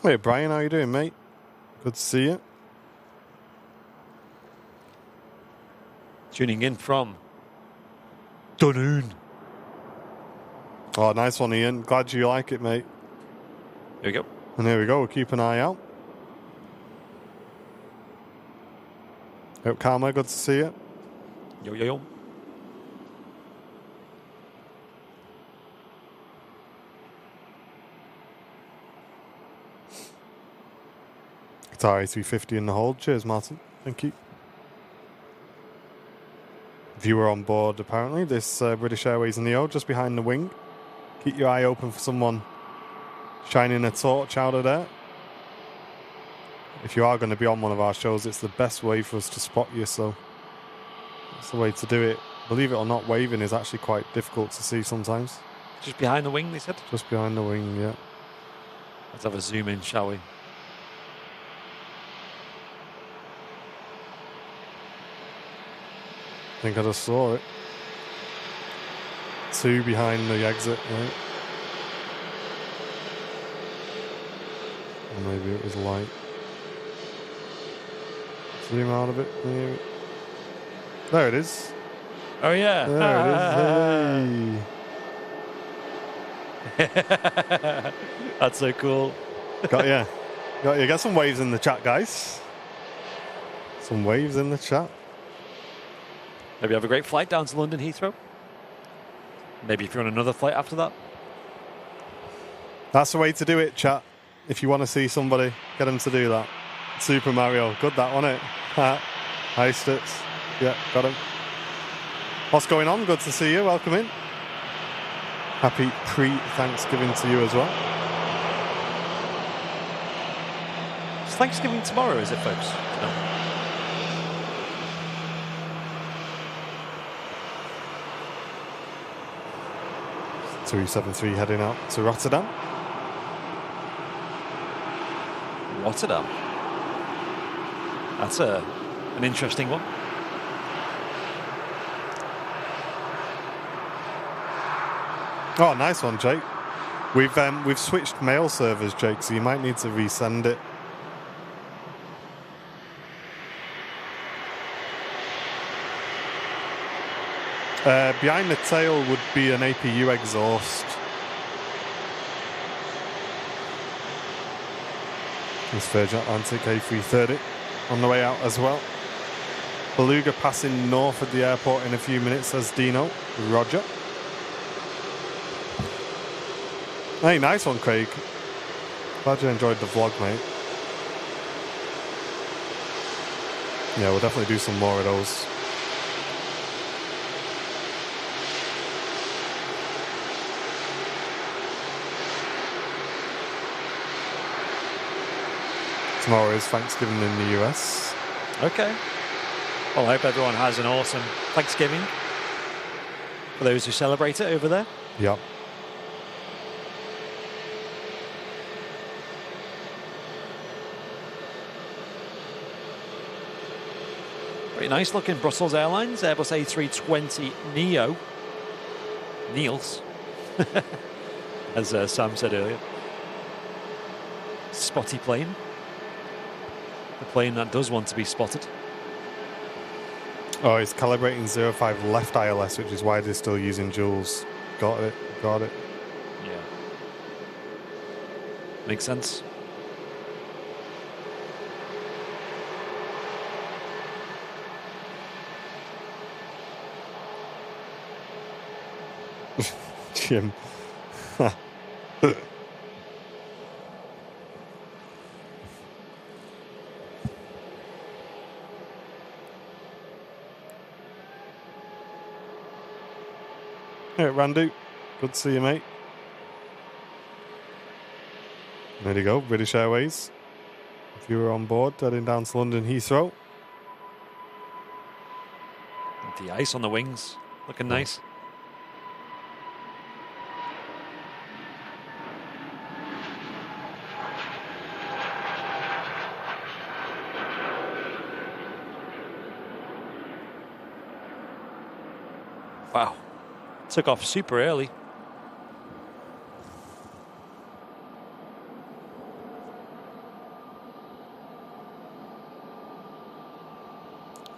[SPEAKER 1] Hey, Brian, how you doing, mate? Good to see you.
[SPEAKER 2] Tuning in from Dunoon.
[SPEAKER 1] Oh, nice one, Ian. Glad you like it, mate.
[SPEAKER 2] There we go.
[SPEAKER 1] And here we go. We'll keep an eye out. Hope Karma, good to see you.
[SPEAKER 2] Yo, yo, yo.
[SPEAKER 1] Atari 350 in the hold. Cheers, Martin. Thank you. Viewer on board, apparently. This British Airways Neo just behind the wing. Keep your eye open for someone shining a torch out of there. If you are going to be on one of our shows, it's the best way for us to spot you, so that's the way to do it. Believe it or not, waving is actually quite difficult to see sometimes.
[SPEAKER 2] Just behind the wing, they said?
[SPEAKER 1] Just behind the wing, yeah.
[SPEAKER 2] Let's have a zoom in, shall we?
[SPEAKER 1] I think I just saw it. 2 behind the exit, right? Or maybe it was light. Zoom out a bit. Maybe. There it is.
[SPEAKER 2] Oh, yeah.
[SPEAKER 1] There it is. Hey.
[SPEAKER 2] That's so cool.
[SPEAKER 1] Got you. Got you. Get some waves in the chat, guys. Some waves in the chat.
[SPEAKER 2] Maybe have a great flight down to London Heathrow. Maybe if you're on another flight after that.
[SPEAKER 1] That's the way to do it, chat. If you want to see somebody, get them to do that. Super Mario. Good that, wasn't it? Hi, Stutz. Yeah, got him. What's going on? Good to see you. Welcome in. Happy pre-Thanksgiving to you as well.
[SPEAKER 2] It's Thanksgiving tomorrow, is it, folks? No.
[SPEAKER 1] 373 heading out to Rotterdam.
[SPEAKER 2] Rotterdam. That's an interesting one.
[SPEAKER 1] Oh, nice one, Jake. We've switched mail servers, Jake, so you might need to resend it. Behind the tail would be an APU exhaust. This Virgin Atlantic A330 on the way out as well. Beluga passing north at the airport in a few minutes, says Dino. Roger. Hey, nice one, Craig. Glad you enjoyed the vlog, mate. Yeah, we'll definitely do some more of those. Tomorrow is Thanksgiving in the US.
[SPEAKER 2] Okay. Well, I hope everyone has an awesome Thanksgiving for those who celebrate it over there.
[SPEAKER 1] Yep.
[SPEAKER 2] Very nice looking Brussels Airlines, Airbus A320neo. Niels, as Sam said earlier. Spotty plane. The plane that does want to be spotted.
[SPEAKER 1] Oh, it's calibrating 05 left ILS, which is why they're still using joules. Got it.
[SPEAKER 2] Yeah. Makes sense.
[SPEAKER 1] Jim. Hey, Randu. Good to see you, mate. There you go, British Airways. If you were on board, heading down to London Heathrow.
[SPEAKER 2] The ice on the wings, looking nice. Wow. Took off super early.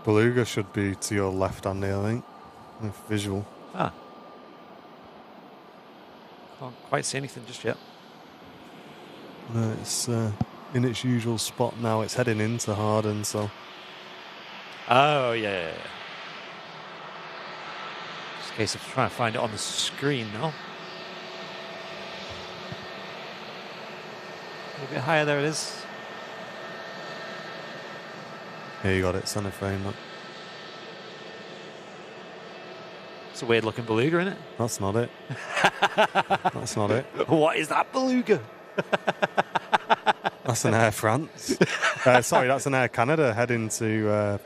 [SPEAKER 1] Beluga should be to your left, Andy, I think. If visual.
[SPEAKER 2] Ah. Can't quite see anything just yet.
[SPEAKER 1] No, it's in its usual spot now. It's heading into Harden, so.
[SPEAKER 2] Oh, yeah. Just a case of trying to find it on the screen now. A little bit higher, there it is.
[SPEAKER 1] Yeah, you got it, center frame. Look.
[SPEAKER 2] It's a weird looking beluga, isn't it?
[SPEAKER 1] That's not it. That's not it.
[SPEAKER 2] What is that beluga?
[SPEAKER 1] That's an Air France. Sorry, that's an Air Canada heading to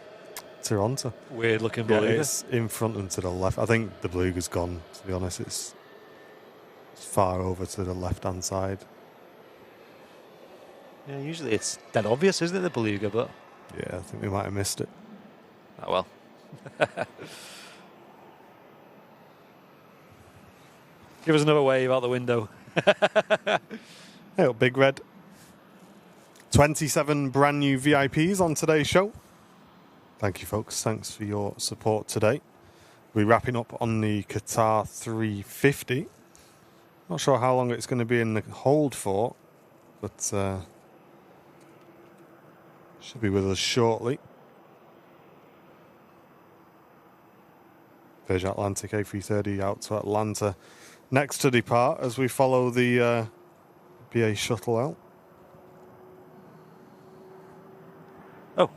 [SPEAKER 1] Toronto.
[SPEAKER 2] Weird looking
[SPEAKER 1] Yeah,
[SPEAKER 2] beluga.
[SPEAKER 1] it's in front and to the left. I think the beluga's gone, to be honest. It's far over to the left-hand side.
[SPEAKER 2] Yeah, usually it's dead obvious, isn't it, the beluga, but...
[SPEAKER 1] Yeah, I think we might have missed it.
[SPEAKER 2] Oh, well. Give us another wave out the window.
[SPEAKER 1] Hey, up, Big Red. 27 brand new VIPs on today's show. Thank you, folks. Thanks for your support today. We're wrapping up on the Qatar 350. Not sure how long it's going to be in the hold for, but should be with us shortly. Virgin Atlantic A330 out to Atlanta. Next to depart as we follow the BA shuttle out.
[SPEAKER 2] Oh,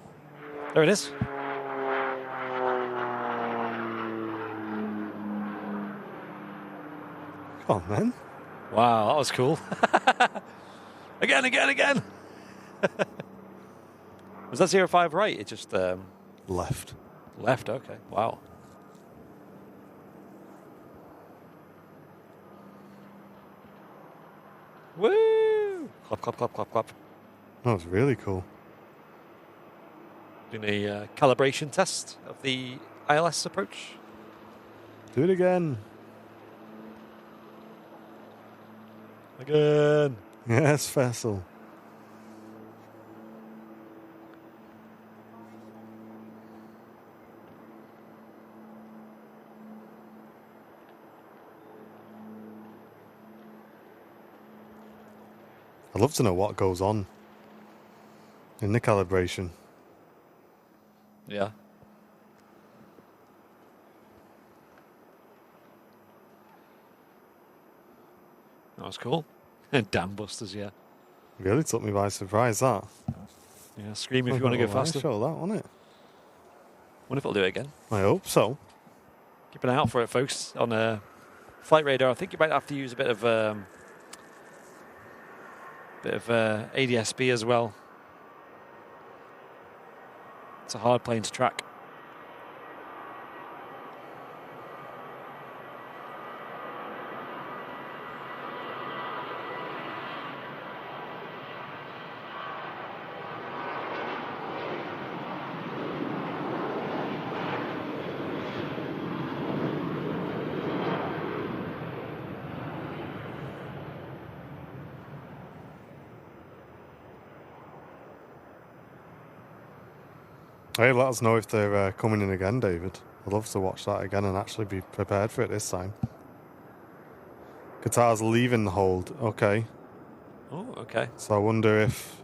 [SPEAKER 2] there it is.
[SPEAKER 1] Come on, man.
[SPEAKER 2] Wow, that was cool. Again. Was that 05 right? It just
[SPEAKER 1] Left.
[SPEAKER 2] left. Okay. Wow. Woo! Clap, clap, clap, clap, clap.
[SPEAKER 1] That was really cool.
[SPEAKER 2] Doing a calibration test of the ILS approach.
[SPEAKER 1] Do it again.
[SPEAKER 2] Again.
[SPEAKER 1] Yes, Vessel. I'd love to know what goes on in the calibration.
[SPEAKER 2] Yeah. That was cool. Dam busters, yeah.
[SPEAKER 1] Really took me by surprise, that.
[SPEAKER 2] Yeah, scream if you want to go faster.
[SPEAKER 1] Show that, wasn't it?
[SPEAKER 2] Wonder if it'll do it again.
[SPEAKER 1] I hope so.
[SPEAKER 2] Keep an eye out for it, folks. On Flight Radar, I think you might have to use a bit of ADS-B as well. It's a hard plane to track.
[SPEAKER 1] Hey, let us know if they're coming in again, David. I'd love to watch that again and actually be prepared for it this time. Qatar's leaving the hold. Okay.
[SPEAKER 2] Oh, okay.
[SPEAKER 1] So I wonder if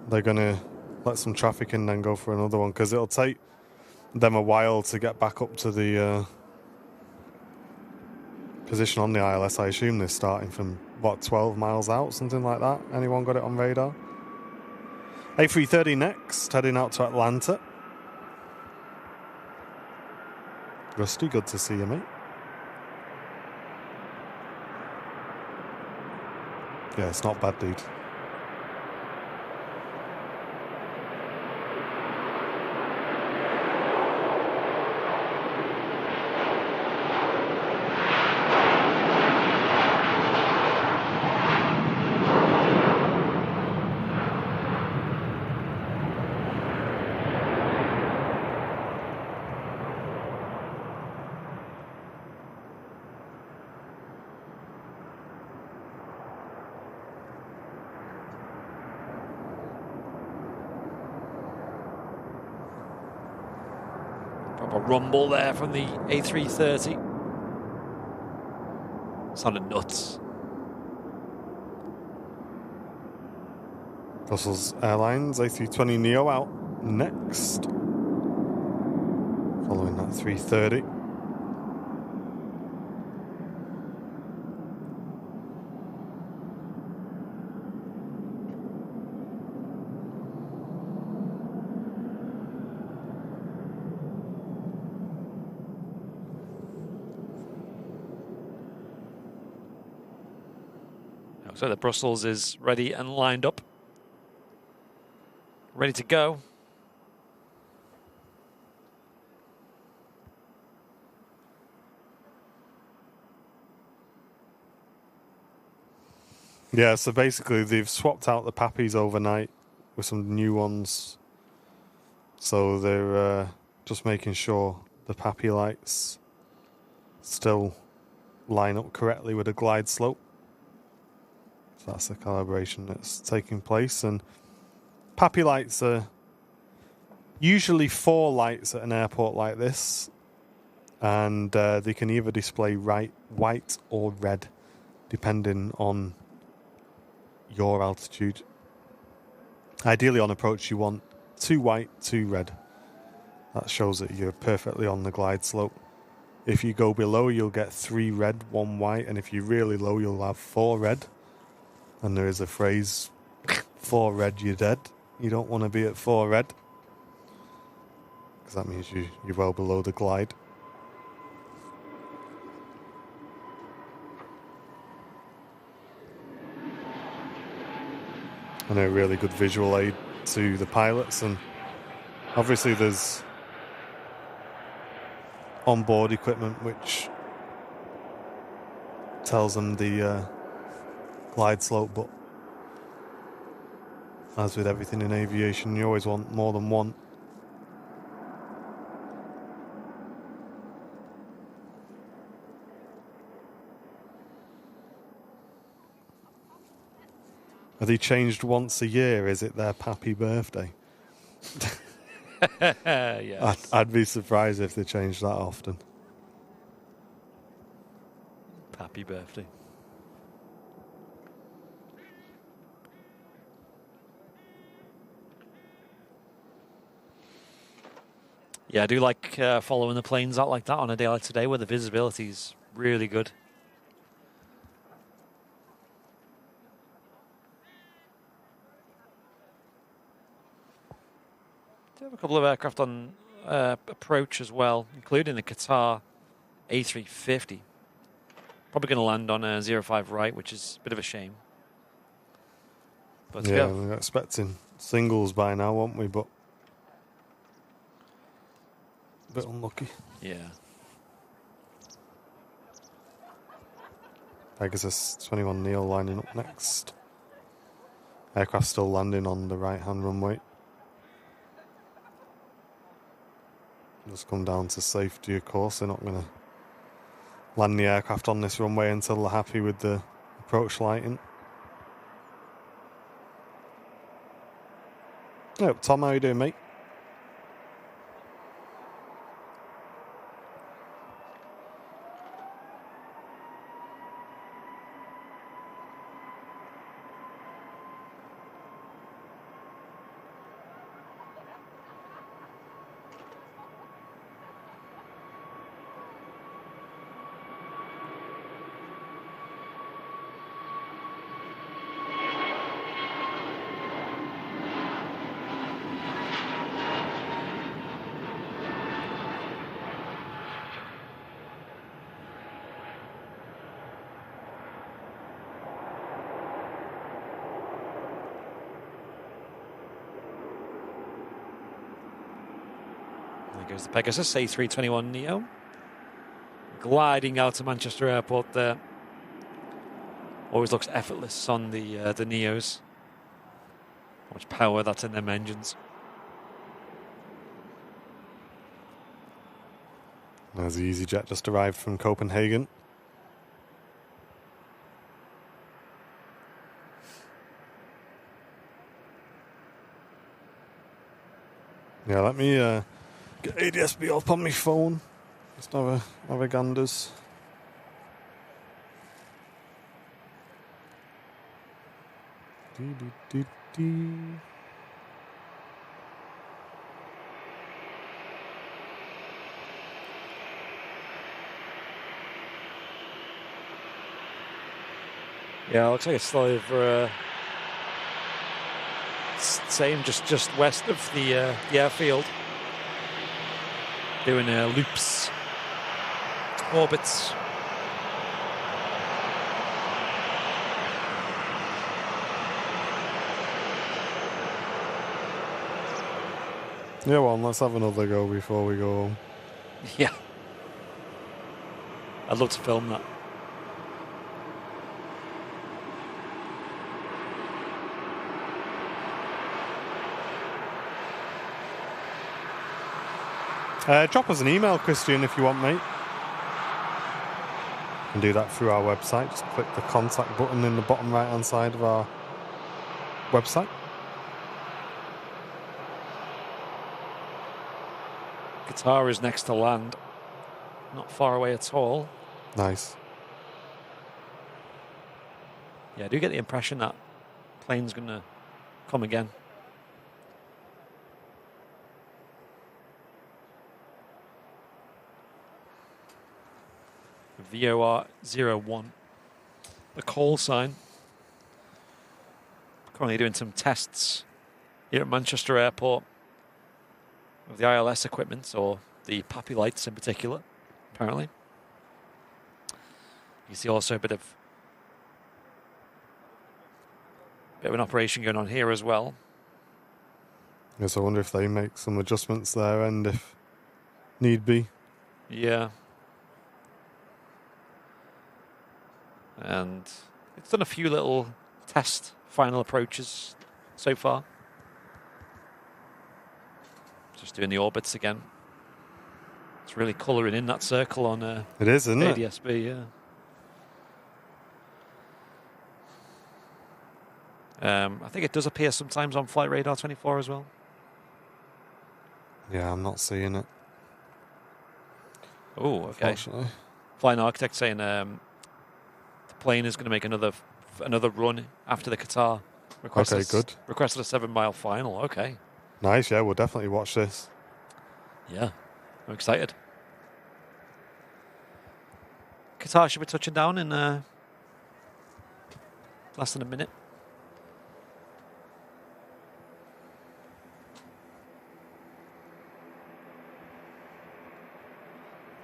[SPEAKER 1] they're going to let some traffic in and go for another one, because it'll take them a while to get back up to the position on the ILS. I assume they're starting from, 12 miles out, something like that? Anyone got it on radar? A330 next, heading out to Atlanta. Rusty, good to see you, mate. Yeah, it's not bad, dude.
[SPEAKER 2] Proper rumble there from the A330. Sounded nuts.
[SPEAKER 1] Brussels Airlines A320neo out next. Following that 330.
[SPEAKER 2] So the Brussels is ready and lined up. Ready to go.
[SPEAKER 1] Yeah, so basically they've swapped out the Pappies overnight with some new ones. So they're just making sure the Pappy lights still line up correctly with the glide slope. So that's the calibration that's taking place. And Pappy lights are usually 4 lights at an airport like this. And they can either display white or red, depending on your altitude. Ideally on approach you want 2 white, 2 red. That shows that you're perfectly on the glide slope. If you go below you'll get 3 red, 1 white, and if you're really low you'll have 4 red. And there is a phrase, 4 red you're dead. You don't want to be at 4 red, because that means you're well below the glide. And a really good visual aid to the pilots. And obviously there's onboard equipment which tells them the glide slope, but as with everything in aviation, you always want more than one. Are they changed once a year? Is it their Pappy birthday?
[SPEAKER 2] Yes.
[SPEAKER 1] I'd be surprised if they changed that often.
[SPEAKER 2] Happy birthday. Yeah, I do like following the planes out like that on a day like today where the visibility is really good. Do have a couple of aircraft on approach as well, including the Qatar A350. Probably going to land on a 05 right, which is a bit of a shame. But
[SPEAKER 1] Yeah, we're expecting singles by now, won't we? But a bit unlucky.
[SPEAKER 2] Yeah.
[SPEAKER 1] Pegasus 21 Neo lining up next. Aircraft still landing on the right-hand runway. Just come down to safety, of course. They're not going to land the aircraft on this runway until they're happy with the approach lighting. Oh, Tom, how you doing, mate?
[SPEAKER 2] goes the Pegasus A321neo. Gliding out of Manchester Airport there. Always looks effortless on the Neos. How much power that's in them engines.
[SPEAKER 1] There's the EasyJet just arrived from Copenhagen. Yeah, let me get ADSB up on my phone. Just have a ganders.
[SPEAKER 2] Yeah, looks like it's still over. Same, just west of the airfield. Doing loops, orbits.
[SPEAKER 1] Yeah, well, let's have another go before we go home.
[SPEAKER 2] Yeah. I'd love to film that.
[SPEAKER 1] Drop us an email, Christian, if you want, mate. You can do that through our website. Just click the contact button in the bottom right-hand side of our website.
[SPEAKER 2] Qatar is next to land. Not far away at all.
[SPEAKER 1] Nice.
[SPEAKER 2] Yeah, I do get the impression that plane's going to come again. VOR01. The call sign. Currently doing some tests here at Manchester Airport of the ILS equipment, or the PAPI lights in particular, apparently. You see also a bit of an operation going on here as well.
[SPEAKER 1] Yes, I wonder if they make some adjustments there and if need be.
[SPEAKER 2] Yeah. And it's done a few little test final approaches so far. Just doing the orbits again. It's really colouring in that circle on
[SPEAKER 1] it is, isn't it?
[SPEAKER 2] ADSB, yeah. I think it does appear sometimes on Flight Radar 24 as well.
[SPEAKER 1] Yeah, I'm not seeing it.
[SPEAKER 2] Oh, okay.
[SPEAKER 1] Unfortunately.
[SPEAKER 2] Flying Architect saying the plane is going to make another run after the Qatar.
[SPEAKER 1] Okay, good.
[SPEAKER 2] Requested a 7-mile final. Okay.
[SPEAKER 1] Nice, yeah, we'll definitely watch this.
[SPEAKER 2] Yeah, I'm excited. Qatar should be touching down in less than a minute.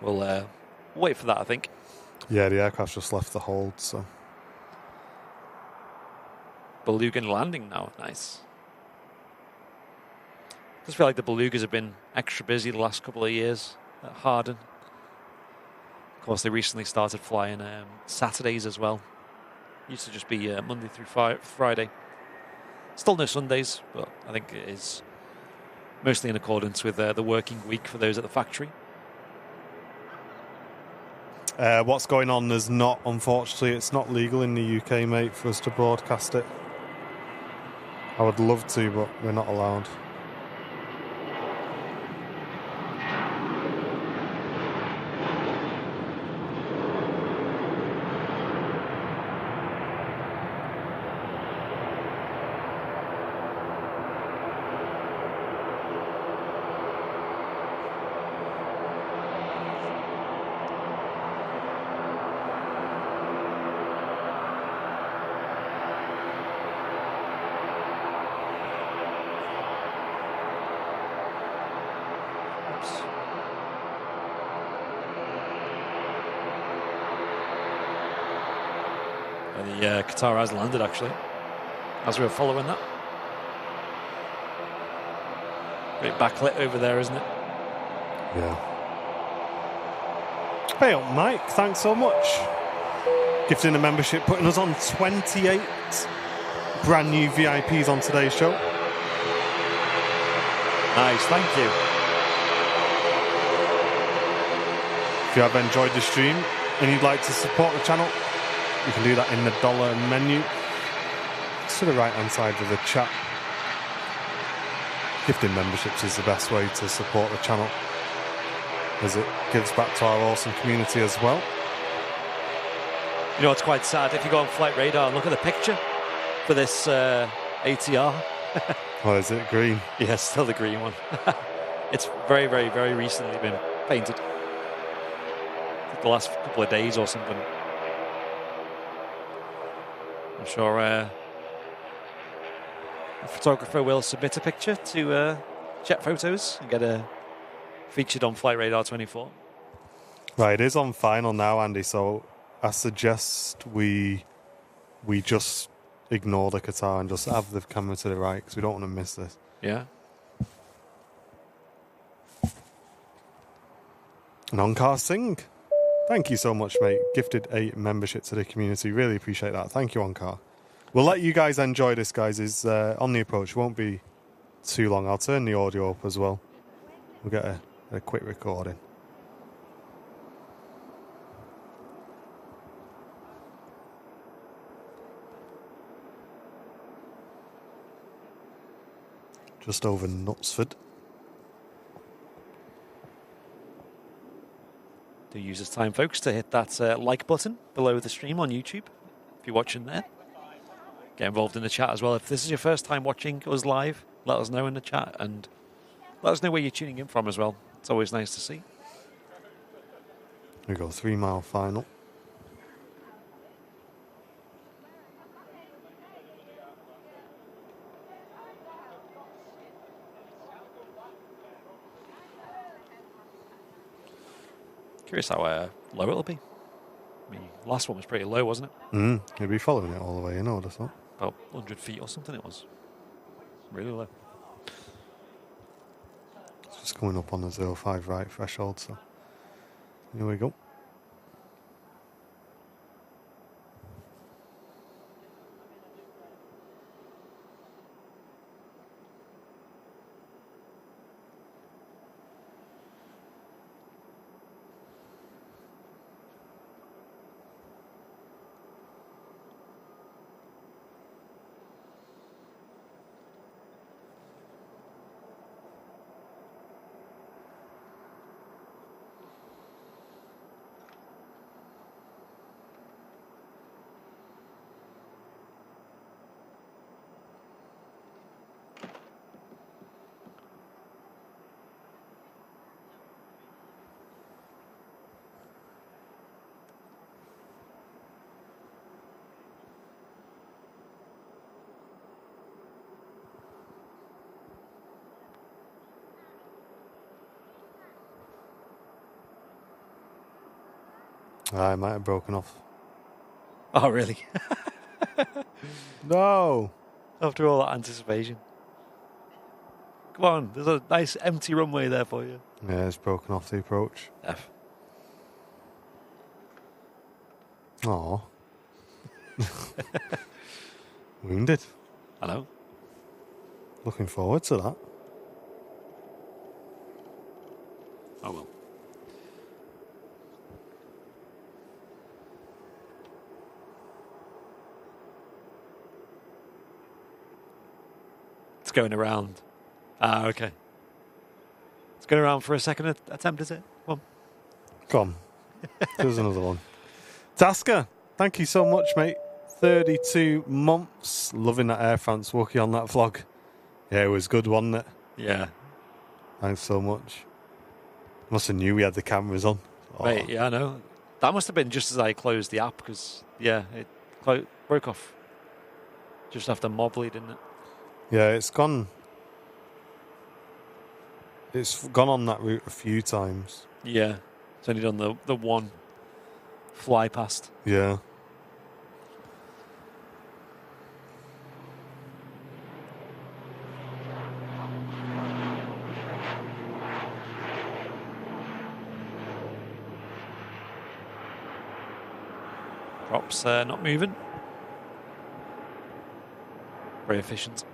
[SPEAKER 2] We'll wait for that, I think.
[SPEAKER 1] Yeah, the aircraft just left the hold, so.
[SPEAKER 2] Beluga landing now, nice. I just feel like the Belugas have been extra busy the last couple of years at Harden. Of course, they recently started flying Saturdays as well. Used to just be Monday through Friday. Still no Sundays, but I think it is mostly in accordance with the working week for those at the factory.
[SPEAKER 1] What's going on is not, unfortunately, it's not legal in the UK, mate, for us to broadcast it. I would love to, but we're not allowed.
[SPEAKER 2] The Qatar has landed, actually, as we were following that. Great backlit over there, isn't it?
[SPEAKER 1] Yeah. Hey up, Mike. Thanks so much. Gifting a membership, putting us on 28 brand new VIPs on today's show.
[SPEAKER 2] Nice, thank you.
[SPEAKER 1] If you have enjoyed the stream and you'd like to support the channel, you can do that in the dollar menu. It's to the right hand side of the chat. Gifting memberships is the best way to support the channel, as it gives back to our awesome community as well.
[SPEAKER 2] You know, it's quite sad. If you go on Flight Radar and look at the picture for this ATR.
[SPEAKER 1] Oh, is it green?
[SPEAKER 2] Yeah, still the green one. It's very, very, very recently been painted. The last couple of days or something. I'm sure the photographer will submit a picture to Jet Photos and get a featured on Flight Radar 24.
[SPEAKER 1] Right, it is on final now, Andy, so I suggest we just ignore the Qatar and just have the camera to the right, because we don't want to miss this.
[SPEAKER 2] Yeah.
[SPEAKER 1] Nonkar Singh, thank you so much, mate. Gifted a membership to the community. Really appreciate that. Thank you, Onkar. We'll let you guys enjoy this, guys. Is on the approach. Won't be too long. I'll turn the audio up as well. We'll get a quick recording. Just over Knutsford.
[SPEAKER 2] Do use this time, folks, to hit that like button below the stream on YouTube if you're watching there. Get involved in the chat as well. If this is your first time watching us live, let us know in the chat and let us know where you're tuning in from as well. It's always nice to see.
[SPEAKER 1] Here we go, 3 mile final.
[SPEAKER 2] Curious how low it'll be. I mean, last one was pretty low, wasn't it?
[SPEAKER 1] You'll be following it all the way in, I would have thought.
[SPEAKER 2] About 100 feet or something it was. Really low.
[SPEAKER 1] It's just coming up on the 0.5 right threshold, so here we go. I might have broken off.
[SPEAKER 2] Oh, really?
[SPEAKER 1] No!
[SPEAKER 2] After all that anticipation. Come on, there's a nice empty runway there for you.
[SPEAKER 1] Yeah, it's broken off the approach.
[SPEAKER 2] F.
[SPEAKER 1] Aww. Wounded.
[SPEAKER 2] I know.
[SPEAKER 1] Looking forward to that.
[SPEAKER 2] Oh, well. It's going around. Ah, okay. It's going around for a second attempt, is it? Come on.
[SPEAKER 1] Come on. There's another one. Tasker, thank you so much, mate. 32 months. Loving that Air France Wookie on that vlog. Yeah, it was good, wasn't it?
[SPEAKER 2] Yeah.
[SPEAKER 1] Thanks so much. Must have knew we had the cameras on. Oh.
[SPEAKER 2] Right, yeah, I know. That must have been just as I closed the app because, yeah, it broke off just after Mobley, didn't it?
[SPEAKER 1] Yeah, it's gone. It's gone on that route a few times.
[SPEAKER 2] Yeah. It's only done the one fly past.
[SPEAKER 1] Yeah.
[SPEAKER 2] flaps not moving. Very efficient.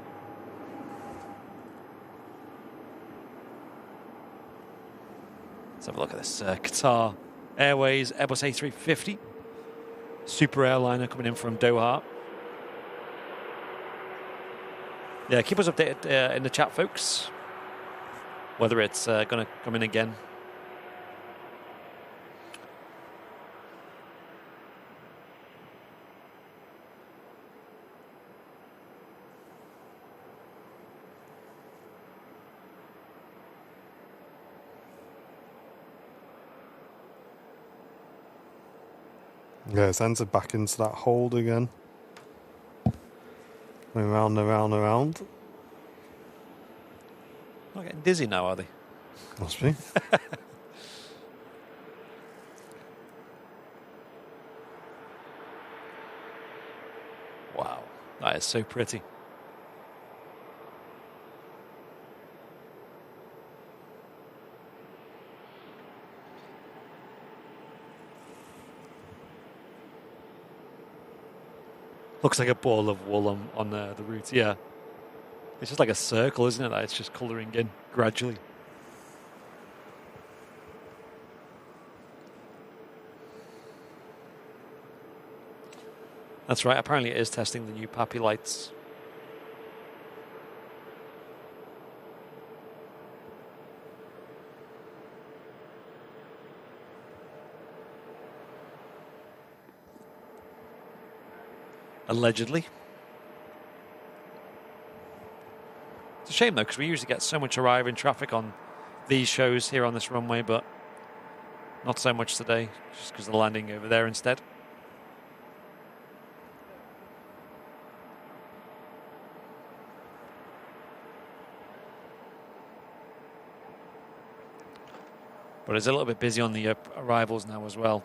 [SPEAKER 2] Let's have a look at this Qatar Airways Airbus A350 super airliner coming in from Doha. Yeah, keep us updated in the chat, folks, whether it's going to come in again.
[SPEAKER 1] Yeah, it's entered back into that hold again. Going round and round and round.
[SPEAKER 2] Not getting dizzy now, are they?
[SPEAKER 1] Must be.
[SPEAKER 2] Wow, that is so pretty. Looks like a ball of wool on the route, yeah. It's just like a circle, isn't it? That it's just colouring in gradually. That's right, apparently it is testing the new Pappy lights. Allegedly. It's a shame though, because we usually get so much arriving traffic on these shows here on this runway, but not so much today, just because they're landing over there instead. But it's a little bit busy on the arrivals now as well.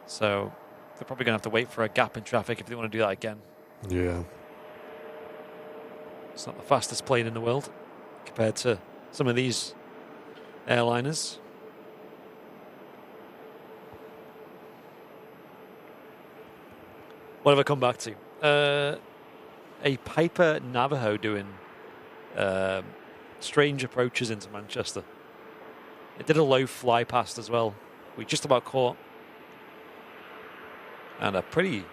[SPEAKER 2] So they're probably going to have to wait for a gap in traffic if they want to do that again.
[SPEAKER 1] Yeah.
[SPEAKER 2] It's not the fastest plane in the world compared to some of these airliners. What have I come back to? A Piper Navajo doing strange approaches into Manchester. It did a low fly past as well. We just about caught. And a pretty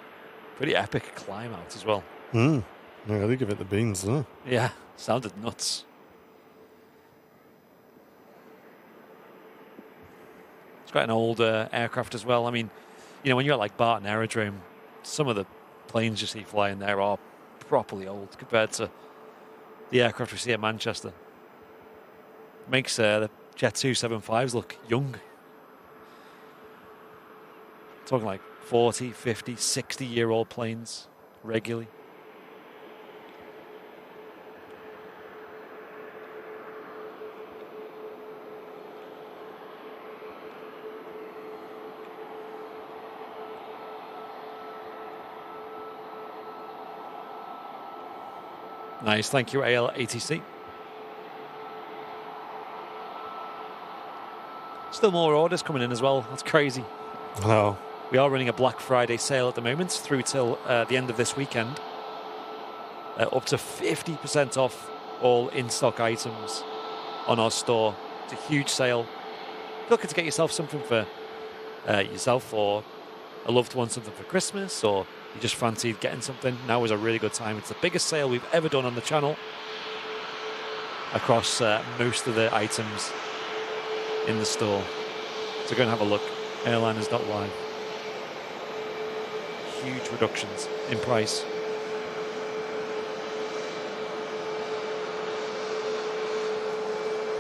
[SPEAKER 2] epic climb out as well.
[SPEAKER 1] Yeah, they give it the beans, huh?
[SPEAKER 2] Yeah, sounded nuts. It's quite an old aircraft as well. I mean, you know, when you're at like Barton Aerodrome, some of the planes you see flying there are properly old compared to the aircraft we see at Manchester. Makes the Jet 275s look young. Talking like 40, 50, 60-year-old planes regularly. Nice, thank you, ALATC. Still more orders coming in as well. That's crazy.
[SPEAKER 1] Oh.
[SPEAKER 2] We are running a Black Friday sale at the moment through till the end of this weekend. Up to 50% off all in-stock items on our store. It's a huge sale. Looking to get yourself something for yourself or a loved one, something for Christmas, or you just fancied getting something, now is a really good time. It's the biggest sale we've ever done on the channel across most of the items in the store. So go and have a look. Airliners.live. Huge reductions in price.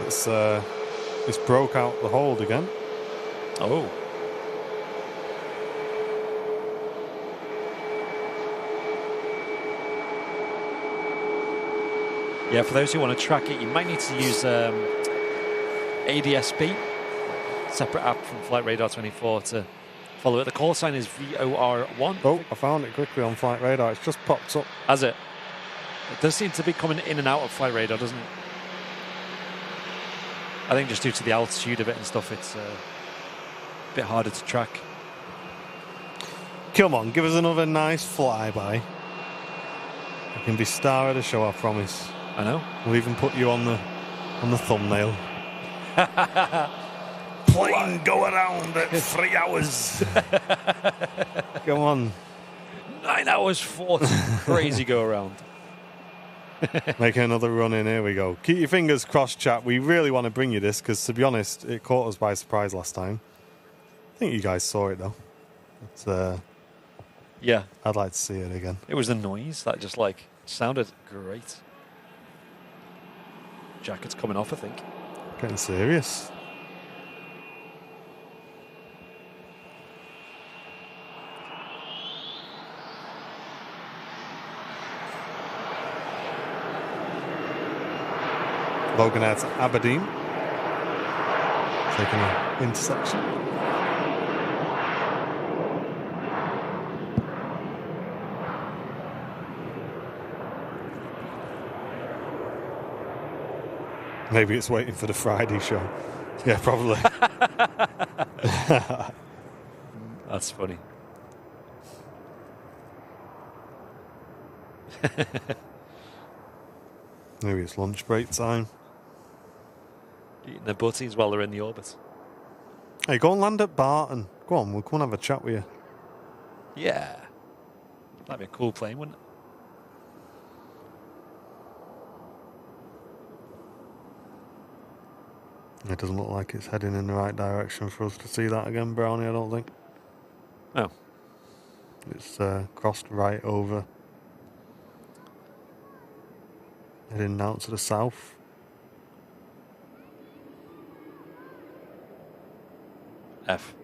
[SPEAKER 1] It's broke out the hold again.
[SPEAKER 2] Oh. Yeah, for those who want to track it, you might need to use ADSB, separate app from Flight Radar 24 to follow it. The call sign is VOR1.
[SPEAKER 1] Oh, I found it quickly on Flight Radar. It's just popped up.
[SPEAKER 2] Has it? It does seem to be coming in and out of Flight Radar, doesn't it? I think just due to the altitude of it and stuff, it's a bit harder to track.
[SPEAKER 1] Come on, give us another nice flyby. You can be star of the show, I promise.
[SPEAKER 2] I know.
[SPEAKER 1] We'll even put you on the thumbnail. Plane go around at 3 hours. Come on.
[SPEAKER 2] 9 hours 40. Crazy go around.
[SPEAKER 1] Making another run in. Here we go. Keep your fingers crossed, chat. We really want to bring you this because, to be honest, it caught us by surprise last time. I think you guys saw it, though. But,
[SPEAKER 2] yeah.
[SPEAKER 1] I'd like to see it again.
[SPEAKER 2] It was the noise that just, like, sounded great. Jacket's coming off, I think.
[SPEAKER 1] Getting serious. Logan out to Aberdeen. Taking an intersection. Maybe it's waiting for the Friday show. Yeah, probably.
[SPEAKER 2] That's funny.
[SPEAKER 1] Maybe it's lunch break time.
[SPEAKER 2] Eating their butties while they're in the orbit.
[SPEAKER 1] Hey, go and land at Barton. Go on, we'll come and have a chat with you.
[SPEAKER 2] Yeah. That'd be a cool plane, wouldn't it?
[SPEAKER 1] It doesn't look like it's heading in the right direction for us to see that again, Brownie, I don't think.
[SPEAKER 2] Oh.
[SPEAKER 1] It's crossed right over. Heading out to the south.
[SPEAKER 2] F.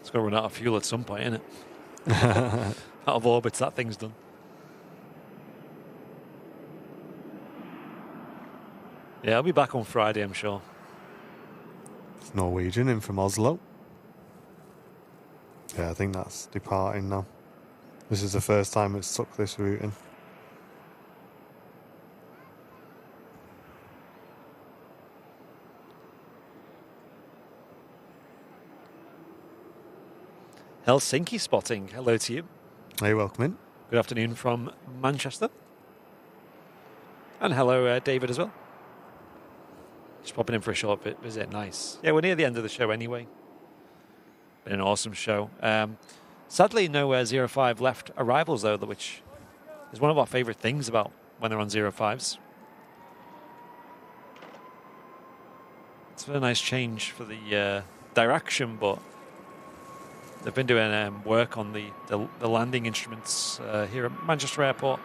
[SPEAKER 2] It's going to run out of fuel at some point, isn't it? Out of orbits, that thing's done. Yeah, I'll be back on Friday, I'm sure.
[SPEAKER 1] It's Norwegian in from Oslo. Yeah, I think that's departing now. This is the first time it's took this route in.
[SPEAKER 2] Helsinki spotting. Hello to you.
[SPEAKER 1] Hey, welcome in.
[SPEAKER 2] Good afternoon from Manchester. And hello, David, as well. Just popping in for a short visit. Nice. Yeah, we're near the end of the show anyway. Been an awesome show. Sadly, no 05 left arrivals, though, which is one of our favourite things about when they're on 05s. It's a nice change for the direction, but they've been doing work on the landing instruments here at Manchester Airport,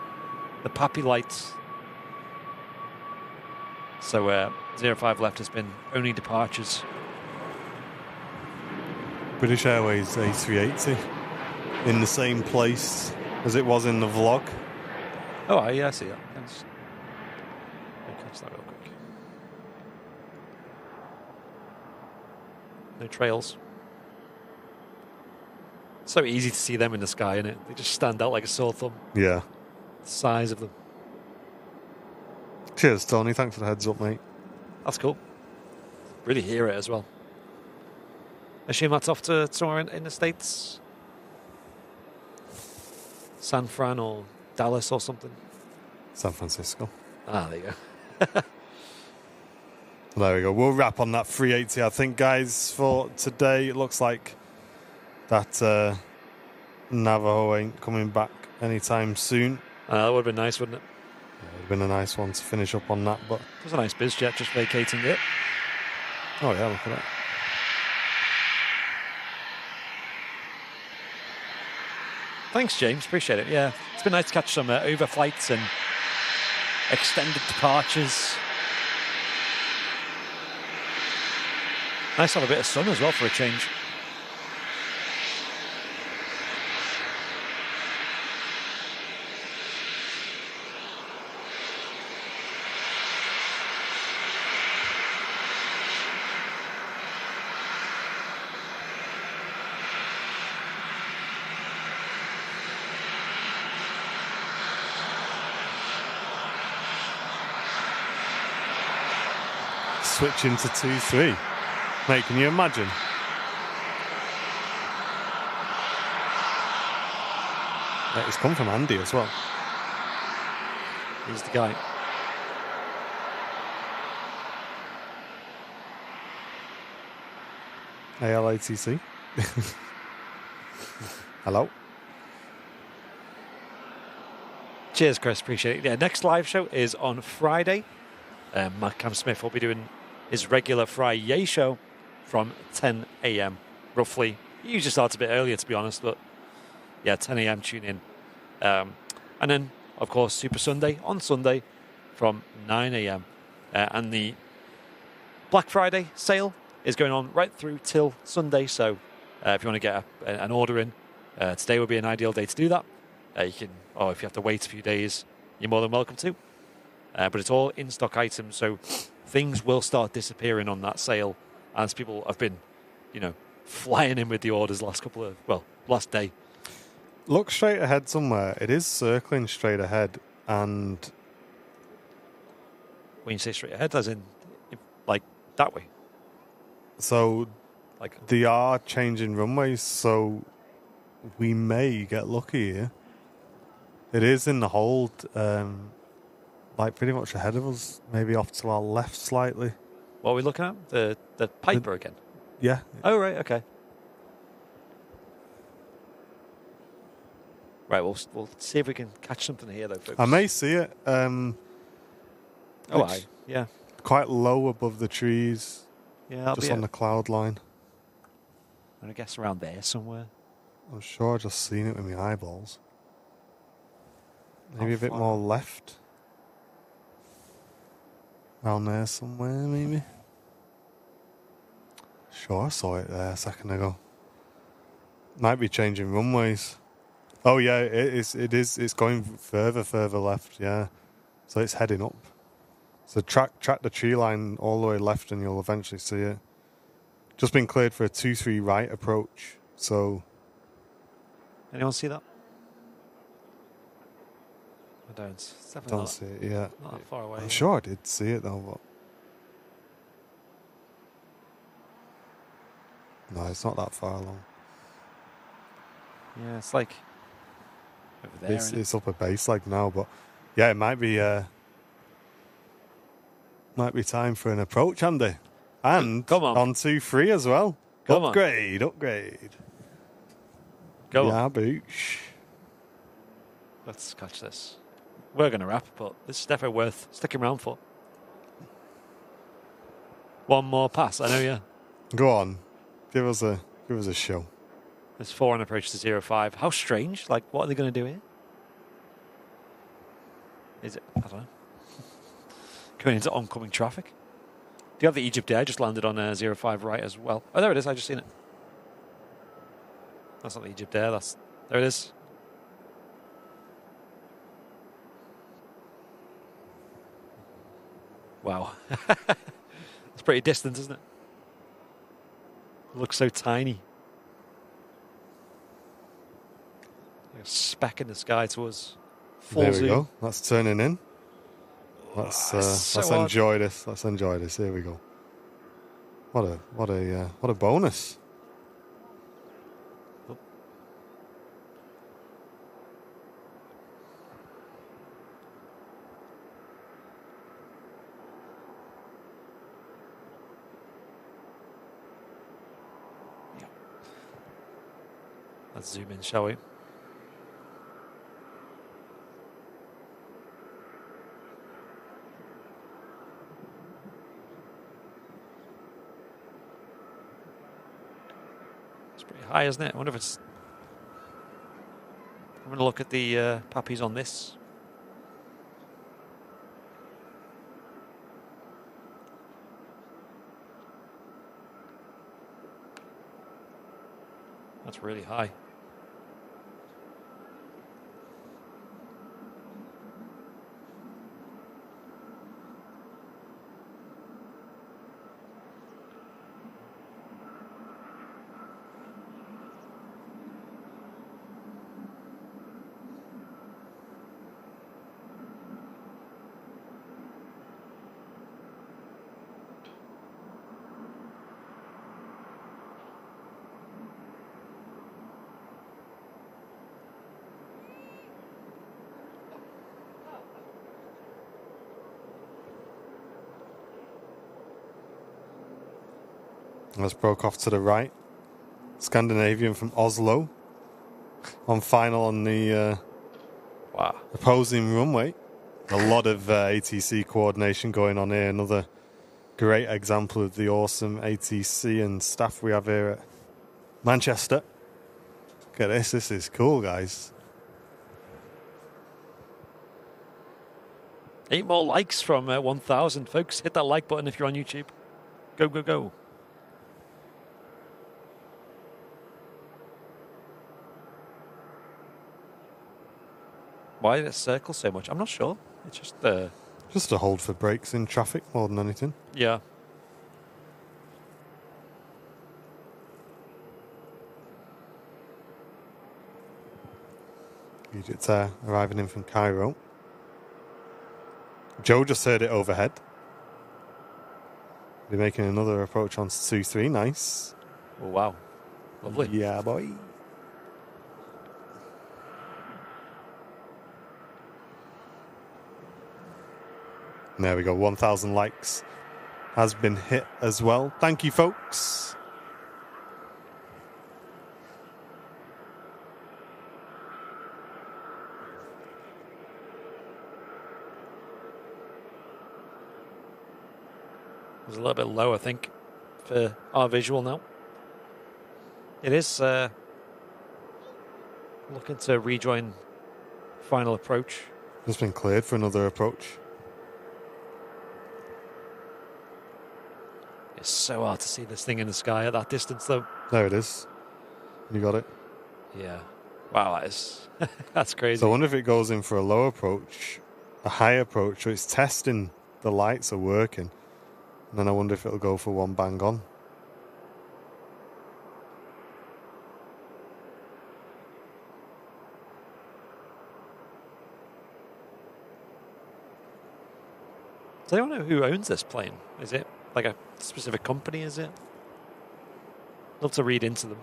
[SPEAKER 2] the PAPI lights. So 05 left has been only departures.
[SPEAKER 1] British Airways A380 in the same place as it was in the vlog.
[SPEAKER 2] Oh, yeah, I see that. Thanks. I'll catch that real quick. No trails. So easy to see them in the sky, isn't it? They just stand out like a sore thumb.
[SPEAKER 1] Yeah.
[SPEAKER 2] The size of them.
[SPEAKER 1] Cheers, Tony. Thanks for the heads up, mate.
[SPEAKER 2] That's cool. Really hear it as well. I assume that's off to somewhere in the States? San Fran or Dallas or something?
[SPEAKER 1] San Francisco.
[SPEAKER 2] Ah, there you go.
[SPEAKER 1] There we go. We'll wrap on that 380, I think, guys, for today. It looks like that Navajo ain't coming back anytime soon.
[SPEAKER 2] That would have been nice, wouldn't it?
[SPEAKER 1] Yeah, it would have been a nice one to finish up on that. But
[SPEAKER 2] It was a nice biz jet just vacating it.
[SPEAKER 1] oh, yeah, look at that.
[SPEAKER 2] Thanks, James. Appreciate it. Yeah, it's been nice to catch some overflights and extended departures. Nice to have a bit of sun as well for a change.
[SPEAKER 1] Switching to 2-3. Mate, can you imagine? It's come from Andy as well.
[SPEAKER 2] He's the guy.
[SPEAKER 1] ALATC. Hello.
[SPEAKER 2] Cheers, Chris. Appreciate it. Yeah, next live show is on Friday. Matt Cam Smith will be doing his regular Friday show from 10 a.m. roughly. He usually starts a bit earlier, to be honest, but yeah, 10 a.m. tune in. And then, of course, Super Sunday on Sunday from 9 a.m. And the Black Friday sale is going on right through till Sunday. So if you want to get an order in, today would be an ideal day to do that. You can, or if you have to wait a few days, you're more than welcome to. But it's all in-stock items, so things will start disappearing on that sale as people have been, flying in with the orders last day.
[SPEAKER 1] Look straight ahead somewhere. It is circling straight ahead, and
[SPEAKER 2] When you say straight ahead, as in, like, that way?
[SPEAKER 1] so
[SPEAKER 2] Like,
[SPEAKER 1] they are changing runways, so we may get lucky here. It is in the hold, like pretty much ahead of us, maybe off to our left slightly.
[SPEAKER 2] what are we looking at? The Piper again?
[SPEAKER 1] Yeah.
[SPEAKER 2] Oh, right, okay. Right, we'll see if we can catch something here, though, folks.
[SPEAKER 1] I may see it.
[SPEAKER 2] Yeah.
[SPEAKER 1] Quite low above the trees,
[SPEAKER 2] Yeah, I'll
[SPEAKER 1] just
[SPEAKER 2] be
[SPEAKER 1] on the cloud line.
[SPEAKER 2] I guess around there somewhere.
[SPEAKER 1] I'm sure I just seen it with my eyeballs. Maybe
[SPEAKER 2] How
[SPEAKER 1] a bit
[SPEAKER 2] far?
[SPEAKER 1] more left. Around there somewhere, maybe. Sure, I saw it there a second ago. Might be changing runways. Oh yeah, it is. It's going further left. Yeah, so it's heading up. So track the tree line all the way left, and you'll eventually see it. Just been cleared for a 2-3 right approach. So
[SPEAKER 2] Anyone see that? I don't. It's definitely
[SPEAKER 1] don't see it yet.
[SPEAKER 2] not that far away.
[SPEAKER 1] I'm sure I did see it though, but no, it's not that far along.
[SPEAKER 2] Yeah, it's like over there.
[SPEAKER 1] It's up a base like now, but yeah, it might be time for an approach, Andy. And
[SPEAKER 2] Come on
[SPEAKER 1] 2-3 as well.
[SPEAKER 2] Come on.
[SPEAKER 1] Upgrade.
[SPEAKER 2] Go
[SPEAKER 1] yeah,
[SPEAKER 2] on.
[SPEAKER 1] boosh.
[SPEAKER 2] Let's catch this. We're going to wrap, but this is definitely worth sticking around for. One more pass, I know, yeah.
[SPEAKER 1] Go on, give us a show.
[SPEAKER 2] There's 4 on approach to 0.5. How strange. Like, what are they going to do here? Is it? I don't know. Going into oncoming traffic. Do you have the Egypt Air just landed on 0.5 right as well? Oh, there it is. I just seen it. That's not the Egypt Air. There it is. Wow. It's pretty distant, isn't it? It looks so tiny. Like a speck in the sky to us. Full
[SPEAKER 1] There we
[SPEAKER 2] zoom.
[SPEAKER 1] go. That's turning in. Let's enjoy this. Let's enjoy this. Here we go. What a bonus.
[SPEAKER 2] Let's zoom in, shall we? It's pretty high, isn't it? I wonder if it's... I'm going to look at the puppies on this. That's really high.
[SPEAKER 1] That's broke off to the right. Scandinavian from Oslo. On final on the
[SPEAKER 2] Wow.
[SPEAKER 1] opposing runway. A lot of ATC coordination going on here. Another great example of the awesome ATC and staff we have here at Manchester. Look at this. This is cool, guys.
[SPEAKER 2] 8 more likes from 1,000, folks. Hit that like button if you're on YouTube. Go, go, go. Why did it circle so much? I'm not sure. It's just
[SPEAKER 1] Just a hold for brakes in traffic more than anything.
[SPEAKER 2] yeah.
[SPEAKER 1] Egypt Air arriving in from Cairo. Joe just heard it overhead. Be making another approach on 2-3. Nice.
[SPEAKER 2] Oh, wow. Lovely.
[SPEAKER 1] Yeah, boy. And there we go. 1,000 likes has been hit as well. Thank you, folks.
[SPEAKER 2] It was a little bit low, I think, for our visual now. It is looking to rejoin final approach.
[SPEAKER 1] Just been cleared for another approach.
[SPEAKER 2] It's so hard to see this thing in the sky at that distance, though.
[SPEAKER 1] There it is. You got it.
[SPEAKER 2] Yeah. Wow, that is that's crazy.
[SPEAKER 1] So I wonder if it goes in for a low approach, a high approach, so it's testing the lights are working. And then I wonder if it'll go for one bang on.
[SPEAKER 2] Does anyone know who owns this plane? Is it like a specific company, is it? Love to read into them.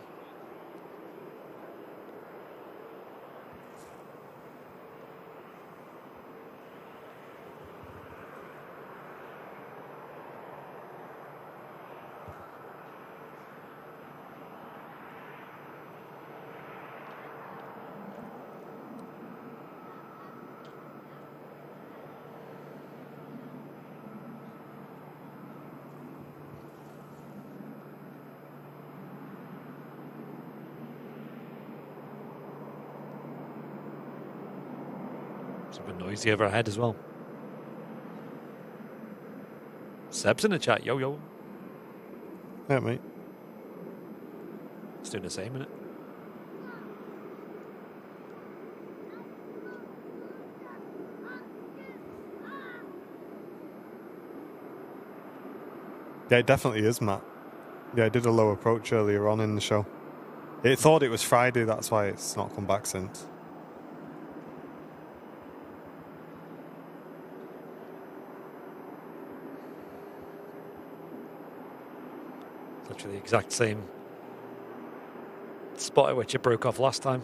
[SPEAKER 2] It's a bit noisy overhead as well. Seb's in the chat. Yo, yo.
[SPEAKER 1] Yeah, mate.
[SPEAKER 2] It's doing the same, innit?
[SPEAKER 1] Yeah, it definitely is, Matt. Yeah, I did a low approach earlier on in the show. It thought it was Friday, that's why it's not come back since.
[SPEAKER 2] It's literally the exact same spot at which it broke off last time.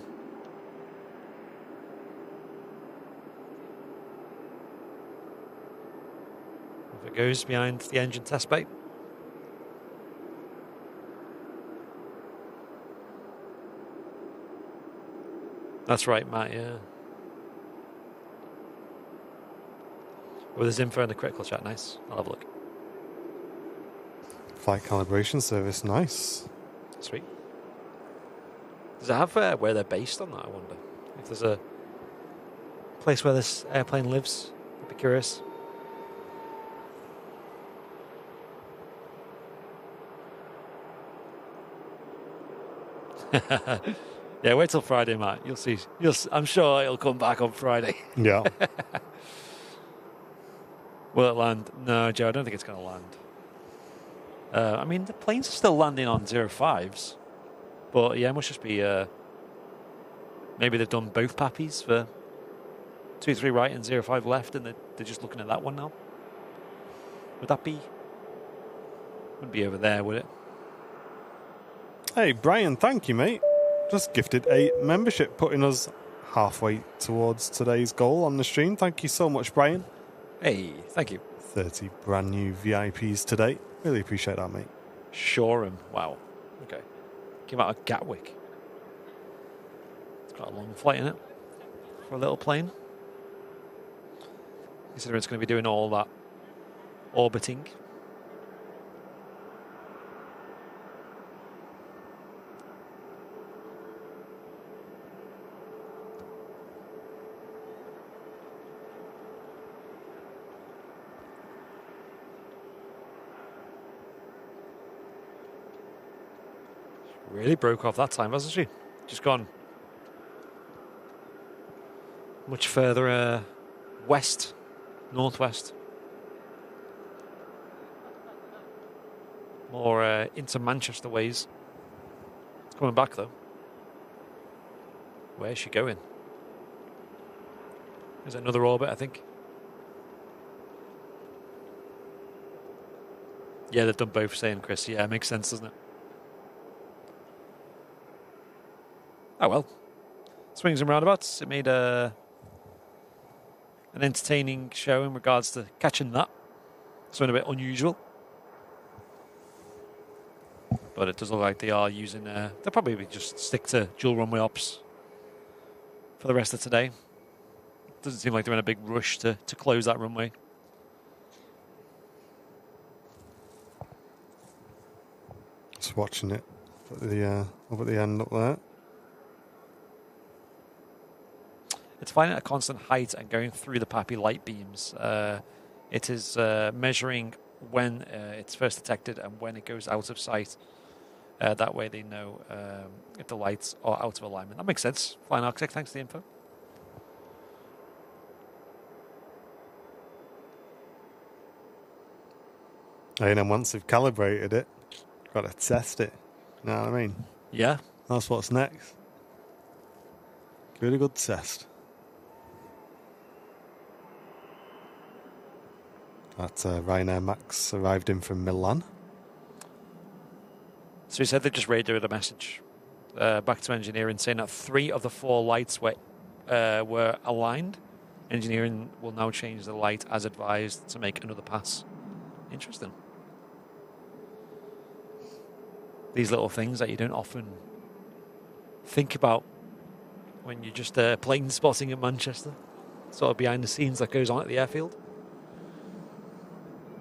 [SPEAKER 2] If it goes behind the engine test bay. That's right, Matt, yeah. Well, there's info in the critical chat. Nice. I'll have a look.
[SPEAKER 1] Flight calibration service, nice.
[SPEAKER 2] Sweet. Does it have where they're based on that, I wonder? If there's a place where this airplane lives, I'd be curious. Yeah, wait till Friday, Matt. You'll see. I'm sure it'll come back on Friday.
[SPEAKER 1] Yeah.
[SPEAKER 2] Will it land? No, Joe, I don't think it's going to land. I mean, the planes are still landing on 05s. But yeah, it must just be... maybe they've done both pappies for 2-3 right and 05 left, and they're just looking at that one now. Would that be... Wouldn't be over there, would it?
[SPEAKER 1] Hey, Brian, thank you, mate. Just gifted a membership, putting us halfway towards today's goal on the stream. Thank you so much, Brian.
[SPEAKER 2] Hey, thank you.
[SPEAKER 1] 30 brand new VIPs today. Really appreciate that, mate.
[SPEAKER 2] Shoreham. Wow. Okay. Came out of Gatwick. It's got a long flight in it for a little plane. Considering it's going to be doing all that orbiting. Really broke off that time, hasn't she? Just gone much further west, northwest. More into Manchester ways. It's coming back though. Where's she going? There's another orbit, I think. Yeah, they've done both, saying Chris. Yeah, it makes sense, doesn't it? Oh well. Swings and roundabouts. It made an entertaining show in regards to catching that. Something a bit unusual. But it does look like they are using... they'll probably just stick to dual runway ops for the rest of today. Doesn't seem like they're in a big rush to close that runway.
[SPEAKER 1] Just watching it up at the end up there.
[SPEAKER 2] It's finding a constant height and going through the PAPI light beams. It is measuring when it's first detected and when it goes out of sight. That way they know if the lights are out of alignment. That makes sense. Flying Architect, thanks for the info.
[SPEAKER 1] And then once they've calibrated it, got to test it. You know what I mean?
[SPEAKER 2] Yeah.
[SPEAKER 1] That's what's next. Really good test. That Ryanair Max arrived in from Milan.
[SPEAKER 2] So he said they just radioed a message back to engineering saying that 3 of the 4 lights were aligned. Engineering will now change the light as advised to make another pass. Interesting. These little things that you don't often think about when you're just plane spotting in Manchester. Sort of behind the scenes that goes on at the airfield.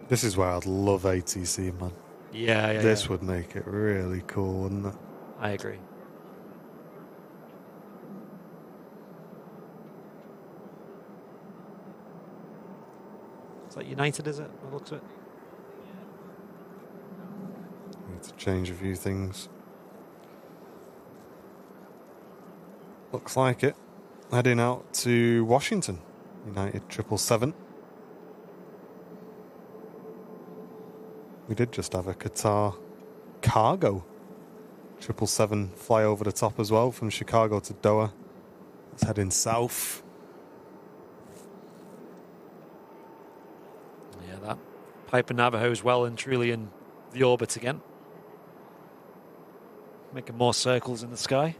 [SPEAKER 1] This is where I'd love ATC, man.
[SPEAKER 2] Yeah.
[SPEAKER 1] This would make it really cool, wouldn't it?
[SPEAKER 2] I agree. It's like United, is it? By the looks of it.
[SPEAKER 1] Need to change a few things. Looks like it. Heading out to Washington. United 777. We did just have a Qatar cargo 777 fly over the top as well from Chicago to Doha. It's heading south.
[SPEAKER 2] Yeah, that Piper Navajo is well and truly in the orbit again. Making more circles in the sky.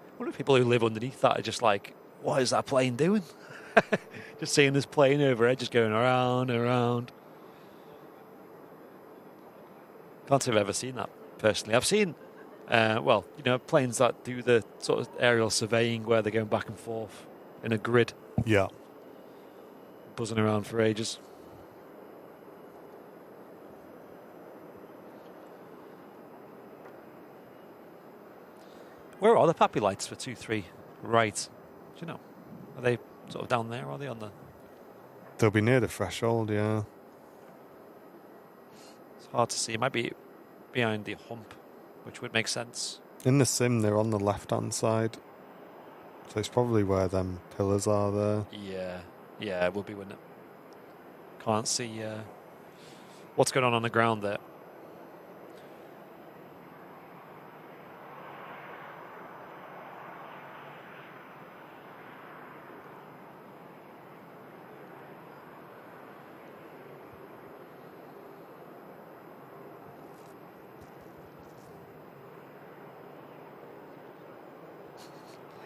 [SPEAKER 2] I wonder if people who live underneath that are just like, what is that plane doing? Just seeing this plane overhead just going around and around. Can't say I've ever seen that personally. I've seen, planes that do the sort of aerial surveying where they're going back and forth in a grid.
[SPEAKER 1] Yeah.
[SPEAKER 2] Buzzing around for ages. Where are the PAPI lights for 2-3? Right. Do you know? Are they sort of down there, or are they on the...
[SPEAKER 1] They'll be near the threshold, yeah.
[SPEAKER 2] It's hard to see. It might be behind the hump, which would make sense.
[SPEAKER 1] In the sim, they're on the left-hand side. So it's probably where them pillars are there.
[SPEAKER 2] Yeah, it would be, wouldn't it? Can't see what's going on the ground there.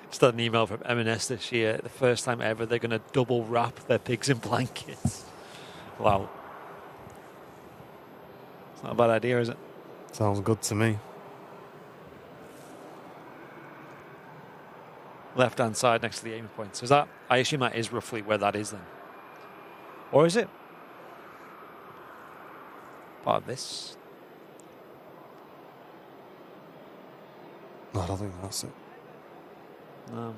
[SPEAKER 2] Just had an email from M&S this year. The first time ever, they're going to double wrap their pigs in blankets. Wow. Not a bad idea, is it?
[SPEAKER 1] Sounds good to me.
[SPEAKER 2] Left-hand side next to the aiming point. So is that? I assume that is roughly where that is then. Or is it part of this?
[SPEAKER 1] No, I don't think that's it.
[SPEAKER 2] No.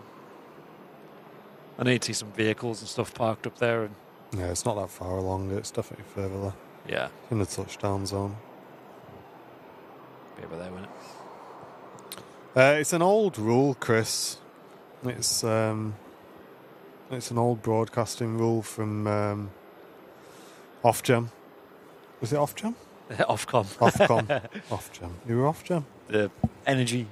[SPEAKER 2] I need to see some vehicles and stuff parked up there. And
[SPEAKER 1] Yeah, it's not that far along. It's definitely further there.
[SPEAKER 2] yeah,
[SPEAKER 1] In the touchdown zone.
[SPEAKER 2] be over there, wouldn't it?
[SPEAKER 1] It's an old rule, Chris. It's an old broadcasting rule from Ofgem. Was it Ofgem?
[SPEAKER 2] Ofcom.
[SPEAKER 1] Ofcom. Ofgem. You were Ofgem?
[SPEAKER 2] The energy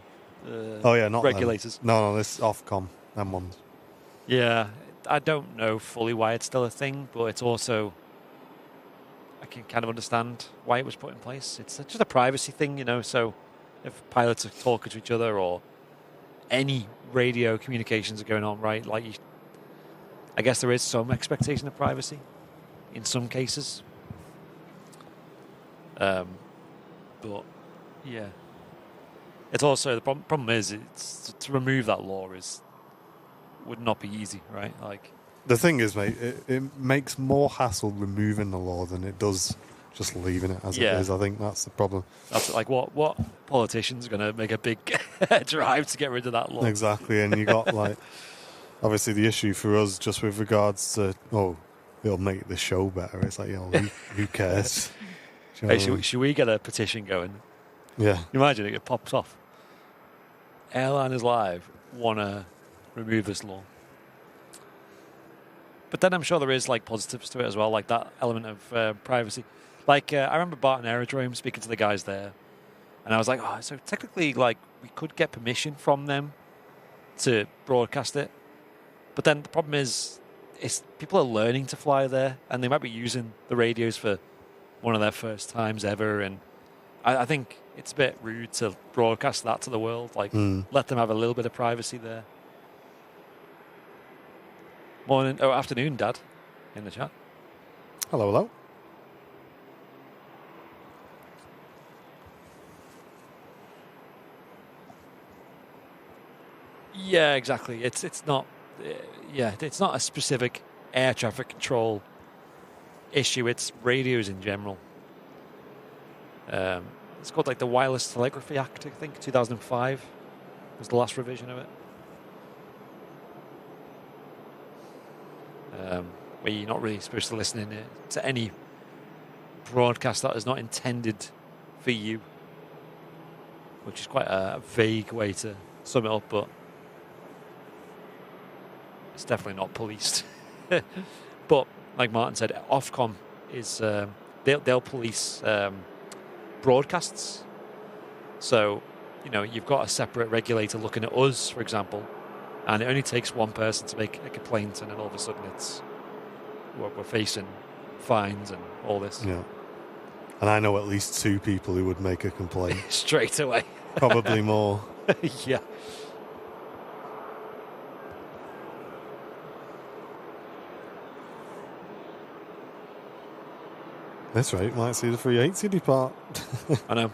[SPEAKER 1] Oh yeah, not
[SPEAKER 2] regulators.
[SPEAKER 1] them. No, this is Ofcom. Them ones.
[SPEAKER 2] Yeah, I don't know fully why it's still a thing, but it's also, I can kind of understand why it was put in place. It's just a privacy thing, so if pilots are talking to each other or any radio communications are going on, right, I guess there is some expectation of privacy in some cases. But, yeah. It's also, the problem is, it's to remove that law would not be easy, right?
[SPEAKER 1] The thing is, mate, it makes more hassle removing the law than it does just leaving it as it is. I think that's the problem.
[SPEAKER 2] That's what politicians are going to make a big drive to get rid of that law?
[SPEAKER 1] Exactly, and you got obviously the issue for us just with regards to it'll make the show better. It's like who cares? Do you know what I mean?
[SPEAKER 2] Should we get a petition going?
[SPEAKER 1] Yeah.
[SPEAKER 2] Imagine it pops off. Airliners Live want to remove this law. But then I'm sure there is positives to it as well, like that element of privacy. I remember Barton Aerodrome speaking to the guys there, and I was like, oh, so technically we could get permission from them to broadcast it. But then the problem is people are learning to fly there, and they might be using the radios for one of their first times ever, and I think it's a bit rude to broadcast that to the world. Let them have a little bit of privacy there. Afternoon, Dad, in the chat.
[SPEAKER 1] Hello, hello.
[SPEAKER 2] Yeah, exactly. It's not. It's not a specific air traffic control issue. It's radios in general. It's called the Wireless Telegraphy Act, I think, 2005 was the last revision of it. Where you're not really supposed to listen to any broadcast that is not intended for you, which is quite a vague way to sum it up, but it's definitely not policed. But like Martin said, Ofcom is they'll police broadcasts. So you've got a separate regulator looking at us, for example, and it only takes one person to make a complaint, and then all of a sudden we're facing fines and all this.
[SPEAKER 1] Yeah. And I know at least 2 people who would make a complaint.
[SPEAKER 2] Straight away.
[SPEAKER 1] Probably more.
[SPEAKER 2] Yeah.
[SPEAKER 1] That's right. Might see the 380 depart.
[SPEAKER 2] I know.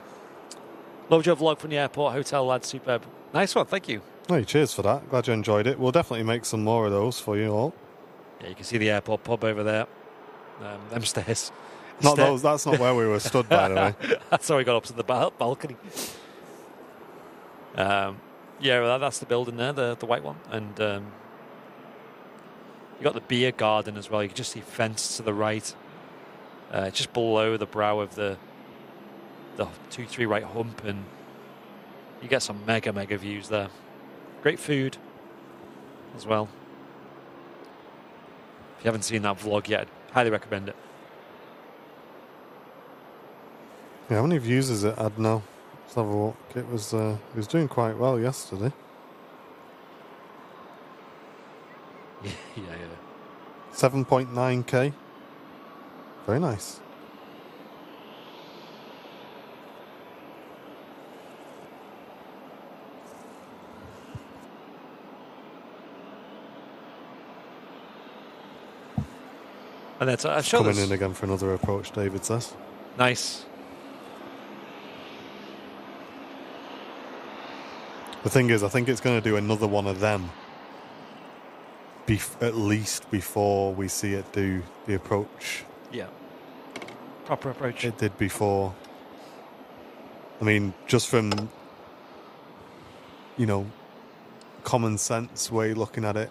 [SPEAKER 2] Loved your vlog from the airport hotel, lads. Superb. Nice one. Thank you.
[SPEAKER 1] Hey, cheers for that. Glad you enjoyed it. We'll definitely make some more of those for you all.
[SPEAKER 2] Yeah, you can see the airport pub over there. Them stairs.
[SPEAKER 1] Not those. That's not where we were stood, by the way.
[SPEAKER 2] That's how we got up to the balcony. That's the building there, the white one, and you got the beer garden as well. You can just see fence to the right, just below the brow of the 2-3 right hump, and you get some mega views there. Great food as well. If you haven't seen that vlog yet, I'd highly recommend it.
[SPEAKER 1] Yeah, how many views is it had now? Let's have a look. It was doing quite well yesterday.
[SPEAKER 2] Yeah.
[SPEAKER 1] 7.9k. Very nice.
[SPEAKER 2] And that's
[SPEAKER 1] Coming in again for another approach, David says.
[SPEAKER 2] Nice.
[SPEAKER 1] The thing is, I think it's going to do another one of them at least before we see it do the approach.
[SPEAKER 2] Yeah. Proper approach.
[SPEAKER 1] It did before. I mean, just from, common sense way looking at it,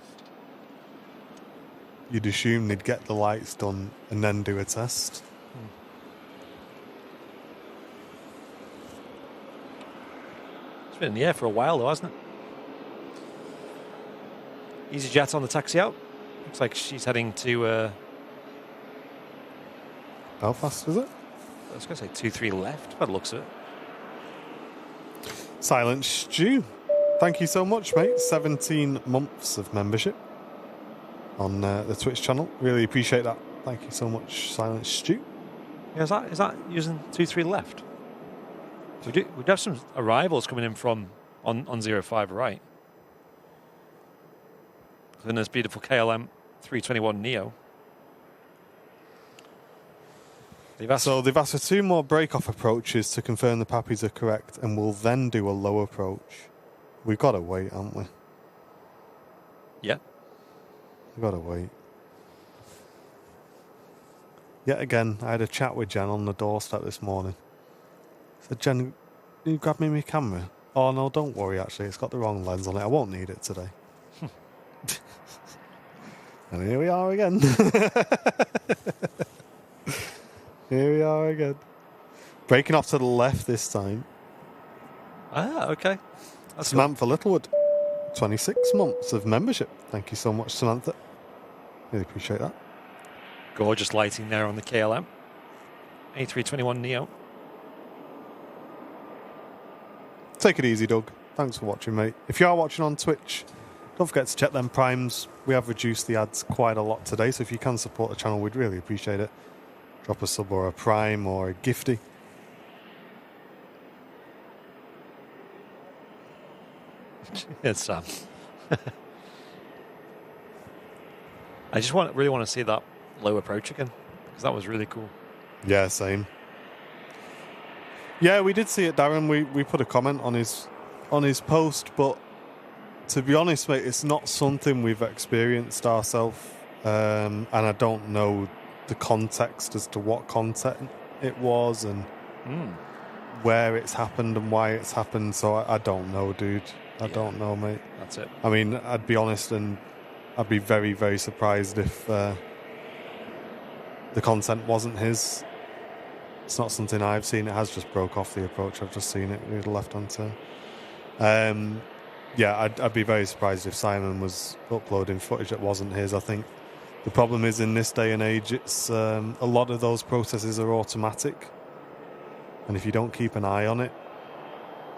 [SPEAKER 1] you'd assume they'd get the lights done and then do a test.
[SPEAKER 2] It's been in the air for a while, though, hasn't it? EasyJet on the taxi out. Looks like she's heading to...
[SPEAKER 1] How fast is it?
[SPEAKER 2] I was going to say 2-3 left, by the looks of it.
[SPEAKER 1] Silent Stew, thank you so much, mate. 17 months of membership on the Twitch channel. Really appreciate that. Thank you so much, Silent Stew.
[SPEAKER 2] Yeah, is that using 2-3 left? We'd have some arrivals coming in from on 05 right. Then there's beautiful KLM 321 Neo. They've asked
[SPEAKER 1] for 2 more break-off approaches to confirm the pappies are correct, and we'll then do a low approach. We've got to wait, haven't we?
[SPEAKER 2] Yeah.
[SPEAKER 1] We've got to wait. Yet again, I had a chat with Jen on the doorstep this morning. I said, Jen, can you grab me my camera? Oh, no, don't worry, actually. It's got the wrong lens on it. I won't need it today. And here we are again. Here we are again. Breaking off to the left this time.
[SPEAKER 2] Ah, okay. That's
[SPEAKER 1] Samantha Littlewood, 26 months of membership. Thank you so much, Samantha. Really appreciate that.
[SPEAKER 2] Gorgeous lighting there on the KLM. A321 Neo.
[SPEAKER 1] Take it easy, Doug. Thanks for watching, mate. If you are watching on Twitch, don't forget to check them primes. We have reduced the ads quite a lot today, so if you can support the channel, we'd really appreciate it. Drop a sub or a prime or a gifty.
[SPEAKER 2] It's Sam. I just really want to see that low approach again, because that was really cool.
[SPEAKER 1] Yeah, same. Yeah, we did see it, Darren. We put a comment on his post, but to be honest, mate, it's not something we've experienced ourselves, and I don't know the context as to what content it was and where it's happened and why it's happened. So I don't know, dude. I don't know, mate.
[SPEAKER 2] That's it.
[SPEAKER 1] I mean, I'd be honest, and I'd be very, very surprised if the content wasn't his. It's not something I've seen. It has just broke off the approach. I've just seen it with the left-hand turn. Yeah, I'd be very surprised if Simon was uploading footage that wasn't his. I think the problem is in this day and age, it's a lot of those processes are automatic. And if you don't keep an eye on it,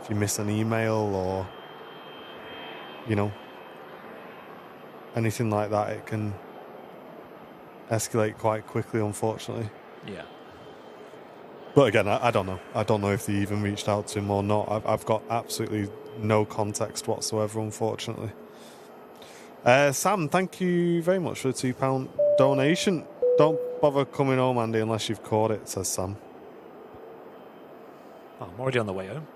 [SPEAKER 1] if you miss an email or, anything like that, it can escalate quite quickly, unfortunately.
[SPEAKER 2] Yeah.
[SPEAKER 1] But again, I don't know. I don't know if they even reached out to him or not. I've got absolutely no context whatsoever, unfortunately. Sam, thank you very much for the £2 donation. Don't bother coming home, Andy, unless you've caught it, says Sam.
[SPEAKER 2] Oh, I'm already on the way home.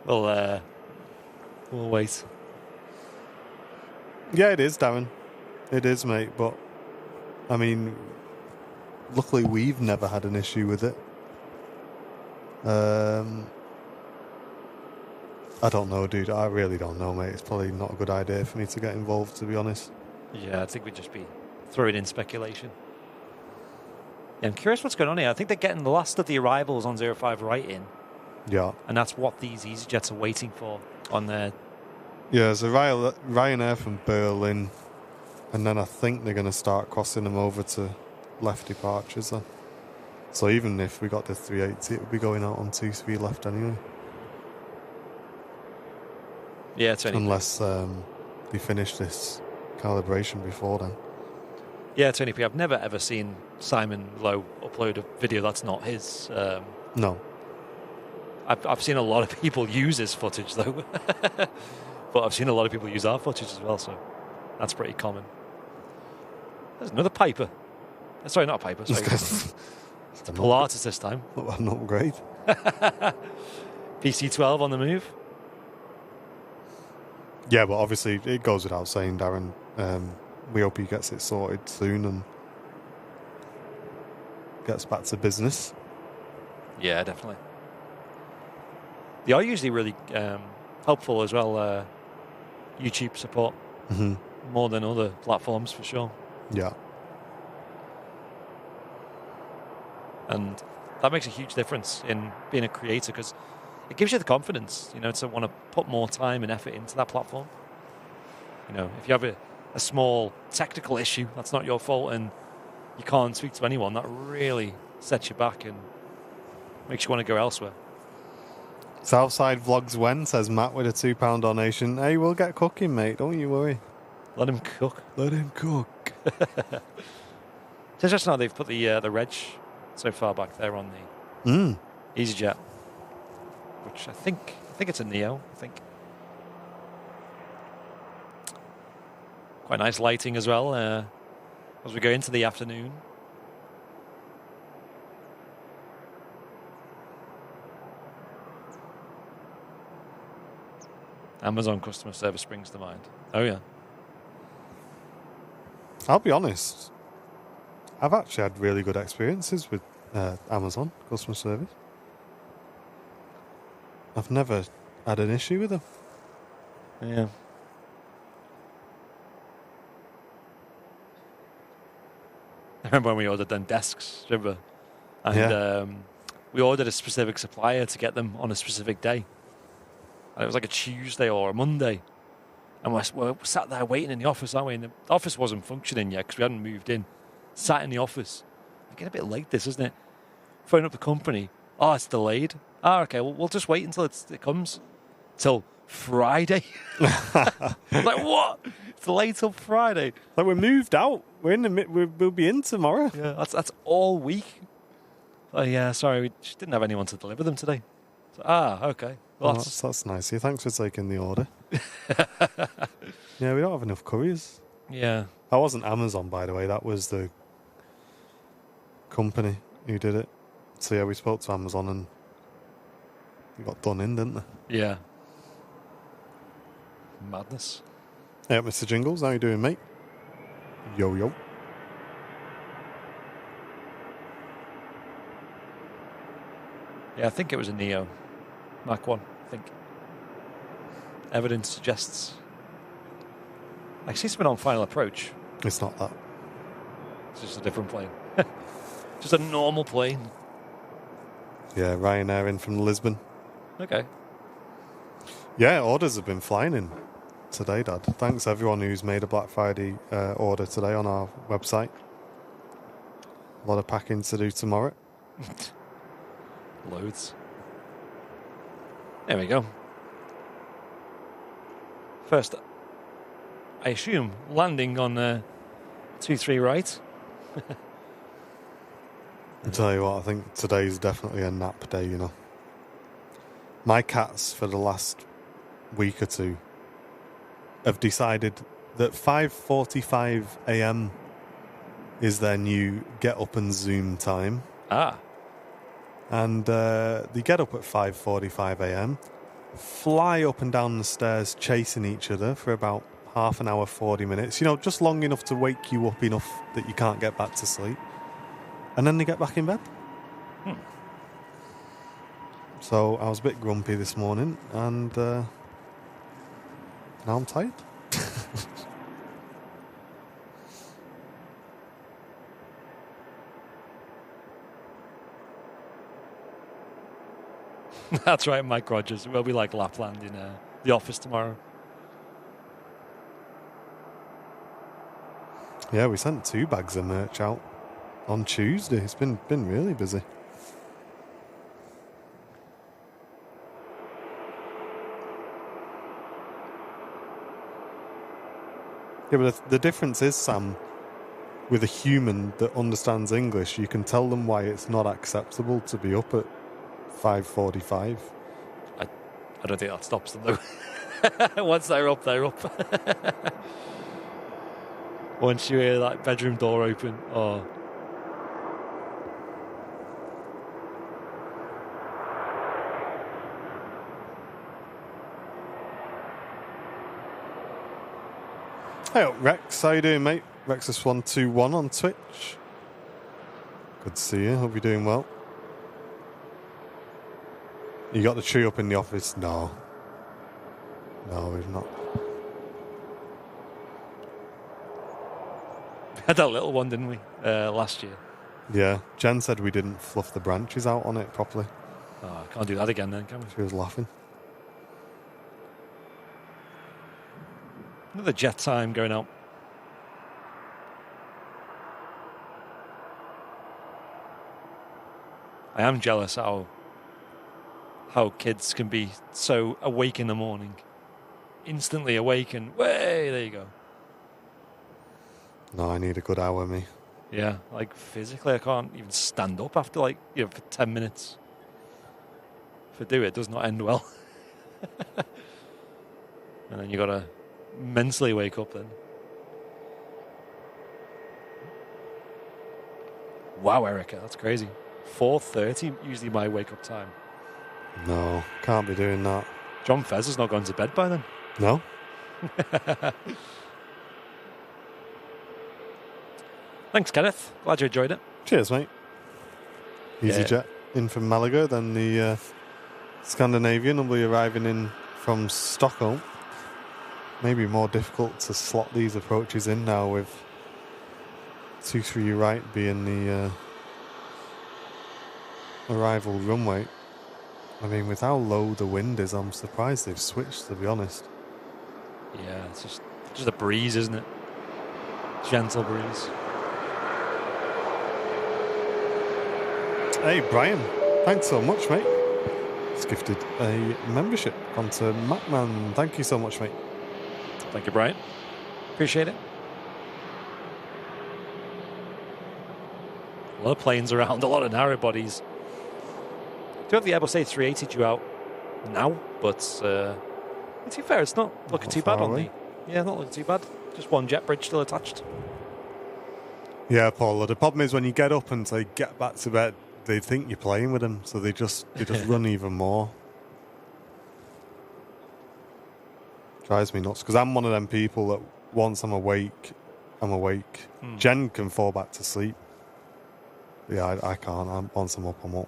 [SPEAKER 2] We'll wait.
[SPEAKER 1] Yeah, it is, Darren. It is, mate. But, I mean, luckily we've never had an issue with it. I don't know, dude. I really don't know, mate. It's probably not a good idea for me to get involved, to be honest.
[SPEAKER 2] Yeah, I think we'd just be throwing in speculation. Yeah, I'm curious what's going on here. I think they're getting the last of the arrivals on 05 right in.
[SPEAKER 1] Yeah.
[SPEAKER 2] And that's what these EasyJets are waiting for on their...
[SPEAKER 1] Yeah, there's a Ryanair from Berlin, and then I think they're going to start crossing them over to left departures then. So even if we got the 380, it would be going out on 2-3 left anyway.
[SPEAKER 2] Yeah, it's only...
[SPEAKER 1] Unless they finish this calibration before then.
[SPEAKER 2] Yeah, it's only... I've never ever seen Simon Lowe upload a video that's not his.
[SPEAKER 1] No.
[SPEAKER 2] I've seen a lot of people use his footage, though. But I've seen a lot of people use our footage as well, so that's pretty common. There's another Piper. Sorry, not a Piper. Sorry.
[SPEAKER 1] It's
[SPEAKER 2] Pilates this time.
[SPEAKER 1] An upgrade.
[SPEAKER 2] PC12 on the move.
[SPEAKER 1] Yeah, but obviously it goes without saying, Darren. We hope he gets it sorted soon and gets back to business.
[SPEAKER 2] Yeah, definitely. They are usually really helpful as well. YouTube support more than other platforms for sure.
[SPEAKER 1] Yeah.
[SPEAKER 2] And that makes a huge difference in being a creator because it gives you the confidence, to want to put more time and effort into that platform. If you have a small technical issue, that's not your fault, and you can't speak to anyone, that really sets you back and makes you want to go elsewhere.
[SPEAKER 1] Southside Vlogs when, says Matt with a £2 donation. Hey, we'll get cooking, mate. Don't you worry.
[SPEAKER 2] Let him cook.
[SPEAKER 1] Let him cook.
[SPEAKER 2] It's just now they've put the reg so far back there on the EasyJet, which I think it's a Neo. I think quite nice lighting as well as we go into the afternoon. Amazon customer service springs to mind. Oh yeah.
[SPEAKER 1] I'll be honest. I've actually had really good experiences with Amazon customer service. I've never had an issue with them.
[SPEAKER 2] Yeah. I remember when we ordered them desks, remember? And we ordered a specific supplier to get them on a specific day. And it was like a Tuesday or a Monday. And we're sat there waiting in the office, aren't we? And the office wasn't functioning yet because we hadn't moved in. Sat in the office. I get a bit late, this, isn't it? Phone up the company. Oh, it's delayed. Okay, well, we'll just wait until it comes. Till Friday. Like, what? It's delayed till Friday.
[SPEAKER 1] Like, we're moved out. We'll be in tomorrow.
[SPEAKER 2] Yeah, that's all week. Oh, yeah, sorry, we just didn't have anyone to deliver them today. So, okay. Well,
[SPEAKER 1] that's nice of you. Thanks for taking the order. Yeah, we don't have enough couriers.
[SPEAKER 2] Yeah.
[SPEAKER 1] That wasn't Amazon, by the way. That was the company who did it. So, yeah, we spoke to Amazon and they got done in, didn't they?
[SPEAKER 2] Yeah. Madness.
[SPEAKER 1] Hey, Mr. Jingles, how you doing, mate? Yo, yo.
[SPEAKER 2] Yeah, I think it was a Neo. Mark 1, I think. Evidence suggests. I see something on Final Approach.
[SPEAKER 1] It's not that.
[SPEAKER 2] It's just a different plane. Just a normal plane.
[SPEAKER 1] Yeah, Ryanair in from Lisbon.
[SPEAKER 2] Okay.
[SPEAKER 1] Yeah, orders have been flying in today, Dad. Thanks everyone who's made a Black Friday order today on our website. A lot of packing to do tomorrow.
[SPEAKER 2] Loads. There we go. First, I assume, landing on 2-3 right.
[SPEAKER 1] I'll tell you what, I think today's definitely a nap day, My cats, for the last week or two, have decided that 5:45 a.m. is their new get up and Zoom time. And they get up at 5:45 a.m., fly up and down the stairs chasing each other for about half an hour, 40 minutes, just long enough to wake you up enough that you can't get back to sleep. And then they get back in bed. So I was a bit grumpy this morning, and now I'm tired.
[SPEAKER 2] That's right, Mike Rogers. We'll be like Lapland in the office tomorrow.
[SPEAKER 1] Yeah, we sent 2 bags of merch out on Tuesday. It's been really busy. Yeah, but the difference is, Sam, with a human that understands English, you can tell them why it's not acceptable to be up at 5:45.
[SPEAKER 2] I don't think that stops them, though. Once they're up, they're up. Once you hear that bedroom door open,
[SPEAKER 1] Hey up, Rex. How you doing, mate? Rexus121 on Twitch. Good to see you. Hope you're doing well. You got the tree up in the office? No. No, we've not.
[SPEAKER 2] We had that little one, didn't we, last year?
[SPEAKER 1] Yeah. Jen said we didn't fluff the branches out on it properly.
[SPEAKER 2] Oh, can't do that again then, can we?
[SPEAKER 1] She was laughing.
[SPEAKER 2] Another jet time going out. I am jealous how kids can be so awake in the morning. Instantly awake and way, there you go.
[SPEAKER 1] No, I need a good hour, me.
[SPEAKER 2] Yeah, like physically I can't even stand up after for 10 minutes. If I do, it does not end well. And then you got to mentally wake up then. Wow, Erica, that's crazy. 4:30 usually my wake up time.
[SPEAKER 1] No, can't be doing that.
[SPEAKER 2] John Fez has not gone to bed by then.
[SPEAKER 1] No?
[SPEAKER 2] Thanks, Kenneth. Glad you enjoyed it.
[SPEAKER 1] Cheers, mate. EasyJet in from Malaga, then the Scandinavian will be arriving in from Stockholm. Maybe more difficult to slot these approaches in now with 23 right being the arrival runway. I mean, with how low the wind is, I'm surprised they've switched, to be honest.
[SPEAKER 2] Yeah, it's just a breeze, isn't it? Gentle breeze.
[SPEAKER 1] Hey, Brian. Thanks so much, mate. It's gifted a membership onto Macman. Thank you so much, mate.
[SPEAKER 2] Thank you, Brian. Appreciate it. A lot of planes around, a lot of narrow bodies. Do have the Airbus A380 due out now, but to be fair, it's not looking too bad on the... Yeah, not looking too bad. Just one jet bridge still attached.
[SPEAKER 1] Yeah, Paul. The problem is when you get up and say get back to bed, they think you're playing with them, so they just run even more. Drives me nuts because I'm one of them people that once I'm awake, I'm awake. Jen can fall back to sleep. Yeah, I can't. Once I'm up, I'm up.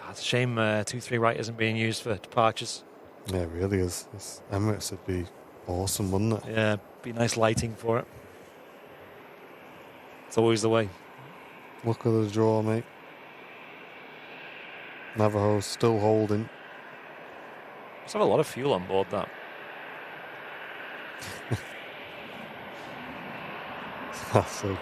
[SPEAKER 2] It's a shame 2-3 right isn't being used for departures.
[SPEAKER 1] Yeah, it really is. Emirates would be awesome, wouldn't it?
[SPEAKER 2] Yeah, be nice lighting for it. It's always the way.
[SPEAKER 1] Look at the draw, mate. Navajo still holding.
[SPEAKER 2] Must have a lot of fuel on board that.
[SPEAKER 1] That's so true.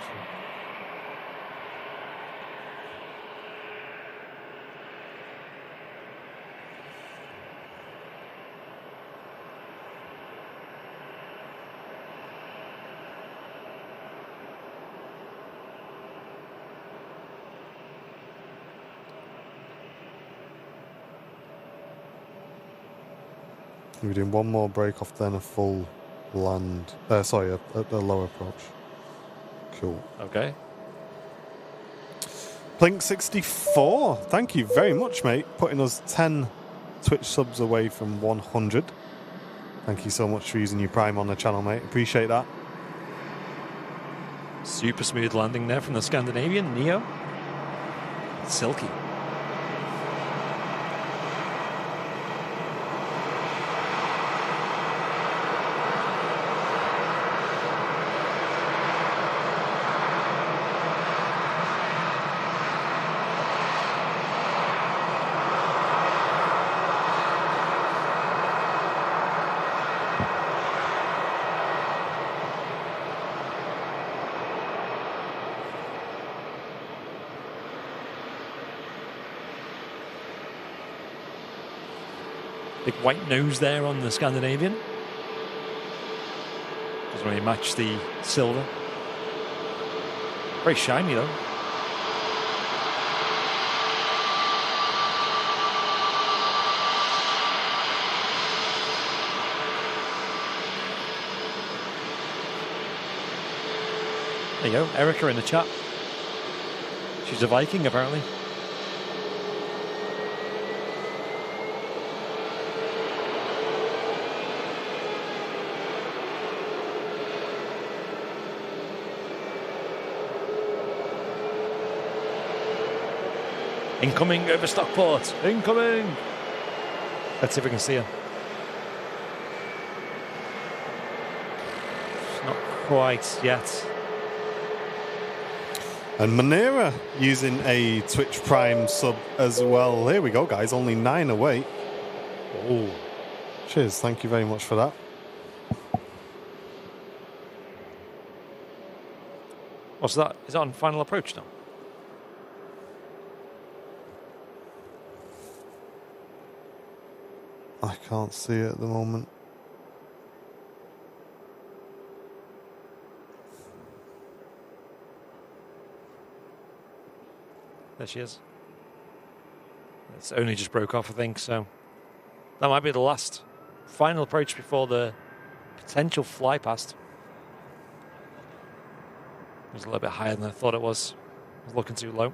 [SPEAKER 1] We're doing one more break off, then a full land. Sorry, a low approach. Cool.
[SPEAKER 2] Okay.
[SPEAKER 1] Plink64, thank you very much, mate. Putting us 10 Twitch subs away from 100. Thank you so much for using your Prime on the channel, mate. Appreciate that.
[SPEAKER 2] Super smooth landing there from the Scandinavian, Neo. Silky. Big white nose there on the Scandinavian. Doesn't really match the silver. Very shiny though. There you go, Erica in the chat. She's a Viking apparently. Incoming over Stockport. Incoming. Let's see if we can see her. Not quite yet.
[SPEAKER 1] And Manera using a Twitch Prime sub as well. Here we go, guys. Only 9 away.
[SPEAKER 2] Oh.
[SPEAKER 1] Cheers. Thank you very much for that.
[SPEAKER 2] What's that? Is that on final approach now?
[SPEAKER 1] I can't see it at the moment.
[SPEAKER 2] There she is. It's only just broke off, I think, so that might be the last final approach before the potential fly past. It was a little bit higher than I thought it was. I was looking too low.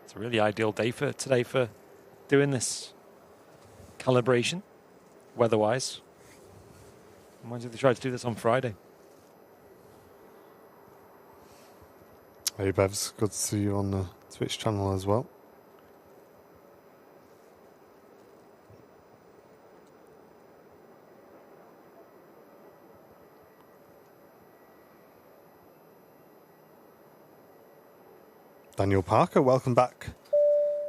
[SPEAKER 2] It's a really ideal day for today for doing this calibration, weather-wise. Reminds me they tried to do this on Friday.
[SPEAKER 1] Hey, Bevs. Good to see you on the Twitch channel as well. Daniel Parker, welcome back.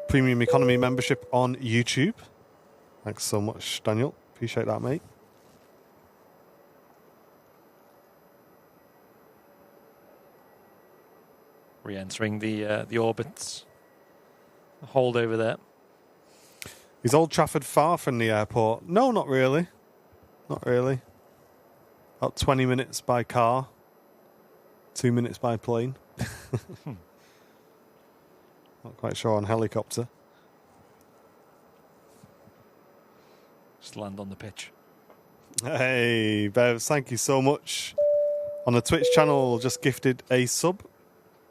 [SPEAKER 1] Premium Economy membership on YouTube. Thanks so much, Daniel. Appreciate that, mate.
[SPEAKER 2] Re-entering the orbits. Hold over there.
[SPEAKER 1] Is Old Trafford far from the airport? No, not really. Not really. About 20 minutes by car. 2 minutes by plane. Not quite sure on helicopter.
[SPEAKER 2] Just land on the pitch.
[SPEAKER 1] Hey, Bev, thank you so much. On the Twitch channel, just gifted a sub.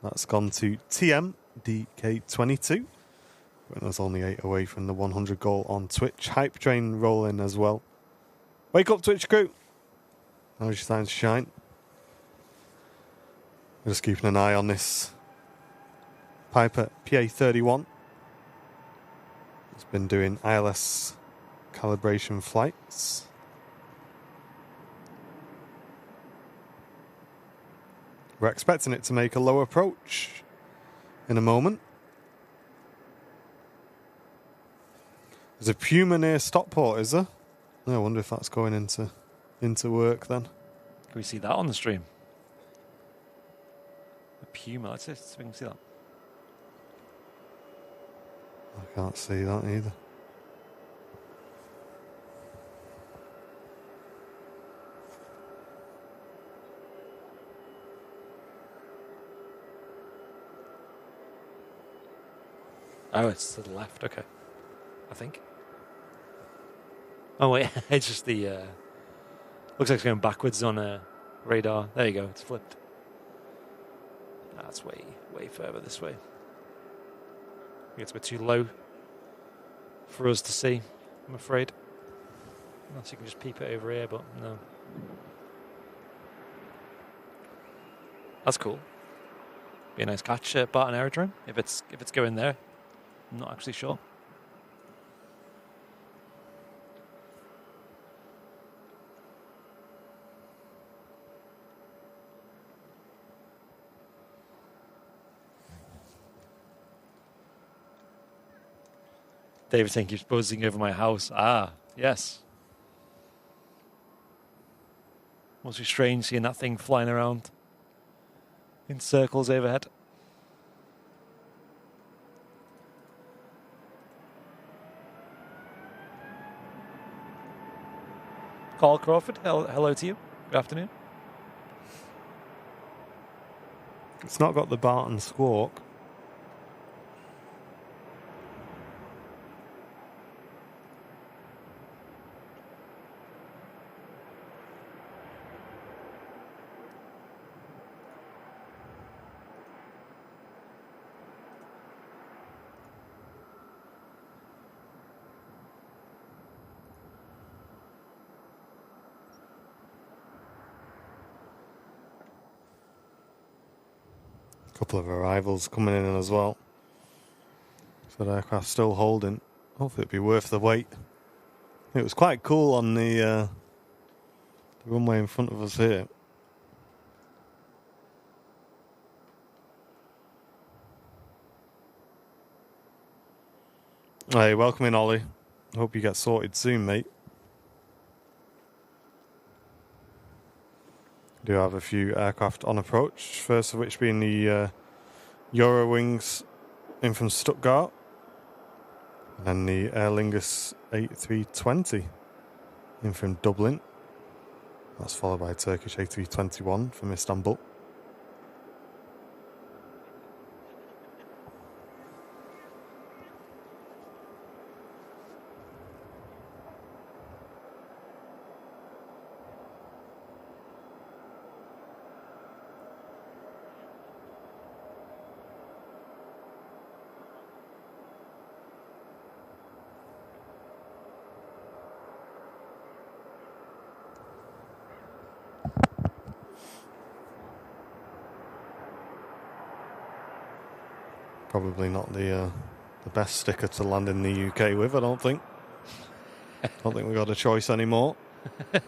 [SPEAKER 1] That's gone to TMDK22. When there's only 8 away from the 100 goal on Twitch. Hype train rolling as well. Wake up, Twitch crew. Now's your time to shine. We're just keeping an eye on this Piper PA31. It's been doing ILS calibration flights. We're expecting it to make a low approach in a moment. There's a Puma near Stockport, is there? I wonder if that's going into work then.
[SPEAKER 2] Can we see that on the stream? A Puma, let's see if we can see that.
[SPEAKER 1] I can't see that either.
[SPEAKER 2] Oh, it's to the left. Okay, I think. Oh wait, it's just the. Looks like it's going backwards on a radar. There you go. It's flipped. That's way further this way. I think it's a bit too low for us to see, I'm afraid. Unless you can just peep it over here, but no. That's cool. Be a nice catch at Barton Aerodrome if it's going there. I'm not actually sure. David saying keeps buzzing over my house. Ah, yes. Must be strange seeing that thing flying around in circles overhead. Carl Crawford, hello to you. Good afternoon.
[SPEAKER 1] It's not got the Barton squawk. Couple of arrivals coming in as well. So the aircraft still holding. Hopefully it'll be worth the wait. It was quite cool on the runway in front of us here. Hey, welcome in, Ollie. Hope you get sorted soon, mate. Do have a few aircraft on approach. First of which being the Eurowings in from Stuttgart, and the Aer Lingus 8320 in from Dublin. That's followed by a Turkish A321 from Istanbul. Probably not the best sticker to land in the UK with, I don't think. Don't think we've got a choice anymore.
[SPEAKER 2] Is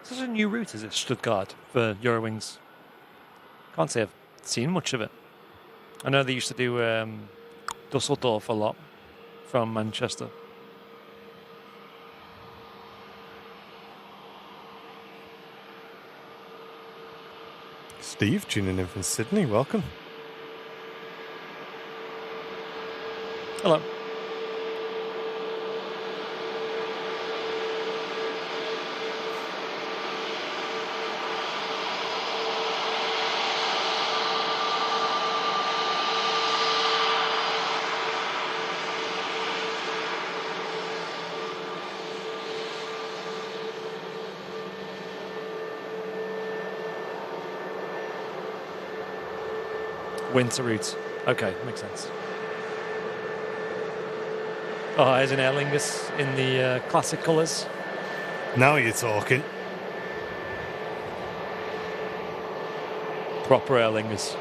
[SPEAKER 2] this a new route, is it, Stuttgart, for Eurowings? Can't say I've seen much of it. I know they used to do Dusseldorf a lot from Manchester.
[SPEAKER 1] Steve tuning in from Sydney, welcome.
[SPEAKER 2] Hello. Winter route. Okay, makes sense. Oh, there's an Aer Lingus in the classic colours.
[SPEAKER 1] Now you're talking.
[SPEAKER 2] Proper Aer Lingus.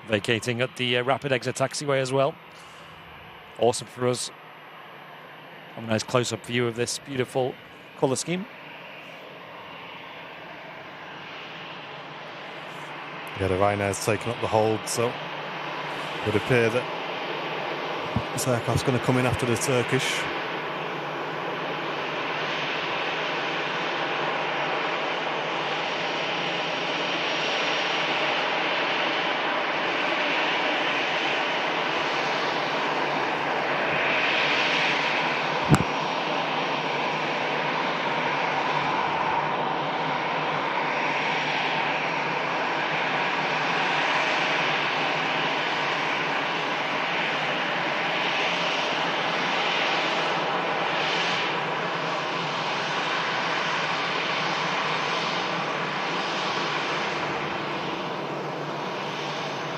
[SPEAKER 2] Vacating at the rapid exit taxiway as well. Awesome for us. Have a nice close-up view of this beautiful colour scheme.
[SPEAKER 1] Yeah, the Ryanair's taken up the hold, so it would appear that this aircraft's going to come in after the Turkish.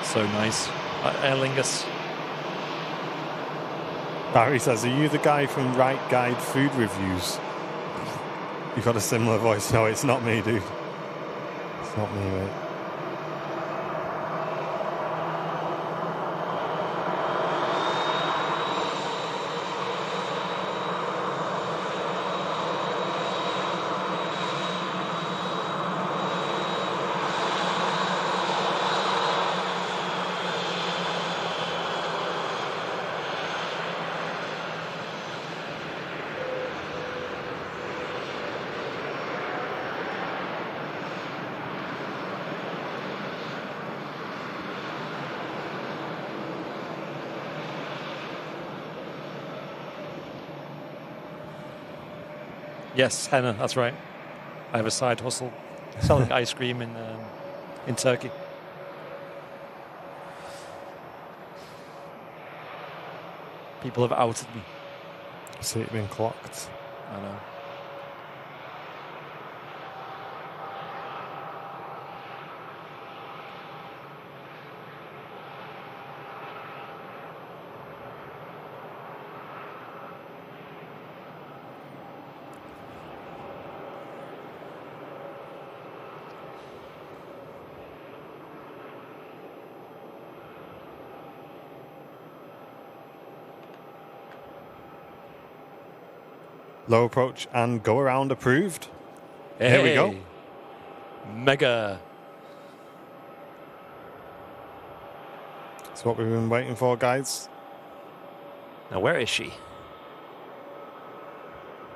[SPEAKER 2] So nice. Aer Lingus.
[SPEAKER 1] Barry says, are you the guy from Right Guide Food Reviews? You've got a similar voice. No, it's not me, dude. It's not me, mate.
[SPEAKER 2] Yes, henna, that's right. I have a side hustle selling ice cream in Turkey. People have outed me.
[SPEAKER 1] See it being clocked.
[SPEAKER 2] I know.
[SPEAKER 1] Low approach and go around approved. Here we go.
[SPEAKER 2] Mega.
[SPEAKER 1] That's what we've been waiting for, guys.
[SPEAKER 2] Now, where is she?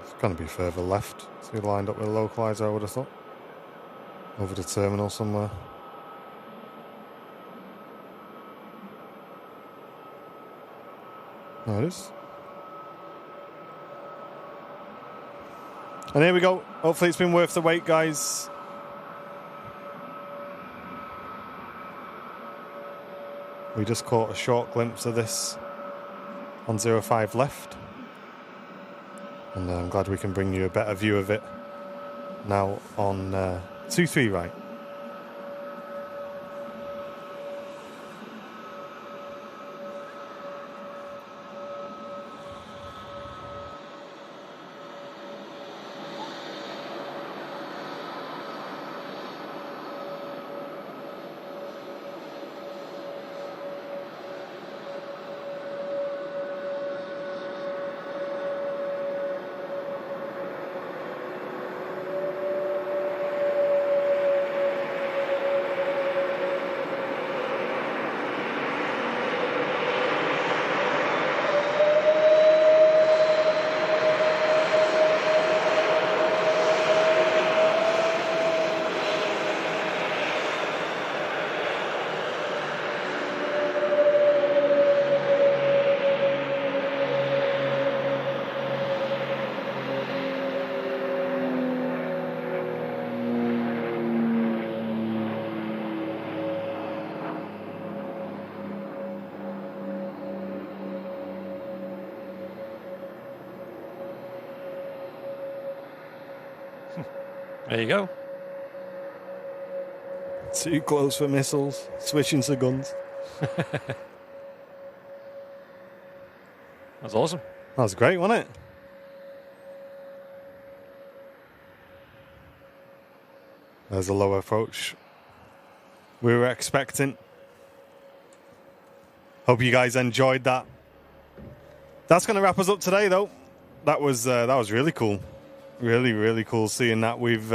[SPEAKER 1] It's going to be further left. So we lined up with a localizer, I would have thought. Over the terminal somewhere. There it is. And here we go. Hopefully it's been worth the wait, guys. We just caught a short glimpse of this on 05 left. And I'm glad we can bring you a better view of it now on 23 right.
[SPEAKER 2] There you go.
[SPEAKER 1] Too close for missiles. Switching to guns.
[SPEAKER 2] That's awesome.
[SPEAKER 1] That was great, wasn't it? There's a low approach we were expecting. Hope you guys enjoyed that. That's going to wrap us up today, though. That was really cool. Really, really cool seeing that. We've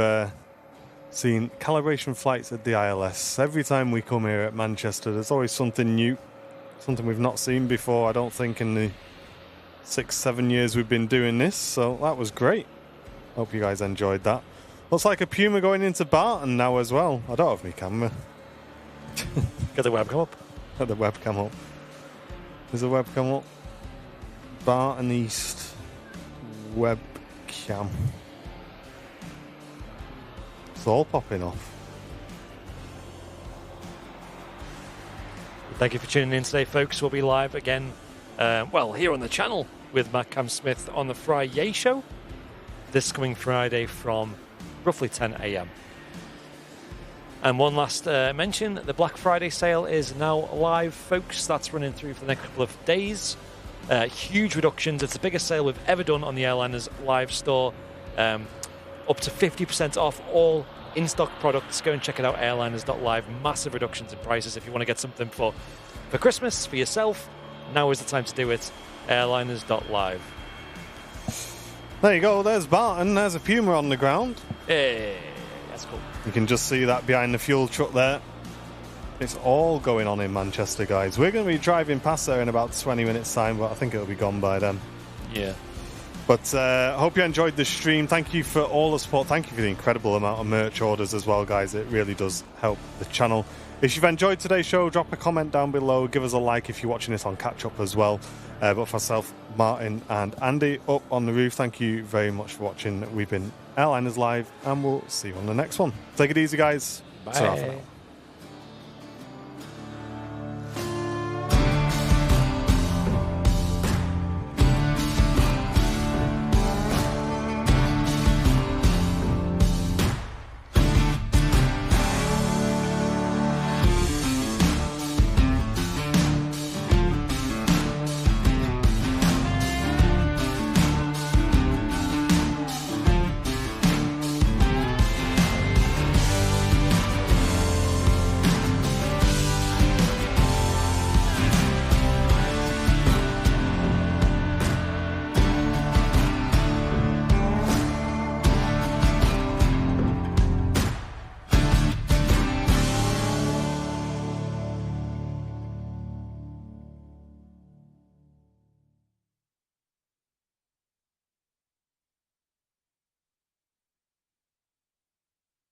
[SPEAKER 1] seen calibration flights at the ILS. Every time we come here at Manchester, there's always something new, something we've not seen before, I don't think, in the 6-7 years we've been doing this. So that was great. Hope you guys enjoyed that. Looks like a Puma going into Barton now as well. I don't have my camera.
[SPEAKER 2] Get the webcam up.
[SPEAKER 1] Get the webcam up. There's a webcam up. Barton East webcam. It's all popping off.
[SPEAKER 2] Thank you for tuning in today, folks. We'll be live again, here on the channel with Matt Cam Smith on the Friday show this coming Friday from roughly 10 a.m. And one last mention, the Black Friday sale is now live, folks. That's running through for the next couple of days. Huge reductions. It's the biggest sale we've ever done on the Airliners live store. Up to 50% off all in-stock products. Go and check it out, airliners.live. Massive reductions in prices if you want to get something for Christmas, for yourself. Now is the time to do it. Airliners.live.
[SPEAKER 1] There you go. There's Barton. There's a Puma on the ground.
[SPEAKER 2] Hey, that's cool.
[SPEAKER 1] You can just see that behind the fuel truck there. It's all going on in Manchester, guys. We're going to be driving past there in about 20 minutes' time, but I think it'll be gone by then.
[SPEAKER 2] Yeah.
[SPEAKER 1] But I hope you enjoyed the stream. Thank you for all the support. Thank you for the incredible amount of merch orders as well, guys. It really does help the channel. If you've enjoyed today's show, drop a comment down below. Give us a like if you're watching this on catch up as well. But for myself, Martin, and Andy up on the roof, thank you very much for watching. We've been Airliners Live, and we'll see you on the next one. Take it easy, guys.
[SPEAKER 2] Bye.
[SPEAKER 1] Ta-ra for now.